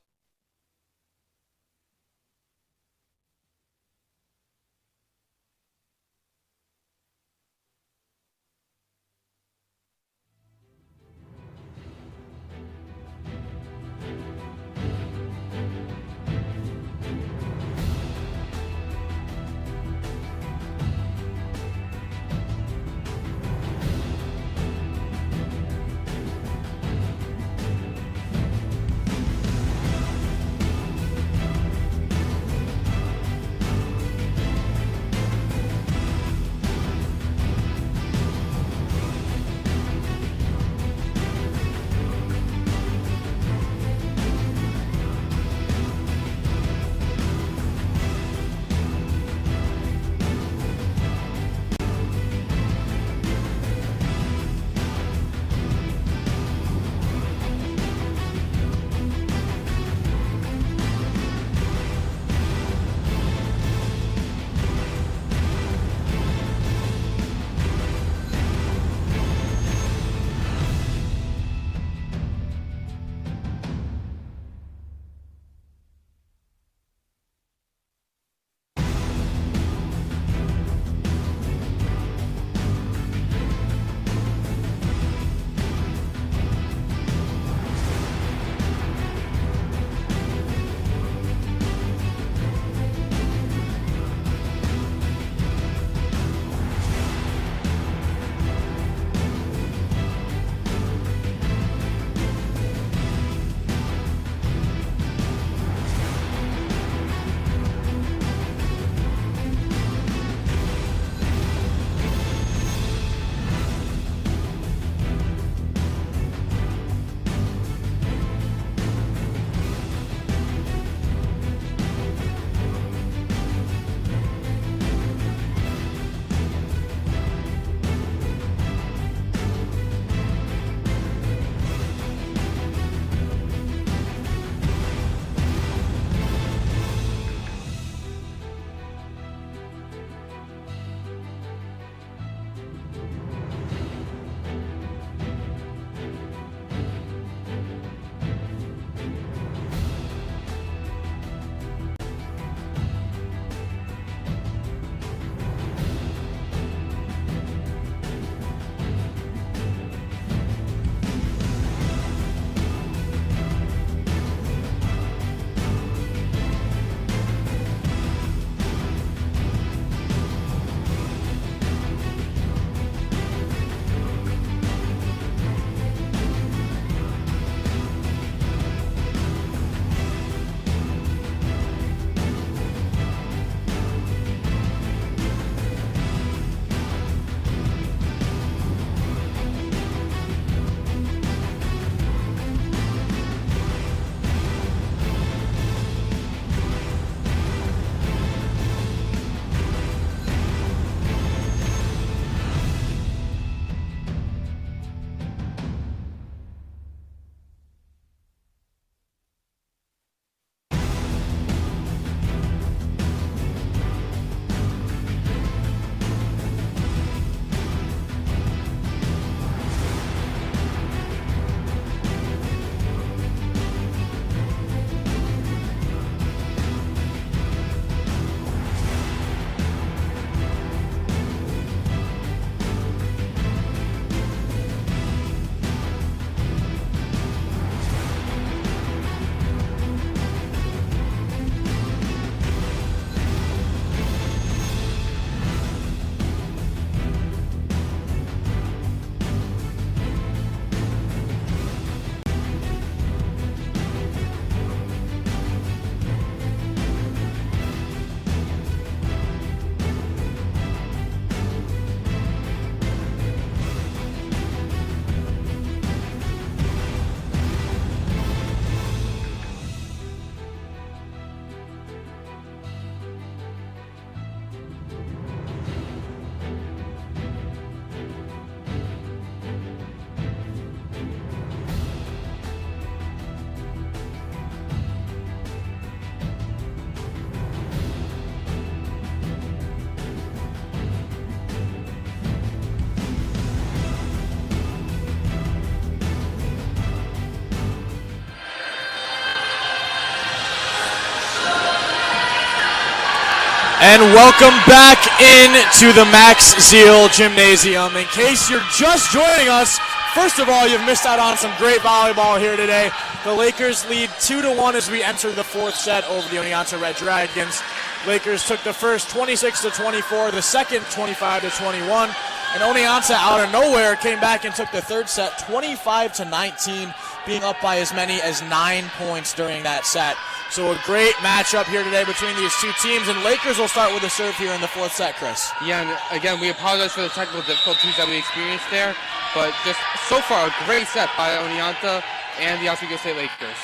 And welcome back into the Max Zeal Gymnasium. In case you're just joining us, first of all, you've missed out on some great volleyball here today. The Lakers lead 2-1 as we enter the fourth set over the Oneonta Red Dragons. Lakers took the first 26-24, the second 25-21, and Oneonta out of nowhere came back and took the third set 25-19, being up by as many as 9 points during that set. So a great matchup here today between these two teams, and Lakers will start with a serve here in the fourth set, Chris. Yeah, and again, we apologize for the technical difficulties that we experienced there, but just so far a great set by Oneonta and the Oswego State Lakers.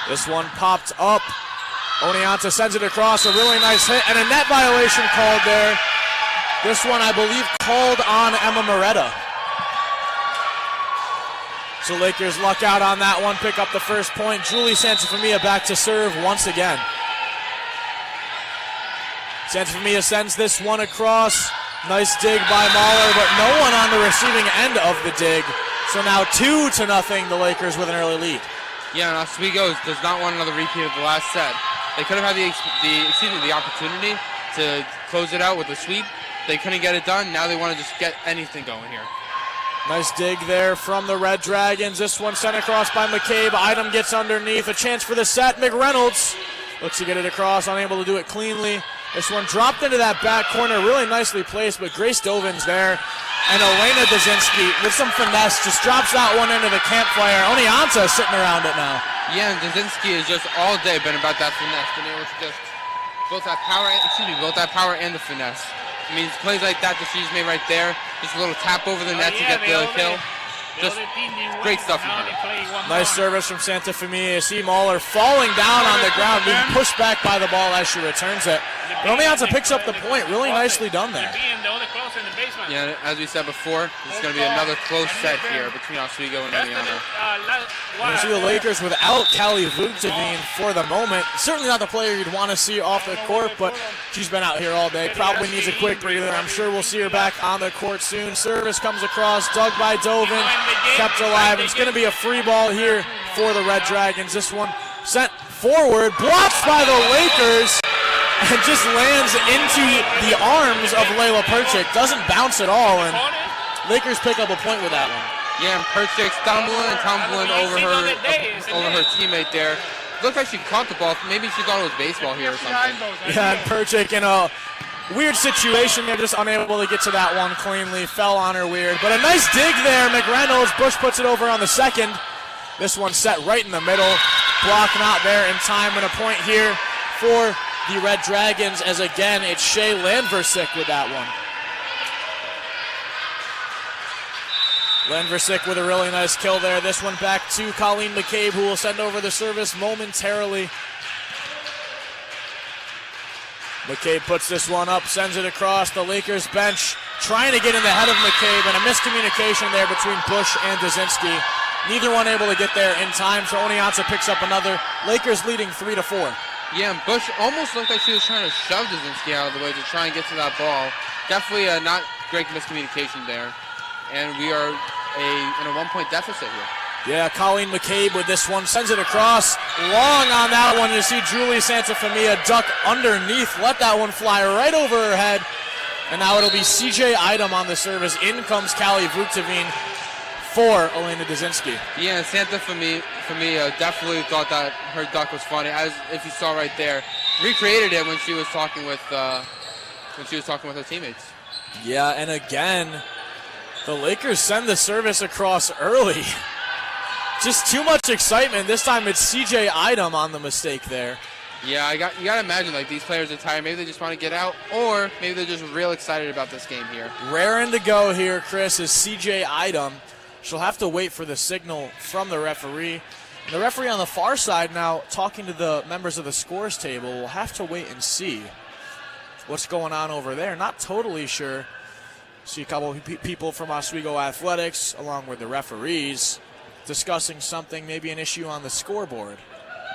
This one popped up. Oneonta sends it across, a really nice hit, and a net violation called there. This one, I believe, called on Emma Moretta. So Lakers luck out on that one, pick up the first point. Julie Santafamia back to serve once again. Santafamia sends this one across. Nice dig by Mahler, but no one on the receiving end of the dig. So now 2-0, the Lakers with an early lead. Yeah, and Oswego does not want another repeat of the last set. They could have had the opportunity to close it out with a sweep. They couldn't get it done. Now they want to just get anything going here. Nice dig there from the Red Dragons. This one sent across by McCabe. Item gets underneath. A chance for the set. McReynolds looks to get it across, unable to do it cleanly. This one dropped into that back corner, really nicely placed, but Grace Dovin's there. And Elena Dazinski, with some finesse, just drops that one into the campfire. Oneonta sitting around it now. Yeah, and Dazinski has just all day been about that finesse, been able to just both that power and the finesse. I mean, plays like that she's made right there. Just a little tap over the net to get the kill. Just great stuff from her. Nice service from Santafamia. See Mahler falling down on the ground, being pushed back by the ball as she returns it. But Oneonta picks up the point. Really nicely done there. Yeah, as we said before, this is going to be another close set here between Oswego and Oneonta. You see the Lakers without Callie Vugteveen for the moment. Certainly not the player you'd want to see off the court, but she's been out here all day. Probably needs a quick breather. I'm sure we'll see her back on the court soon. Service comes across, dug by Dovin, kept alive. It's going to be a free ball here for the Red Dragons. This one sent forward, blocked by the Lakers, and just lands into the arms of Layla Perchik. Doesn't bounce at all, and Lakers pick up a point with that one. Yeah, and Perchik stumbling and tumbling over her teammate there. Looked like she caught the ball. Maybe she thought it was baseball here or something. Yeah, and Perchik in a weird situation. They're just unable to get to that one cleanly. Fell on her weird. But a nice dig there. McReynolds. Bush puts it over on the second. This one set right in the middle. Block not there in time, and a point here for the Red Dragons, as again it's Shea Landversick with that one. Landversick with a really nice kill there. This one back to Colleen McCabe, who will send over the service momentarily. McCabe puts this one up, sends it across the Lakers bench, trying to get in the head of McCabe, and a miscommunication there between Bush and Dazinski. Neither one able to get there in time, so Oneonta picks up another. Lakers leading 3-4. Yeah, and Bush almost looked like she was trying to shove Dazinski out of the way to try and get to that ball. Definitely a not great miscommunication there. And we are in a 1-point deficit here. Yeah, Colleen McCabe with this one, sends it across. Long on that one, you see Julie Santafamia duck underneath, let that one fly right over her head. And now it'll be CJ Idom on the service. In comes Callie Vugteveen for Elena Dazinski. Yeah, Santafamia definitely thought that her duck was funny, as if you saw right there. Recreated it when she was talking with her teammates. Yeah, and again, the Lakers send the service across early. Just too much excitement. This time it's CJ Idom on the mistake there. Yeah, you got to imagine, like, these players are tired. Maybe they just want to get out, or maybe they're just real excited about this game here. Raring to go here, Chris, is CJ Idom. She'll have to wait for the signal from the referee. The referee on the far side now talking to the members of the scores table. We'll have to wait and see what's going on over there. Not totally sure. See a couple of people from Oswego Athletics along with the referees discussing something, maybe an issue on the scoreboard.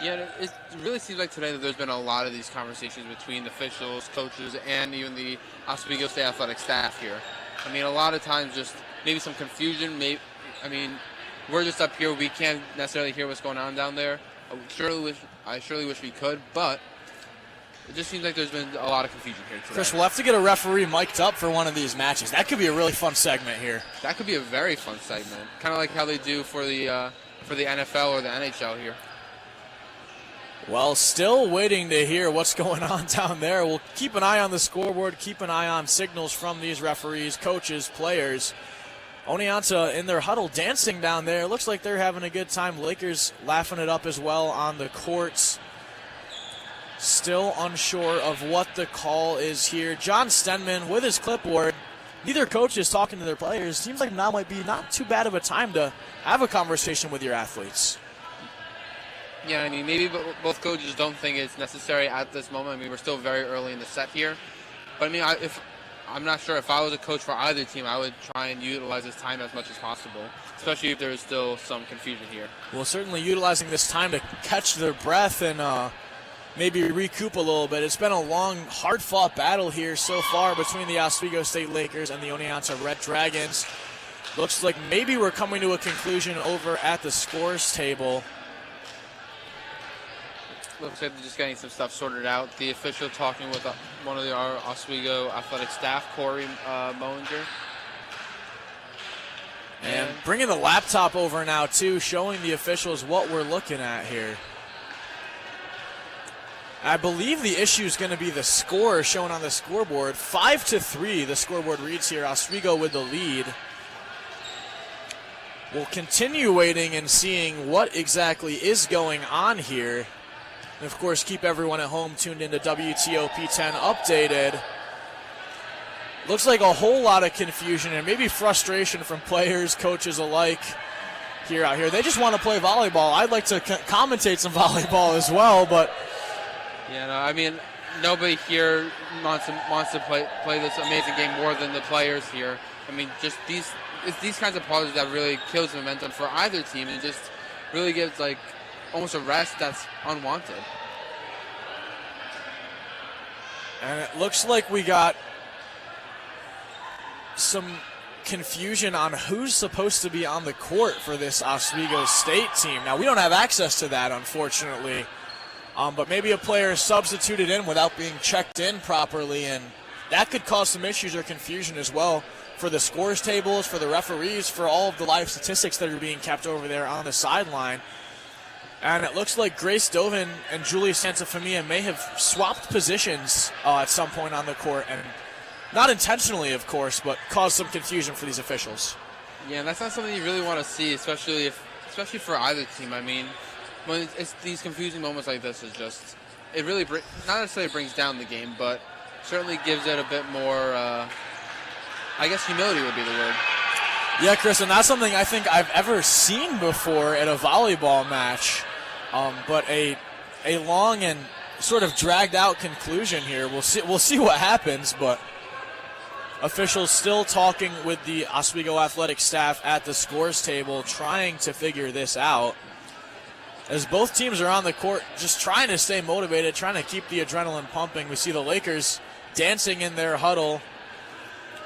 Yeah, it really seems like today that there's been a lot of these conversations between the officials, coaches, and even the Oswego State athletic staff here. I mean, a lot of times just maybe some confusion. We're just up here. We can't necessarily hear what's going on down there. I surely wish we could, but it just seems like there's been a lot of confusion here today. Chris, we'll have to get a referee mic'd up for one of these matches. That could be a really fun segment here. That could be a very fun segment, kind of like how they do for the NFL or the NHL here. Well, still waiting to hear what's going on down there. We'll keep an eye on the scoreboard, keep an eye on signals from these referees, coaches, players. Oneonta in their huddle dancing down there. Looks like they're having a good time. Lakers laughing it up as well on the courts. Still unsure of what the call is here. John Stenman with his clipboard. Neither coach is talking to their players. Seems like now might be not too bad of a time to have a conversation with your athletes. Yeah, I mean, maybe both coaches don't think it's necessary at this moment. I mean, we're still very early in the set here. But, I mean, I'm not sure. If I was a coach for either team, I would try and utilize this time as much as possible, especially if there's still some confusion here. Well, certainly utilizing this time to catch their breath and maybe recoup a little bit. It's been a long, hard-fought battle here so far between the Oswego State Lakers and the Oneonta Red Dragons. Looks like maybe we're coming to a conclusion over at the scores table. Looks like they're just getting some stuff sorted out. The official talking with one of our Oswego athletic staff, Corey Mohinger. And bringing the laptop over now, too, showing the officials what we're looking at here. I believe the issue is going to be the score shown on the scoreboard. 5-3, the scoreboard reads here. Oswego with the lead. We'll continue waiting and seeing what exactly is going on here. And, of course, keep everyone at home tuned into WTOP 10 updated. Looks like a whole lot of confusion and maybe frustration from players, coaches alike out here. They just want to play volleyball. I'd like to commentate some volleyball as well, but... Yeah, no, I mean, nobody here wants to play this amazing game more than the players here. I mean, just it's these kinds of pauses that really kills the momentum for either team and just really gives, like, almost a rest that's unwanted. And it looks like we got some confusion on who's supposed to be on the court for this Oswego State team. Now, we don't have access to that, unfortunately, but maybe a player is substituted in without being checked in properly, and that could cause some issues or confusion as well for the scores tables, for the referees, for all of the live statistics that are being kept over there on the sideline. And it looks like Grace Dovin and Julia Santafamia may have swapped positions at some point on the court, and not intentionally, of course, but caused some confusion for these officials. Yeah, and that's not something you really want to see, especially for either team. I mean, when it's these confusing moments like this, is just it really not necessarily brings down the game, but certainly gives it a bit more. I guess humility would be the word. Yeah, Chris, and that's something I think I've ever seen before at a volleyball match. But a long and sort of dragged out conclusion here. We'll see what happens, but officials still talking with the Oswego athletic staff at the scores table, trying to figure this out. As both teams are on the court, just trying to stay motivated, trying to keep the adrenaline pumping. We see the Lakers dancing in their huddle.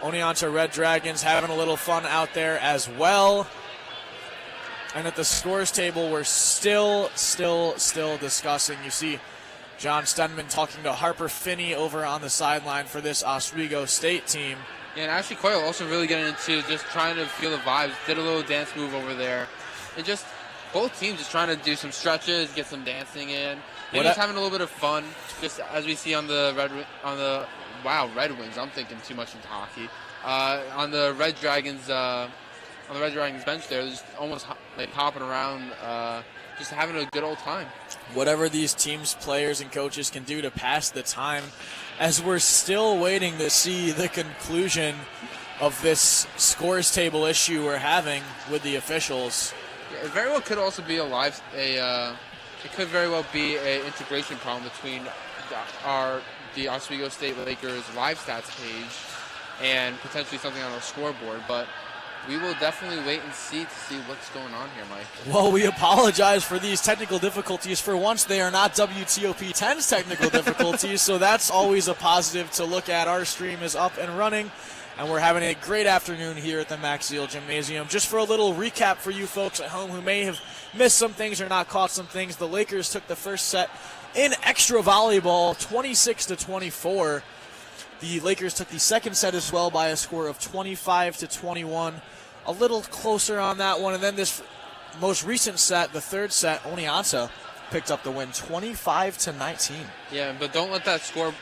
Oneonta Red Dragons having a little fun out there as well. And at the scores table, we're still discussing. You see John Stenman talking to Harper Finney over on the sideline for this Oswego State team. Yeah, and Ashley Coyle also really getting into just trying to feel the vibes. Did a little dance move over there. And just both teams just trying to do some stretches, get some dancing in. Maybe just having a little bit of fun, just as we see on the Red Wings. I'm thinking too much into hockey. On the Red Dragons bench there, just almost like hopping around, just having a good old time. Whatever these teams, players, and coaches can do to pass the time, as we're still waiting to see the conclusion of this scores table issue we're having with the officials. Yeah, it very well could also be it could very well be an integration problem between the Oswego State Lakers live stats page and potentially something on our scoreboard, but we will definitely wait and see what's going on here, Mike. Well, we apologize for these technical difficulties. For once, they are not WTOP 10's technical difficulties, so that's always a positive to look at. Our stream is up and running, and we're having a great afternoon here at the Max Zeal Gymnasium. Just for a little recap for you folks at home who may have missed some things or not caught some things, the Lakers took the first set in extra volleyball, 26-24. The Lakers took the second set as well by a score of 25-21. A little closer on that one, and then this most recent set, the third set, Oneonta picked up the win, 25-19. Yeah, but don't let that score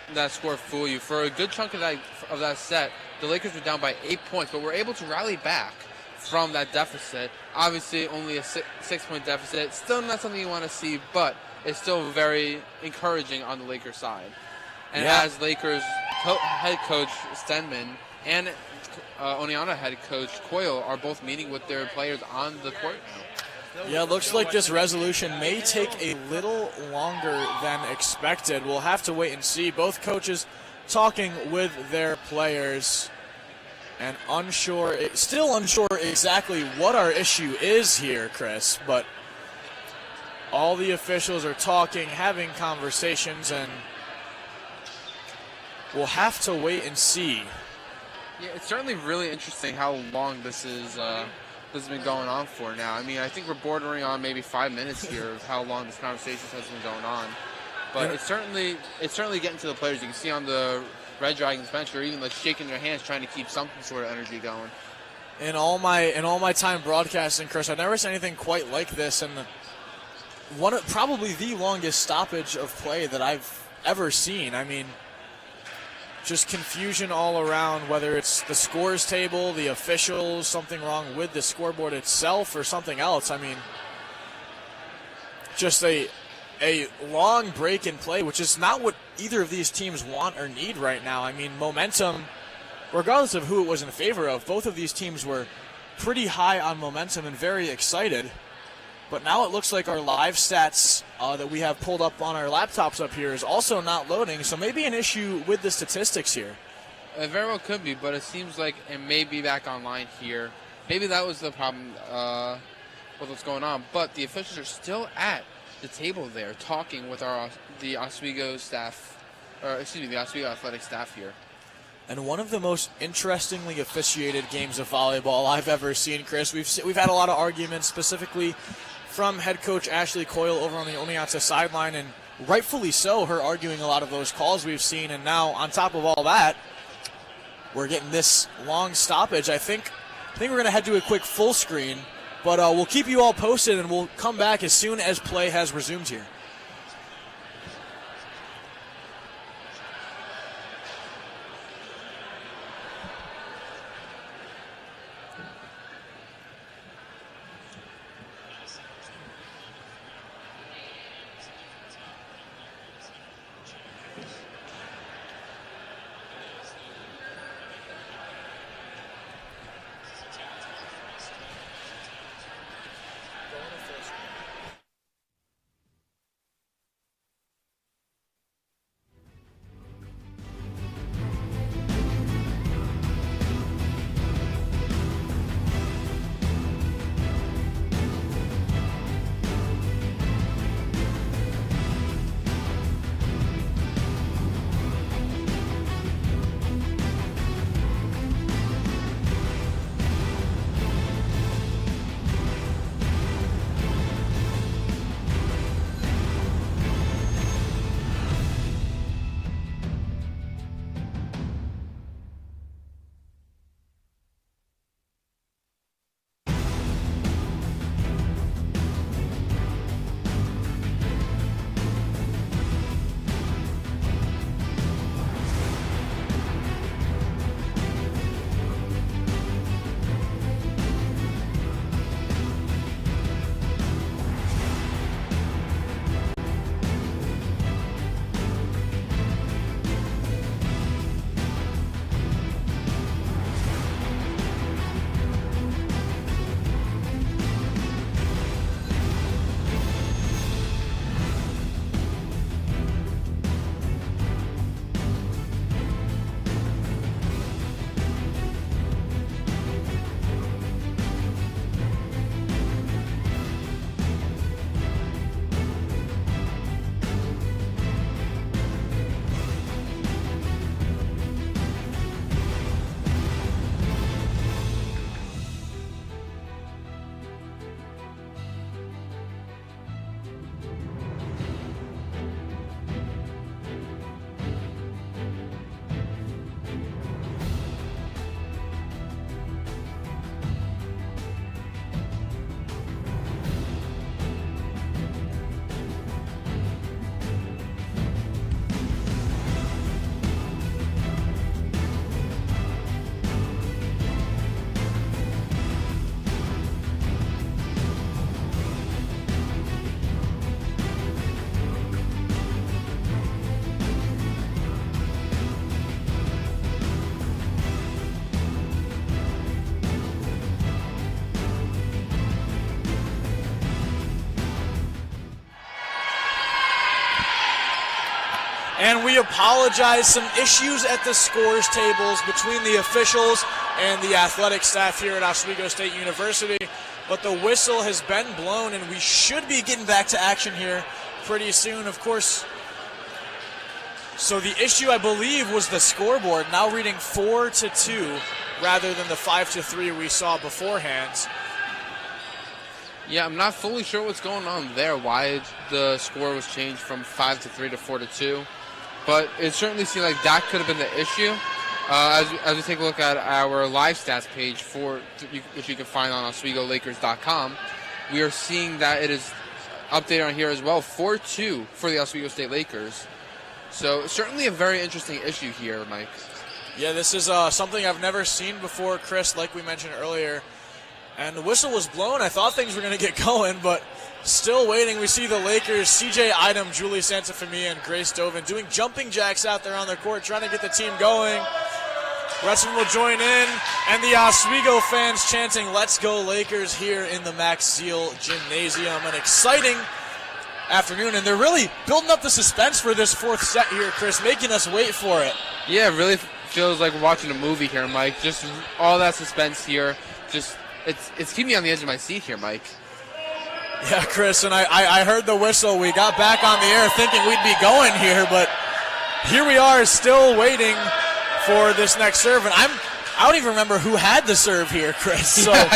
fool you. For a good chunk of that set, the Lakers were down by 8 points, but were able to rally back from that deficit. Obviously, only a 6-point deficit. Still not something you want to see, but it's still very encouraging on the Lakers side. And as Lakers head coach Stenman and Oneonta head coach Coyle are both meeting with their players on the court now. Yeah, looks like this resolution may take a little longer than expected. We'll have to wait and see. Both coaches talking with their players and still unsure exactly what our issue is here, Chris, but all the officials are talking, having conversations, and we'll have to wait and see. Yeah, it's certainly really interesting how long this has been going on for now. I mean, I think we're bordering on maybe 5 minutes here of how long this conversation has been going on. But it's certainly getting to the players. You can see on the Red Dragons bench, they're even like shaking their hands, trying to keep some sort of energy going. In all my time broadcasting, Chris, I've never seen anything quite like this, and probably the longest stoppage of play that I've ever seen. I mean, just confusion all around, whether it's the scores table, the officials, something wrong with the scoreboard itself, or something else. I mean, just a long break in play, which is not what either of these teams want or need right now. I mean, momentum, regardless of who it was in favor of, both of these teams were pretty high on momentum and very excited. But now it looks like our live stats that we have pulled up on our laptops up here is also not loading, so maybe an issue with the statistics here. It very well could be, but it seems like it may be back online here. Maybe that was the problem with what's going on. But the officials are still at the table there talking with the Oswego staff, the Oswego athletic staff here. And one of the most interestingly officiated games of volleyball I've ever seen, Chris. We've had a lot of arguments, specifically from head coach Ashley Coyle over on the Oneonta sideline, and rightfully so, her arguing a lot of those calls we've seen. And now, on top of all that, we're getting this long stoppage. I think we're going to head to a quick full screen, but we'll keep you all posted, and we'll come back as soon as play has resumed here. And we apologize, some issues at the scores tables between the officials and the athletic staff here at Oswego State University. But the whistle has been blown, and we should be getting back to action here pretty soon. Of course, so the issue, I believe, was the scoreboard now reading 4-2 rather than the 5-3 we saw beforehand. Yeah, I'm not fully sure what's going on there, why the score was changed from 5-3 to 4-2. But it certainly seemed like that could have been the issue. As we take a look at our live stats page, which you can find on OswegoLakers.com, we are seeing that it is updated on here as well, 4-2 for the Oswego State Lakers. So certainly a very interesting issue here, Mike. Yeah, this is something I've never seen before, Chris, like we mentioned earlier. And the whistle was blown. I thought things were going to get going, but still waiting. We see the Lakers, CJ Idem, Julie Santafamia, and Grace Dovin doing jumping jacks out there on their court, trying to get the team going. Wrestling will join in, and the Oswego fans chanting, "Let's go Lakers," here in the Max Zeal Gymnasium. An exciting afternoon, and they're really building up the suspense for this fourth set here, Chris, making us wait for it. Yeah, it really feels like we're watching a movie here, Mike. Just all that suspense here. Just it's keeping me on the edge of my seat here, Mike. Yeah, Chris, and I heard the whistle. We got back on the air thinking we'd be going here, but here we are still waiting for this next serve. And I don't even remember who had the serve here, Chris. So yeah,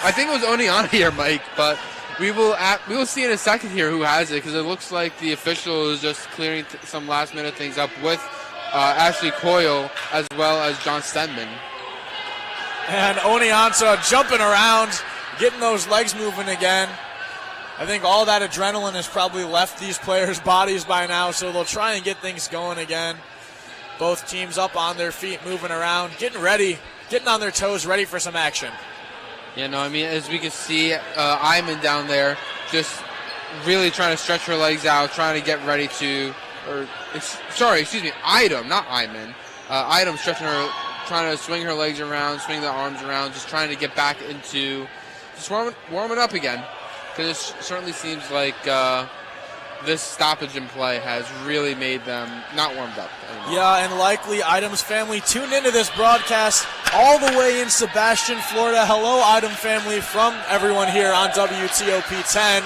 I think it was Oneonta here, Mike, but we will see in a second here who has it, because it looks like the official is just clearing some last-minute things up with Ashley Coyle as well as John Stenman. And Oneonta jumping around, getting those legs moving again. I think all that adrenaline has probably left these players' bodies by now, so they'll try and get things going again. Both teams up on their feet, moving around, getting ready, getting on their toes, ready for some action. Yeah, no, I mean, as we can see, Iman down there just really trying to stretch her legs out, trying to get ready to, Idem, not Iman. Idem stretching her, trying to swing her legs around, swing the arms around, just trying to get back into, just warming up again. Because it certainly seems like this stoppage in play has really made them not warmed up anymore. Yeah, and likely Idem's family tuned into this broadcast all the way in Sebastian, Florida. Hello, Idem family, from everyone here on WTOP 10.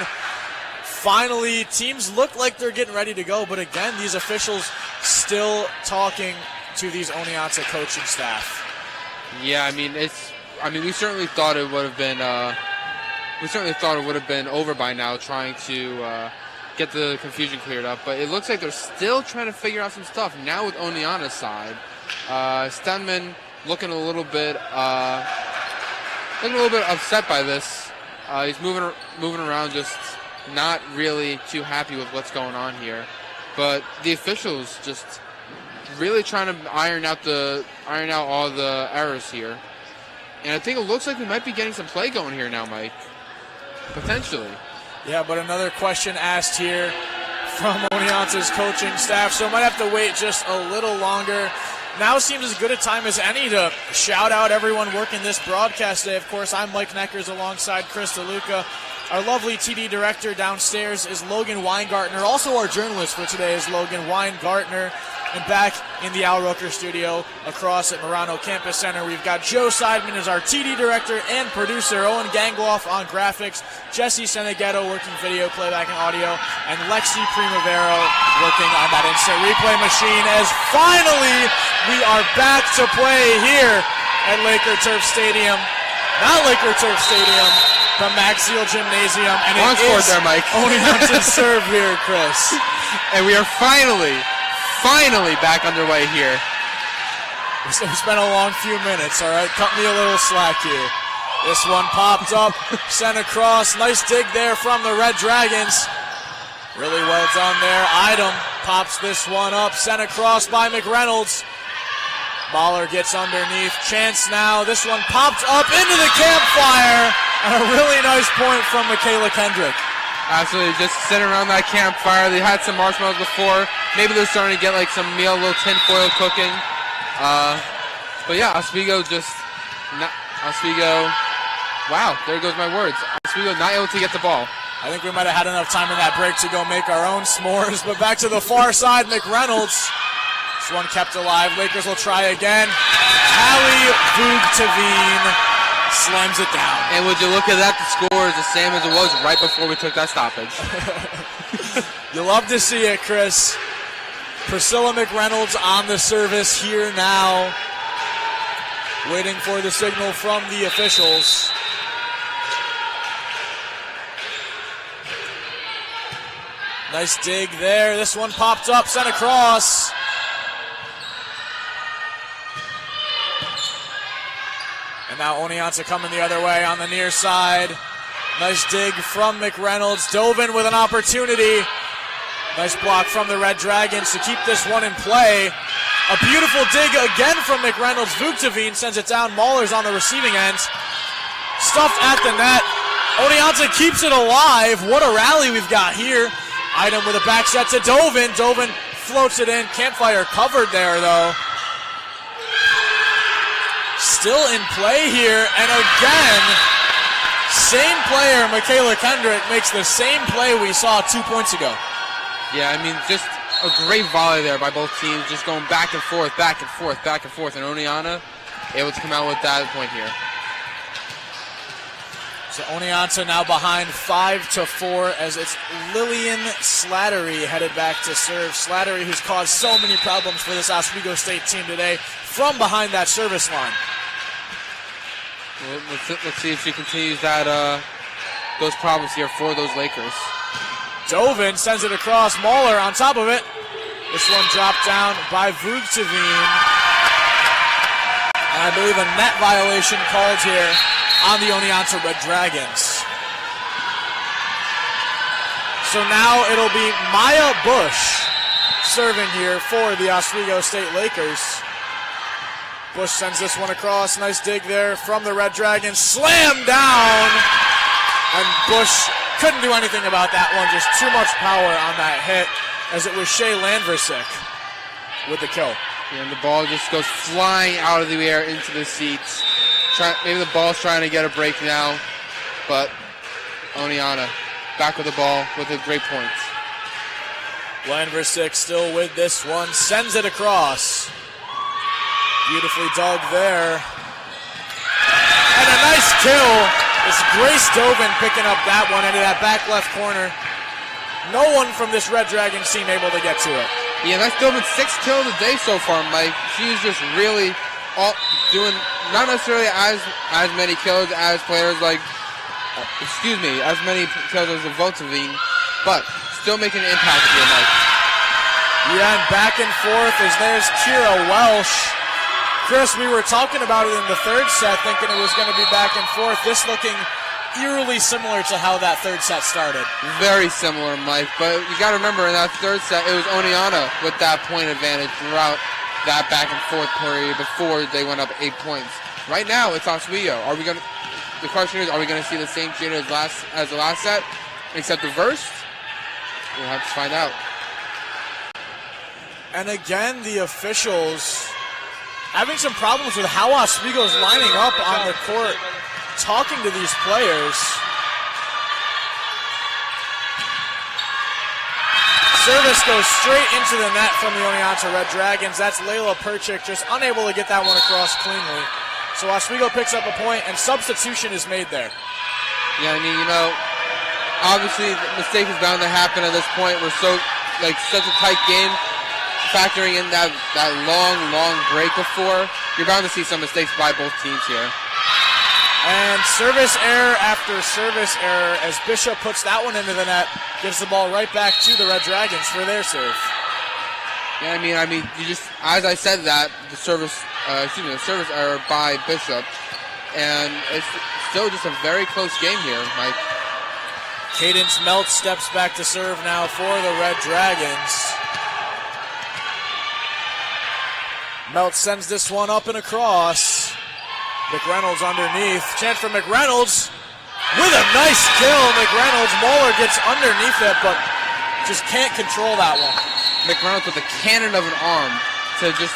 Finally, teams look like they're getting ready to go, but again, these officials still talking to these Oneonta coaching staff. Yeah, I mean, we certainly thought it would have been. We certainly thought it would have been over by now, trying to get the confusion cleared up. But it looks like they're still trying to figure out some stuff now with Oneonta's side. Stenman looking a little bit upset by this. He's moving around, just not really too happy with what's going on here. But the officials just really trying to iron out all the errors here. And I think it looks like we might be getting some play going here now, Mike. Potentially. Yeah, but another question asked here from Oneonta's coaching staff, so might have to wait just a little longer. Now seems as good a time as any to shout out everyone working this broadcast day. Of course, I'm Mike Neckers alongside Chris DeLuca. Our lovely TV director downstairs is Logan Weingartner. Also our journalist for today is Logan Weingartner. And back in the Al Roker studio across at Marano Campus Center, we've got Joe Seidman as our TD director and producer, Owen Gangloff on graphics, Jesse Seneghetto working video, playback, and audio, and Lexi Primavero working on that instant replay machine. As finally we are back to play here at Laker Turf Stadium. Not Laker Turf Stadium, the Max Zeal Gymnasium. And it is there, Mike. Oneonta's serve here, Chris. And we are finally back underway here. It's been a long few minutes, all right? Cut me a little slack here. This one popped up, sent across. Nice dig there from the Red Dragons. Really well done there. Idem pops this one up, sent across by McReynolds. Baller gets underneath. Chance now. This one popped up into the campfire. And a really nice point from Michaela Kendrick. Absolutely, just sitting around that campfire. They had some marshmallows before. Maybe they're starting to get like some meal, a little tin foil cooking. But yeah, Oswego, wow, there goes my words. Oswego not able to get the ball. I think we might have had enough time in that break to go make our own s'mores, but back to the far side, McReynolds. This one kept alive. Lakers will try again. Hallie Vugtavine slams it down. And would you look at that, the score is the same as it was right before we took that stoppage. You love to see it, Chris. Priscilla McReynolds on the service here now, waiting for the signal from the officials. Nice dig there. This one popped up, sent across. And now Oneonta coming the other way on the near side. Nice dig from McReynolds. Dovin with an opportunity. Nice block from the Red Dragons to keep this one in play. A beautiful dig again from McReynolds. Vugtavine sends it down. Mahler's on the receiving end. Stuffed at the net. Oneonta keeps it alive. What a rally we've got here. Item with a back set to Dovin. Dovin floats it in. Campfire covered there, though. Still in play here. And again, same player, Michaela Kendrick, makes the same play we saw 2 points ago. Yeah, I mean, just a great volley there by both teams, just going back and forth, back and forth, back and forth. And Oneonta able to come out with that point here. So Oneonta now behind 5-4 as it's Lillian Slattery headed back to serve. Slattery, who's caused so many problems for this Oswego State team today from behind that service line. Well, let's see if she continues that those problems here for those Lakers. Dovin sends it across. Mahler on top of it. This one dropped down by Vugtavine. And I believe a net violation called here on the Oneonta Red Dragons. So now it'll be Maya Bush serving here for the Oswego State Lakers. Bush sends this one across. Nice dig there from the Red Dragons. Slam down! And Bush couldn't do anything about that one. Just too much power on that hit, as it was Shea Landversick with the kill. And the ball just goes flying out of the air into the seats. Maybe the ball's trying to get a break now, but Oneonta back with the ball with a great point. Landversick still with this one, sends it across. Beautifully dug there. And a nice kill. It's Grace Dovin picking up that one into that back left corner. No one from this Red Dragons team able to get to it. Yeah, that's Dovin's 6th kill of the day so far, Mike. She's just really doing not necessarily as many kills as players like, as many kills as Vugtavine, but still making an impact here, Mike. Yeah, and back and forth as there's Kira Welsh. Chris, we were talking about it in the third set, thinking it was going to be back and forth. This looking eerily similar to how that third set started. Very similar, Mike, but you got to remember in that third set, it was Oneonta with that point advantage throughout that back and forth period before they went up 8 points. Right now, it's Oswego. The question is, are we going to see the same shit as the last set, except reversed? We'll have to find out. And again, the officials having some problems with how Oswego's lining up on the court, talking to these players. Service goes straight into the net from the Oneonta Red Dragons. That's Layla Perchik just unable to get that one across cleanly. So Oswego picks up a point, and substitution is made there. Yeah, I mean, obviously the mistake is bound to happen at this point. We're such a tight game. Factoring in that long break before, you're bound to see some mistakes by both teams here. And service error after service error as Bishop puts that one into the net, gives the ball right back to the Red Dragons for their serve. Yeah, I mean, you just, as I said that, the service error by Bishop, and it's still just a very close game here, Mike. Cadence Meltz steps back to serve now for the Red Dragons. Meltz sends this one up and across. McReynolds underneath. Chance for McReynolds with a nice kill. McReynolds, Mahler gets underneath it, but just can't control that one. McReynolds with a cannon of an arm to just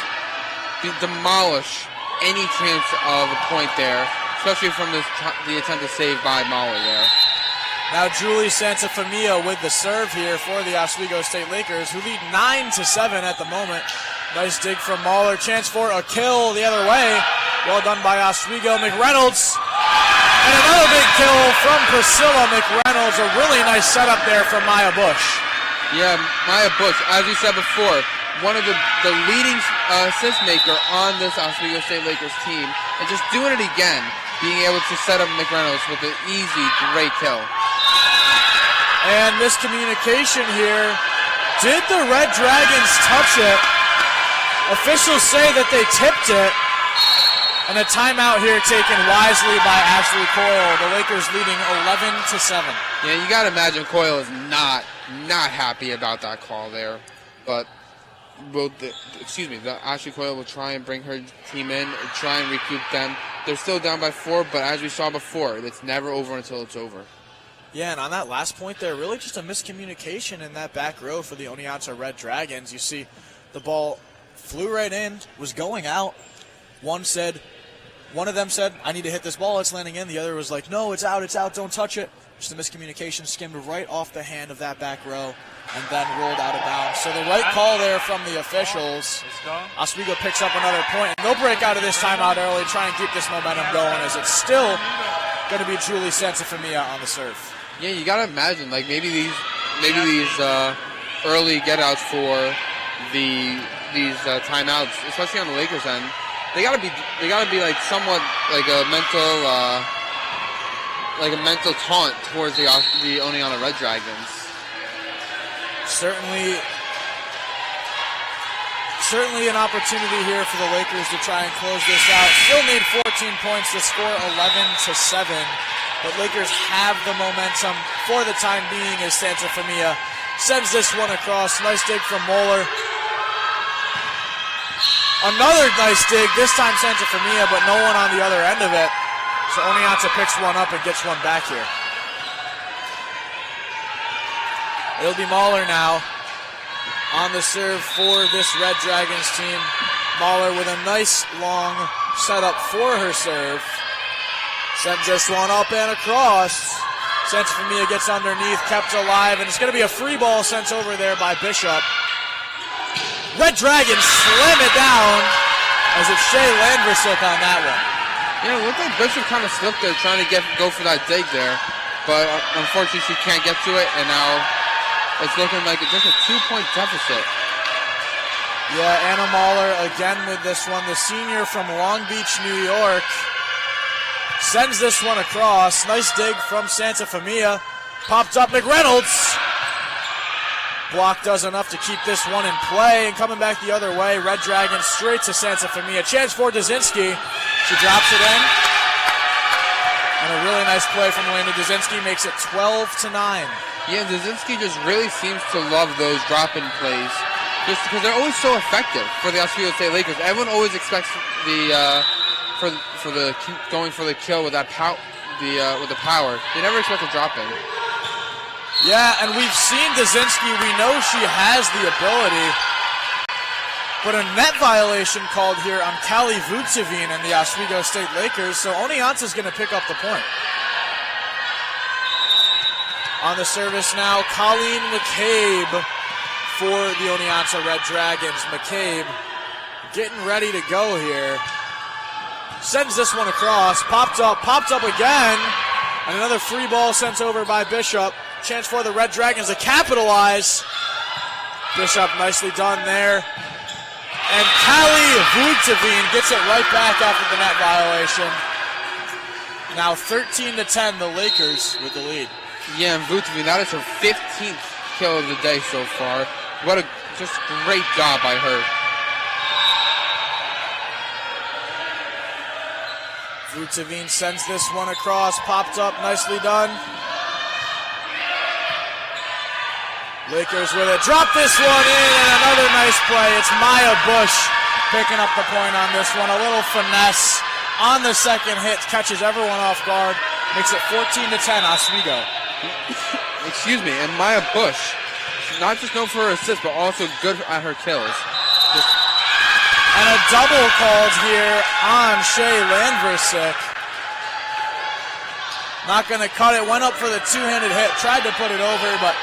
demolish any chance of a point there, especially from the attempt to save by Mahler there. Now Julie Santafamia with the serve here for the Oswego State Lakers, who lead 9-7 at the moment. Nice dig from Mahler. Chance for a kill the other way. Well done by Oswego. McReynolds. And another big kill from Priscilla McReynolds. A really nice setup there from Maya Bush. Yeah, Maya Bush, as you said before, one of the leading assist maker on this Oswego State Lakers team. And just doing it again, being able to set up McReynolds with an easy, great kill. And miscommunication here. Did the Red Dragons touch it? Officials say that they tipped it. And a timeout here taken wisely by Ashley Coyle. The Lakers leading 11-7. Yeah, you got to imagine Coyle is not happy about that call there. But the Ashley Coyle will try and bring her team in and try and recoup them. They're still down by 4, but as we saw before, it's never over until it's over. Yeah, and on that last point there, really just a miscommunication in that back row for the Oneonta Red Dragons. You see the ball flew right in, was going out. One of them said, I need to hit this ball, it's landing in. The other was like, no, it's out, don't touch it. Just a miscommunication, skimmed right off the hand of that back row and then rolled out of bounds. So the right call there from the officials. Oswego picks up another point. And they'll break out of this timeout early, try and keep this momentum going, as it's still going to be Julie Santafamia on the serve. Yeah, you gotta imagine, like maybe these early getouts for these timeouts, especially on the Lakers end, they gotta be like somewhat like a mental taunt towards the Oneonta Red Dragons. Certainly an opportunity here for the Lakers to try and close this out. Still need 14 points to score 11-7. But Lakers have the momentum for the time being as Santafamia sends this one across. Nice dig from Moeller. Another nice dig, this time Santafamia, but no one on the other end of it. So Oneonta picks one up and gets one back here. It'll be Mahler now on the serve for this Red Dragons team. Mahler with a nice long setup for her serve. Sends this one up and across. Santafamia gets underneath, kept alive, and it's going to be a free ball sent over there by Bishop. Red Dragons slam it down as it's Shea Landversick on that one. Yeah, it looked like Bishop kind of slipped there trying to go for that dig there. But unfortunately she can't get to it, and now it's looking like it's just a 2-point deficit. Yeah, Anna Mahler again with this one. The senior from Long Beach, New York. Sends this one across. Nice dig from Santafamia. Popped up McReynolds. Block does enough to keep this one in play. And coming back the other way, Red Dragons straight to Santafamia. Chance for Dazinski. She drops it in. And a really nice play from Elena Dazinski makes it 12-9. Yeah, Dazinski just really seems to love those drop-in plays. Just because they're always so effective for the Oswego State Lakers. Everyone always expects going for the kill with that with the power. They never expect a drop in. Yeah, and we've seen Dazinski. We know she has the ability, but a net violation called here on Callie Vucevic and the Oswego State Lakers. So Oneonta's going to pick up the point. On the service now, Colleen McCabe for the Oneonta Red Dragons. McCabe getting ready to go here. Sends this one across, popped up again, and another free ball sent over by Bishop. Chance for the Red Dragons to capitalize. Bishop nicely done there. And Callie Vucevic gets it right back after the net violation. Now 13-10, the Lakers with the lead. Yeah, and Vucevic, that is her 15th kill of the day so far. What a just great job by her. Vucevic sends this one across, popped up, nicely done. Lakers with it, drop this one in, and another nice play. It's Maya Bush picking up the point on this one. A little finesse on the second hit, catches everyone off guard, makes it 14-10 Oswego. Excuse me, and Maya Bush, she's not just known for her assists, but also good at her kills. And a double called here on Shea Landversick. Not going to cut it. Went up for the two-handed hit. Tried to put it over, but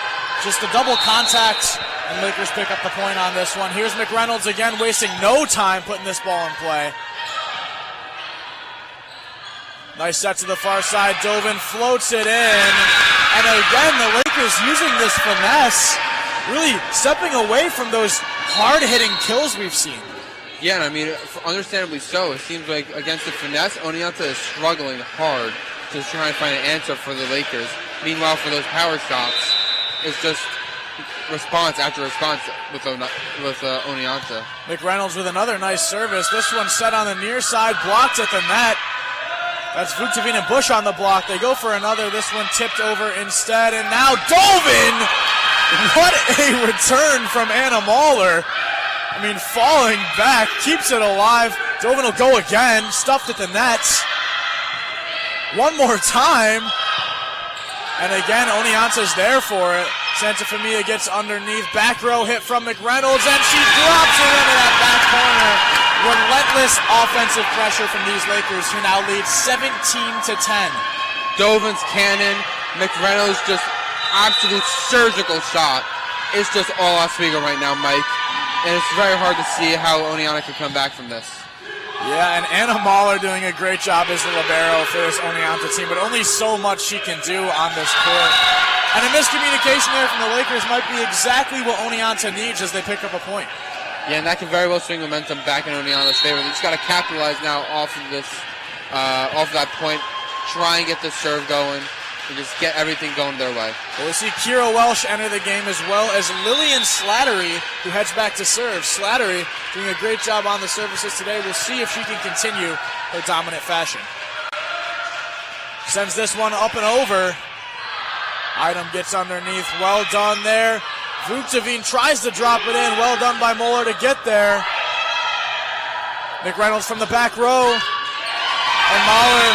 just a double contact, and Lakers pick up the point on this one. Here's McReynolds again, wasting no time putting this ball in play. Nice set to the far side. Dovin floats it in. And again, the Lakers using this finesse, really stepping away from those hard-hitting kills we've seen. Yeah, and I mean, understandably so. It seems like against the finesse, Oneonta is struggling hard to try and find an answer for the Lakers. Meanwhile, for those power shots, it's just response after response with Oneonta. McReynolds with another nice service. This one set on the near side, blocked at the net. That's Vucevic and Bush on the block. They go for another. This one tipped over instead. And now Dovin! What a return from Anna Mahler. I mean, falling back, keeps it alive. Dovin will go again, stuffed at the nets. One more time. And again, Oneonta's there for it. Santafamia gets underneath. Back row hit from McReynolds, and she drops it into that back corner. Relentless offensive pressure from these Lakers, who now lead 17-10. Dovin's cannon, McReynolds just absolute surgical shot. It's just all Oswego right now, Mike. And it's very hard to see how Oneonta can come back from this. Yeah, and Anna Mahler doing a great job as the libero for this Oneonta team, but only so much she can do on this court. And a miscommunication there from the Lakers might be exactly what Oneonta needs as they pick up a point. Yeah, and that can very well swing momentum back in Oneonta's favor. They just got to capitalize now off of this, off that point, try and get the serve going, and just get everything going their way. We'll see Kira Welsh enter the game, as well as Lillian Slattery, who heads back to serve. Slattery doing a great job on the services today. We'll see if she can continue her dominant fashion. Sends this one up and over. Item gets underneath. Well done there. Vucevic tries to drop it in. Well done by Moeller to get there. McReynolds from the back row. And Mahler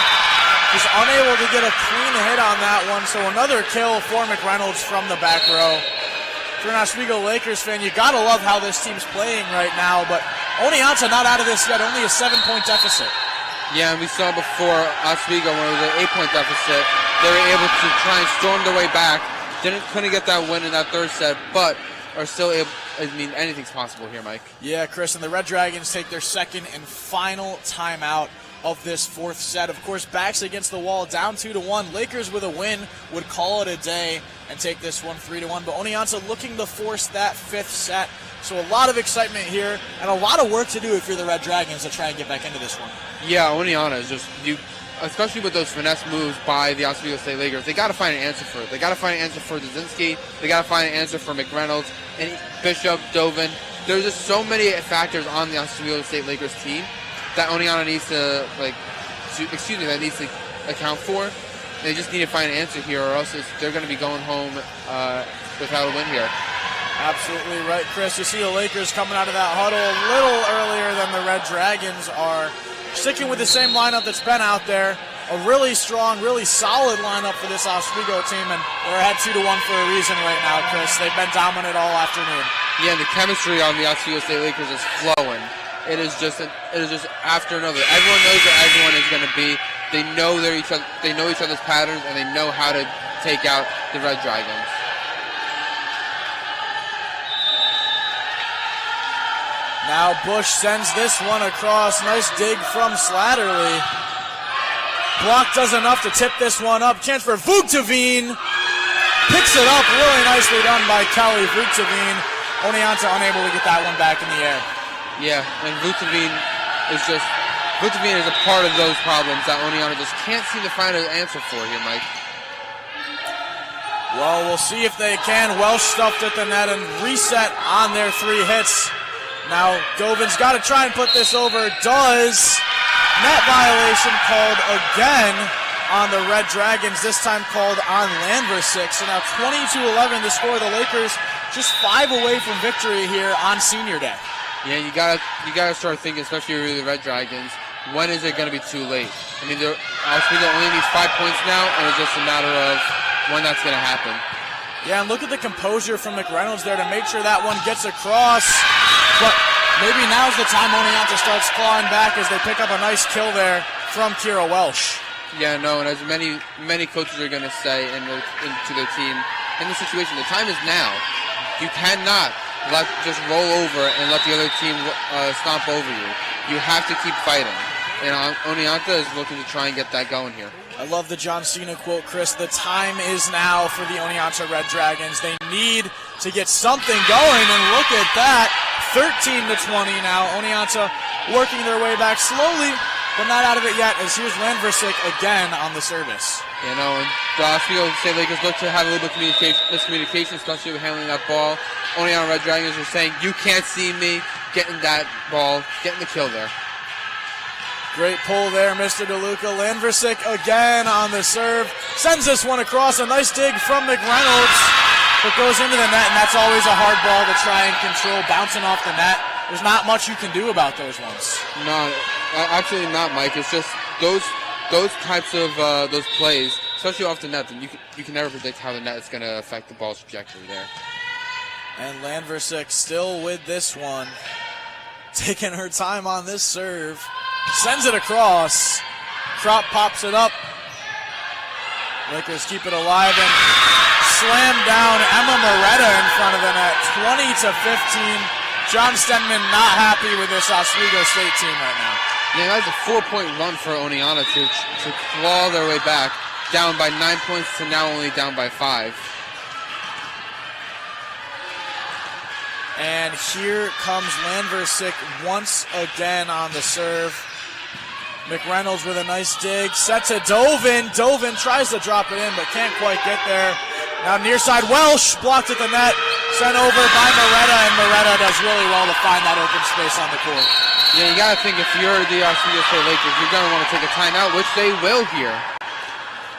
is unable to get a clean hit on that one. So another kill for McReynolds from the back row. If you're an Oswego Lakers fan, you got to love how this team's playing right now. But Oneonta not out of this yet. Only a 7-point deficit. Yeah, and we saw before Oswego when it was an 8-point deficit, they were able to try and storm their way back. Couldn't get that win in that third set, but are still able. I mean, anything's possible here, Mike. Yeah, Chris, and the Red Dragons take their second and final timeout of this fourth set. Of course, backs against the wall, down 2-1. Lakers with a win would call it a day and take this one 3-1. But Oneonta looking to force that fifth set. So a lot of excitement here and a lot of work to do if you're the Red Dragons to try and get back into this one. Yeah, Oneonta is just especially with those finesse moves by the Oswego State Lakers, they got to find an answer for it. They got to find an answer for Dzinski. They got to find an answer for McReynolds and Bishop, Dovin. There's just so many factors on the Oswego State Lakers team that Oneonta needs to that needs to account for. They just need to find an answer here, or else they're going to be going home without a win here. Absolutely right, Chris. You see the Lakers coming out of that huddle a little earlier than the Red Dragons are. Sticking with the same lineup that's been out there. A really strong, really solid lineup for this Oswego team, and they're ahead 2-1 for a reason right now, Chris. They've been dominant all afternoon. Yeah, and the chemistry on the Oswego State Lakers is flowing. It is just after another. Everyone knows where everyone is going to be. They know They know each other's patterns, and they know how to take out the Red Dragons. Now Bush sends this one across. Nice dig from Slattery. Block does enough to tip this one up. Chance for Vucevic. Picks it up. Really nicely done by Kelly Vucevic. Oneonta unable to get that one back in the air. Yeah, and Vucevic is a part of those problems that Oneonta just can't seem to find an answer for here, Mike. Well, we'll see if they can. Welsh stuffed at the net and reset on their 3 hits. Now, Dovin's got to try and put this over. Does. Net violation called again on the Red Dragons, this time called on Landversick. So now 20-11 to score. The Lakers just 5 away from victory here on Senior Day. Yeah, you gotta start thinking, especially if you're the Red Dragons, when is it going to be too late? I mean, Oswego only needs 5 points now, and it's just a matter of when that's going to happen. Yeah, and look at the composure from McReynolds there to make sure that one gets across. But maybe now's the time Oneonta starts clawing back as they pick up a nice kill there from Kira Welsh. Yeah, no, and as many coaches are going to say into their team, in this situation, the time is now. You cannot just roll over and let the other team stomp over you. You have to keep fighting. And Oneonta is looking to try and get that going here. I love the John Cena quote, Chris. The time is now for the Oneonta Red Dragons. They need to get something going, and look at that. 13-20 now. Oneonta working their way back slowly, but not out of it yet, as here's Landversik again on the service. You know, and the Oswego State Lakers look to have a little bit of miscommunication, especially with handling that ball. Oneonta Red Dragons are saying, you can't see me, getting that ball, getting the kill there. Great pull there, Mr. DeLuca. Landversik again on the serve. Sends this one across. A nice dig from McReynolds. It goes into the net, and that's always a hard ball to try and control, bouncing off the net. There's not much you can do about those ones. No, actually not, Mike. It's just those types of those plays, especially off the net, you can never predict how the net is going to affect the ball's trajectory there. And Landversik still with this one. Taking her time on this serve. Sends it across. Crop pops it up. Lakers keep it alive and slam down Emma Moretta in front of the net. 20-15. John Stenman not happy with this Oswego State team right now. Yeah, that's a 4-point run for Oneonta to claw their way back, down by 9 points to now only down by 5. And here comes Landversik once again on the serve. McReynolds with a nice dig, sets it Dovin. Dovin tries to drop it in, but can't quite get there. Now near side, Welsh blocked at the net, sent over by Moretta, and Moretta does really well to find that open space on the court. Yeah, you got to think if you're the Oswego State Lakers, you're going to want to take a timeout, which they will here.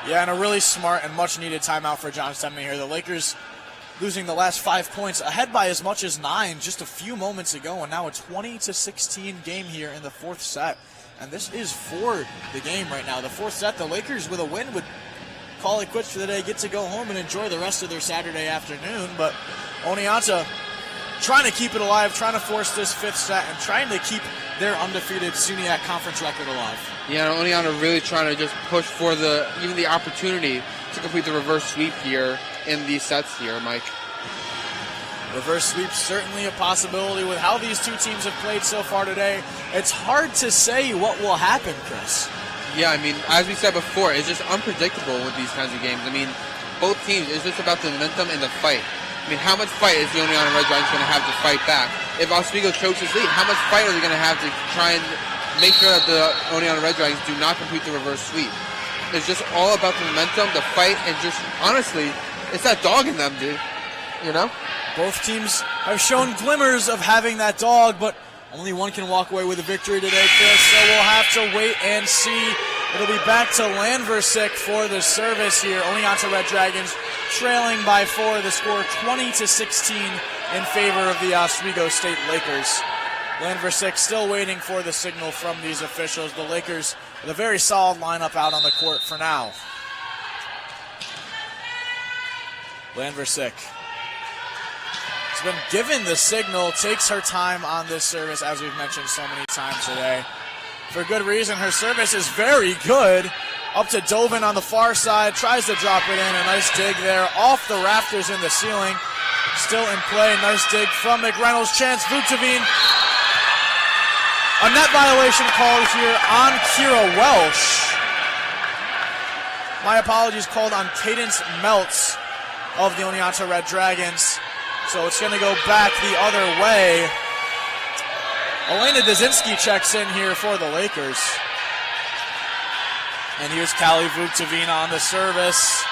Yeah, and a really smart and much-needed timeout for John Stenman here. The Lakers losing the last 5 points, ahead by as much as 9 just a few moments ago, and now a 20-16 game here in the fourth set. And this is for the game right now. The fourth set, the Lakers with a win would call it quits for the day, get to go home and enjoy the rest of their Saturday afternoon. But Oneonta trying to keep it alive, trying to force this fifth set, and trying to keep their undefeated SUNY conference record alive. Yeah, Oneonta really trying to just push for even the opportunity to complete the reverse sweep here in these sets here, Mike. Reverse sweep certainly a possibility with how these two teams have played so far today. It's hard to say what will happen, Chris. Yeah, I mean, as we said before, it's just unpredictable with these kinds of games. I mean, both teams, it's just about the momentum and the fight. I mean, how much fight is the Oneonta Red Dragons going to have to fight back? If Oswego chokes his lead, how much fight are they going to have to try and make sure that the Oneonta Red Dragons do not complete the reverse sweep? It's just all about the momentum, the fight, and just, honestly, it's that dog in them, dude. You know? Both teams have shown glimmers of having that dog, but only one can walk away with a victory today, Chris, so we'll have to wait and see. It'll be back to Landversik for the service here. Oneonta Red Dragons trailing by 4, the score 20-16 in favor of the Oswego State Lakers. Landversik still waiting for the signal from these officials. The Lakers with a very solid lineup out on the court for now. Landversik has been given the signal, takes her time on this service, as we've mentioned so many times today. For good reason, her service is very good. Up to Dovin on the far side, tries to drop it in. A nice dig there, off the rafters in the ceiling. Still in play, nice dig from McReynolds. Chance Vucevine. A net violation called here on Kira Welsh. My apologies, called on Cadence Meltz of the Oneonta Red Dragons. So it's going to go back the other way. Elena Dazinski checks in here for the Lakers. And here's Callie Vucevine on the service.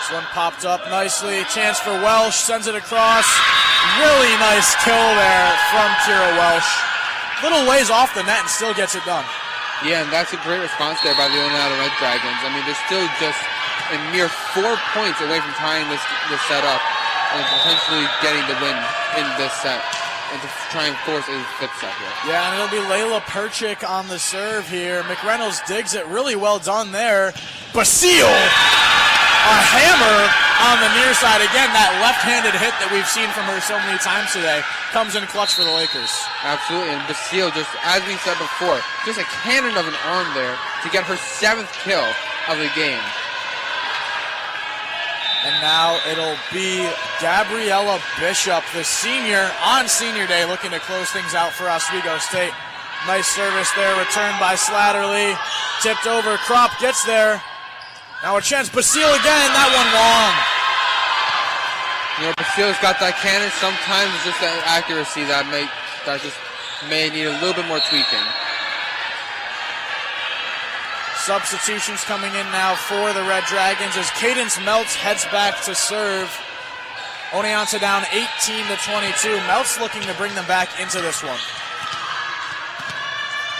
This one popped up nicely. Chance for Welsh, sends it across. Really nice kill there from Kira Welsh. Little ways off the net and still gets it done. Yeah, and that's a great response there by the Oneonta Red Dragons. I mean, they're still just a mere 4 points away from tying this set up and potentially getting the win in this set and to try and force a fifth set here. Yeah, and it'll be Layla Perchik on the serve here. McReynolds digs it really well done there. Basile a hammer on the near side. Again, that left-handed hit that we've seen from her so many times today comes in clutch for the Lakers. Absolutely, and Basile, just as we said before, just a cannon of an arm there to get her 7th kill of the game. And now it'll be Gabriella Bishop, the senior, on senior day, looking to close things out for Oswego State. Nice service there, returned by Slattery. Tipped over, Kropp gets there. Now a chance, Basile again, that one long. You know, Basile's got that cannon. Sometimes it's just that accuracy that just may need a little bit more tweaking. Substitutions coming in now for the Red Dragons as Cadence Meltz heads back to serve. Oneonta down 18-22. Meltz looking to bring them back into this one.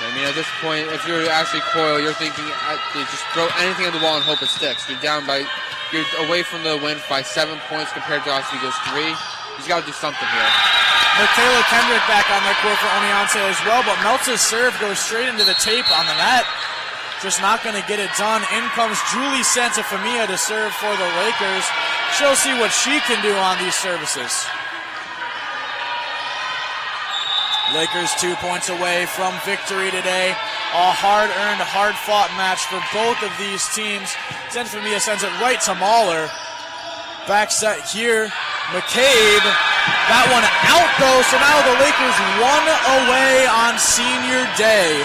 I mean, at this point, if you're Ashley Coyle, you're thinking you just throw anything at the wall and hope it sticks. You're away from the win by 7 points compared to Oswego's 3. He's got to do something here. Michaela Kendrick back on the court for Oneonta as well, but Meltz's serve goes straight into the tape on the net. Just not going to get it done. In comes Julie Santafamia to serve for the Lakers. She'll see what she can do on these services. Lakers 2 points away from victory today. A hard-earned, hard-fought match for both of these teams. Santafamia sends it right to Mahler. Back set here. McCabe. That one out, though, so now the Lakers 1 away on senior day.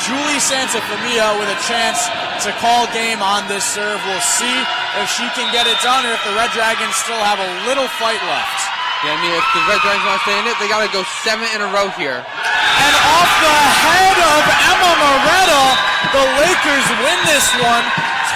Julie Santafamia with a chance to call game on this serve. We'll see if she can get it done or if the Red Dragons still have a little fight left. Yeah, I mean, if the Red Dragons want to stay in it, they got to go 7 in a row here. And off the head of Emma Moretta, the Lakers win this one,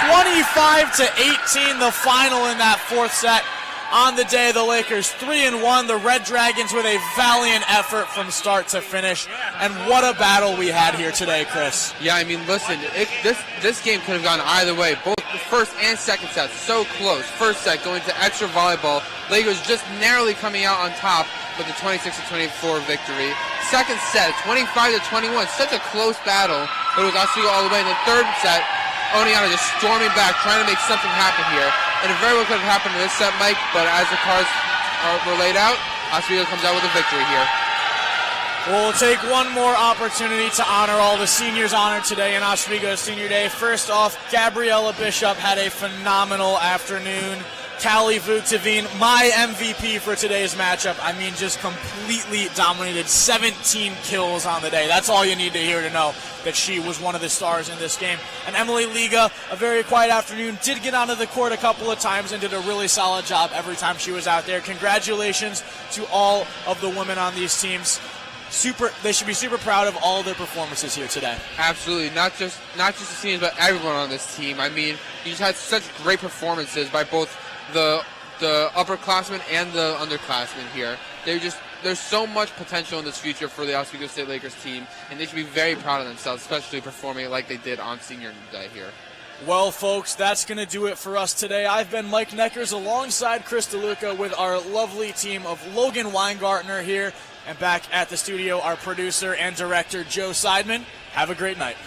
25-18, the final in that 4th set. On the day, the Lakers 3-1, the Red Dragons with a valiant effort from start to finish. And what a battle we had here today, Chris. Yeah, I mean, listen, this game could have gone either way. Both the first and second sets, so close. First set going to extra volleyball. Lakers just narrowly coming out on top with the 26-24 victory. Second set, 25-21, such a close battle, but it was Oswego all the way. In the third set, Oneonta just storming back, trying to make something happen here. And it very well could have happened in this set, Mike, but as the cards were laid out, Oswego comes out with a victory here. We'll take one more opportunity to honor all the seniors honored today in Oswego's Senior Day. First off, Gabriella Bishop had a phenomenal afternoon. Callie Vutavine, my MVP for today's matchup. I mean, just completely dominated. 17 kills on the day. That's all you need to hear to know that she was one of the stars in this game. And Emily Liga, a very quiet afternoon, did get onto the court a couple of times and did a really solid job every time she was out there. Congratulations to all of the women on these teams. They should be super proud of all their performances here today. Absolutely, not just the seniors, but everyone on this team. I mean, you just had such great performances by both the upperclassmen and the underclassmen here. There's so much potential in this future for the Oswego State Lakers team, and they should be very proud of themselves, especially performing like they did on senior day here. Well, folks, that's going to do it for us today. I've been Mike Neckers alongside Chris DeLuca with our lovely team of Logan Weingartner here, and back at the studio, our producer and director, Joe Seidman. Have a great night.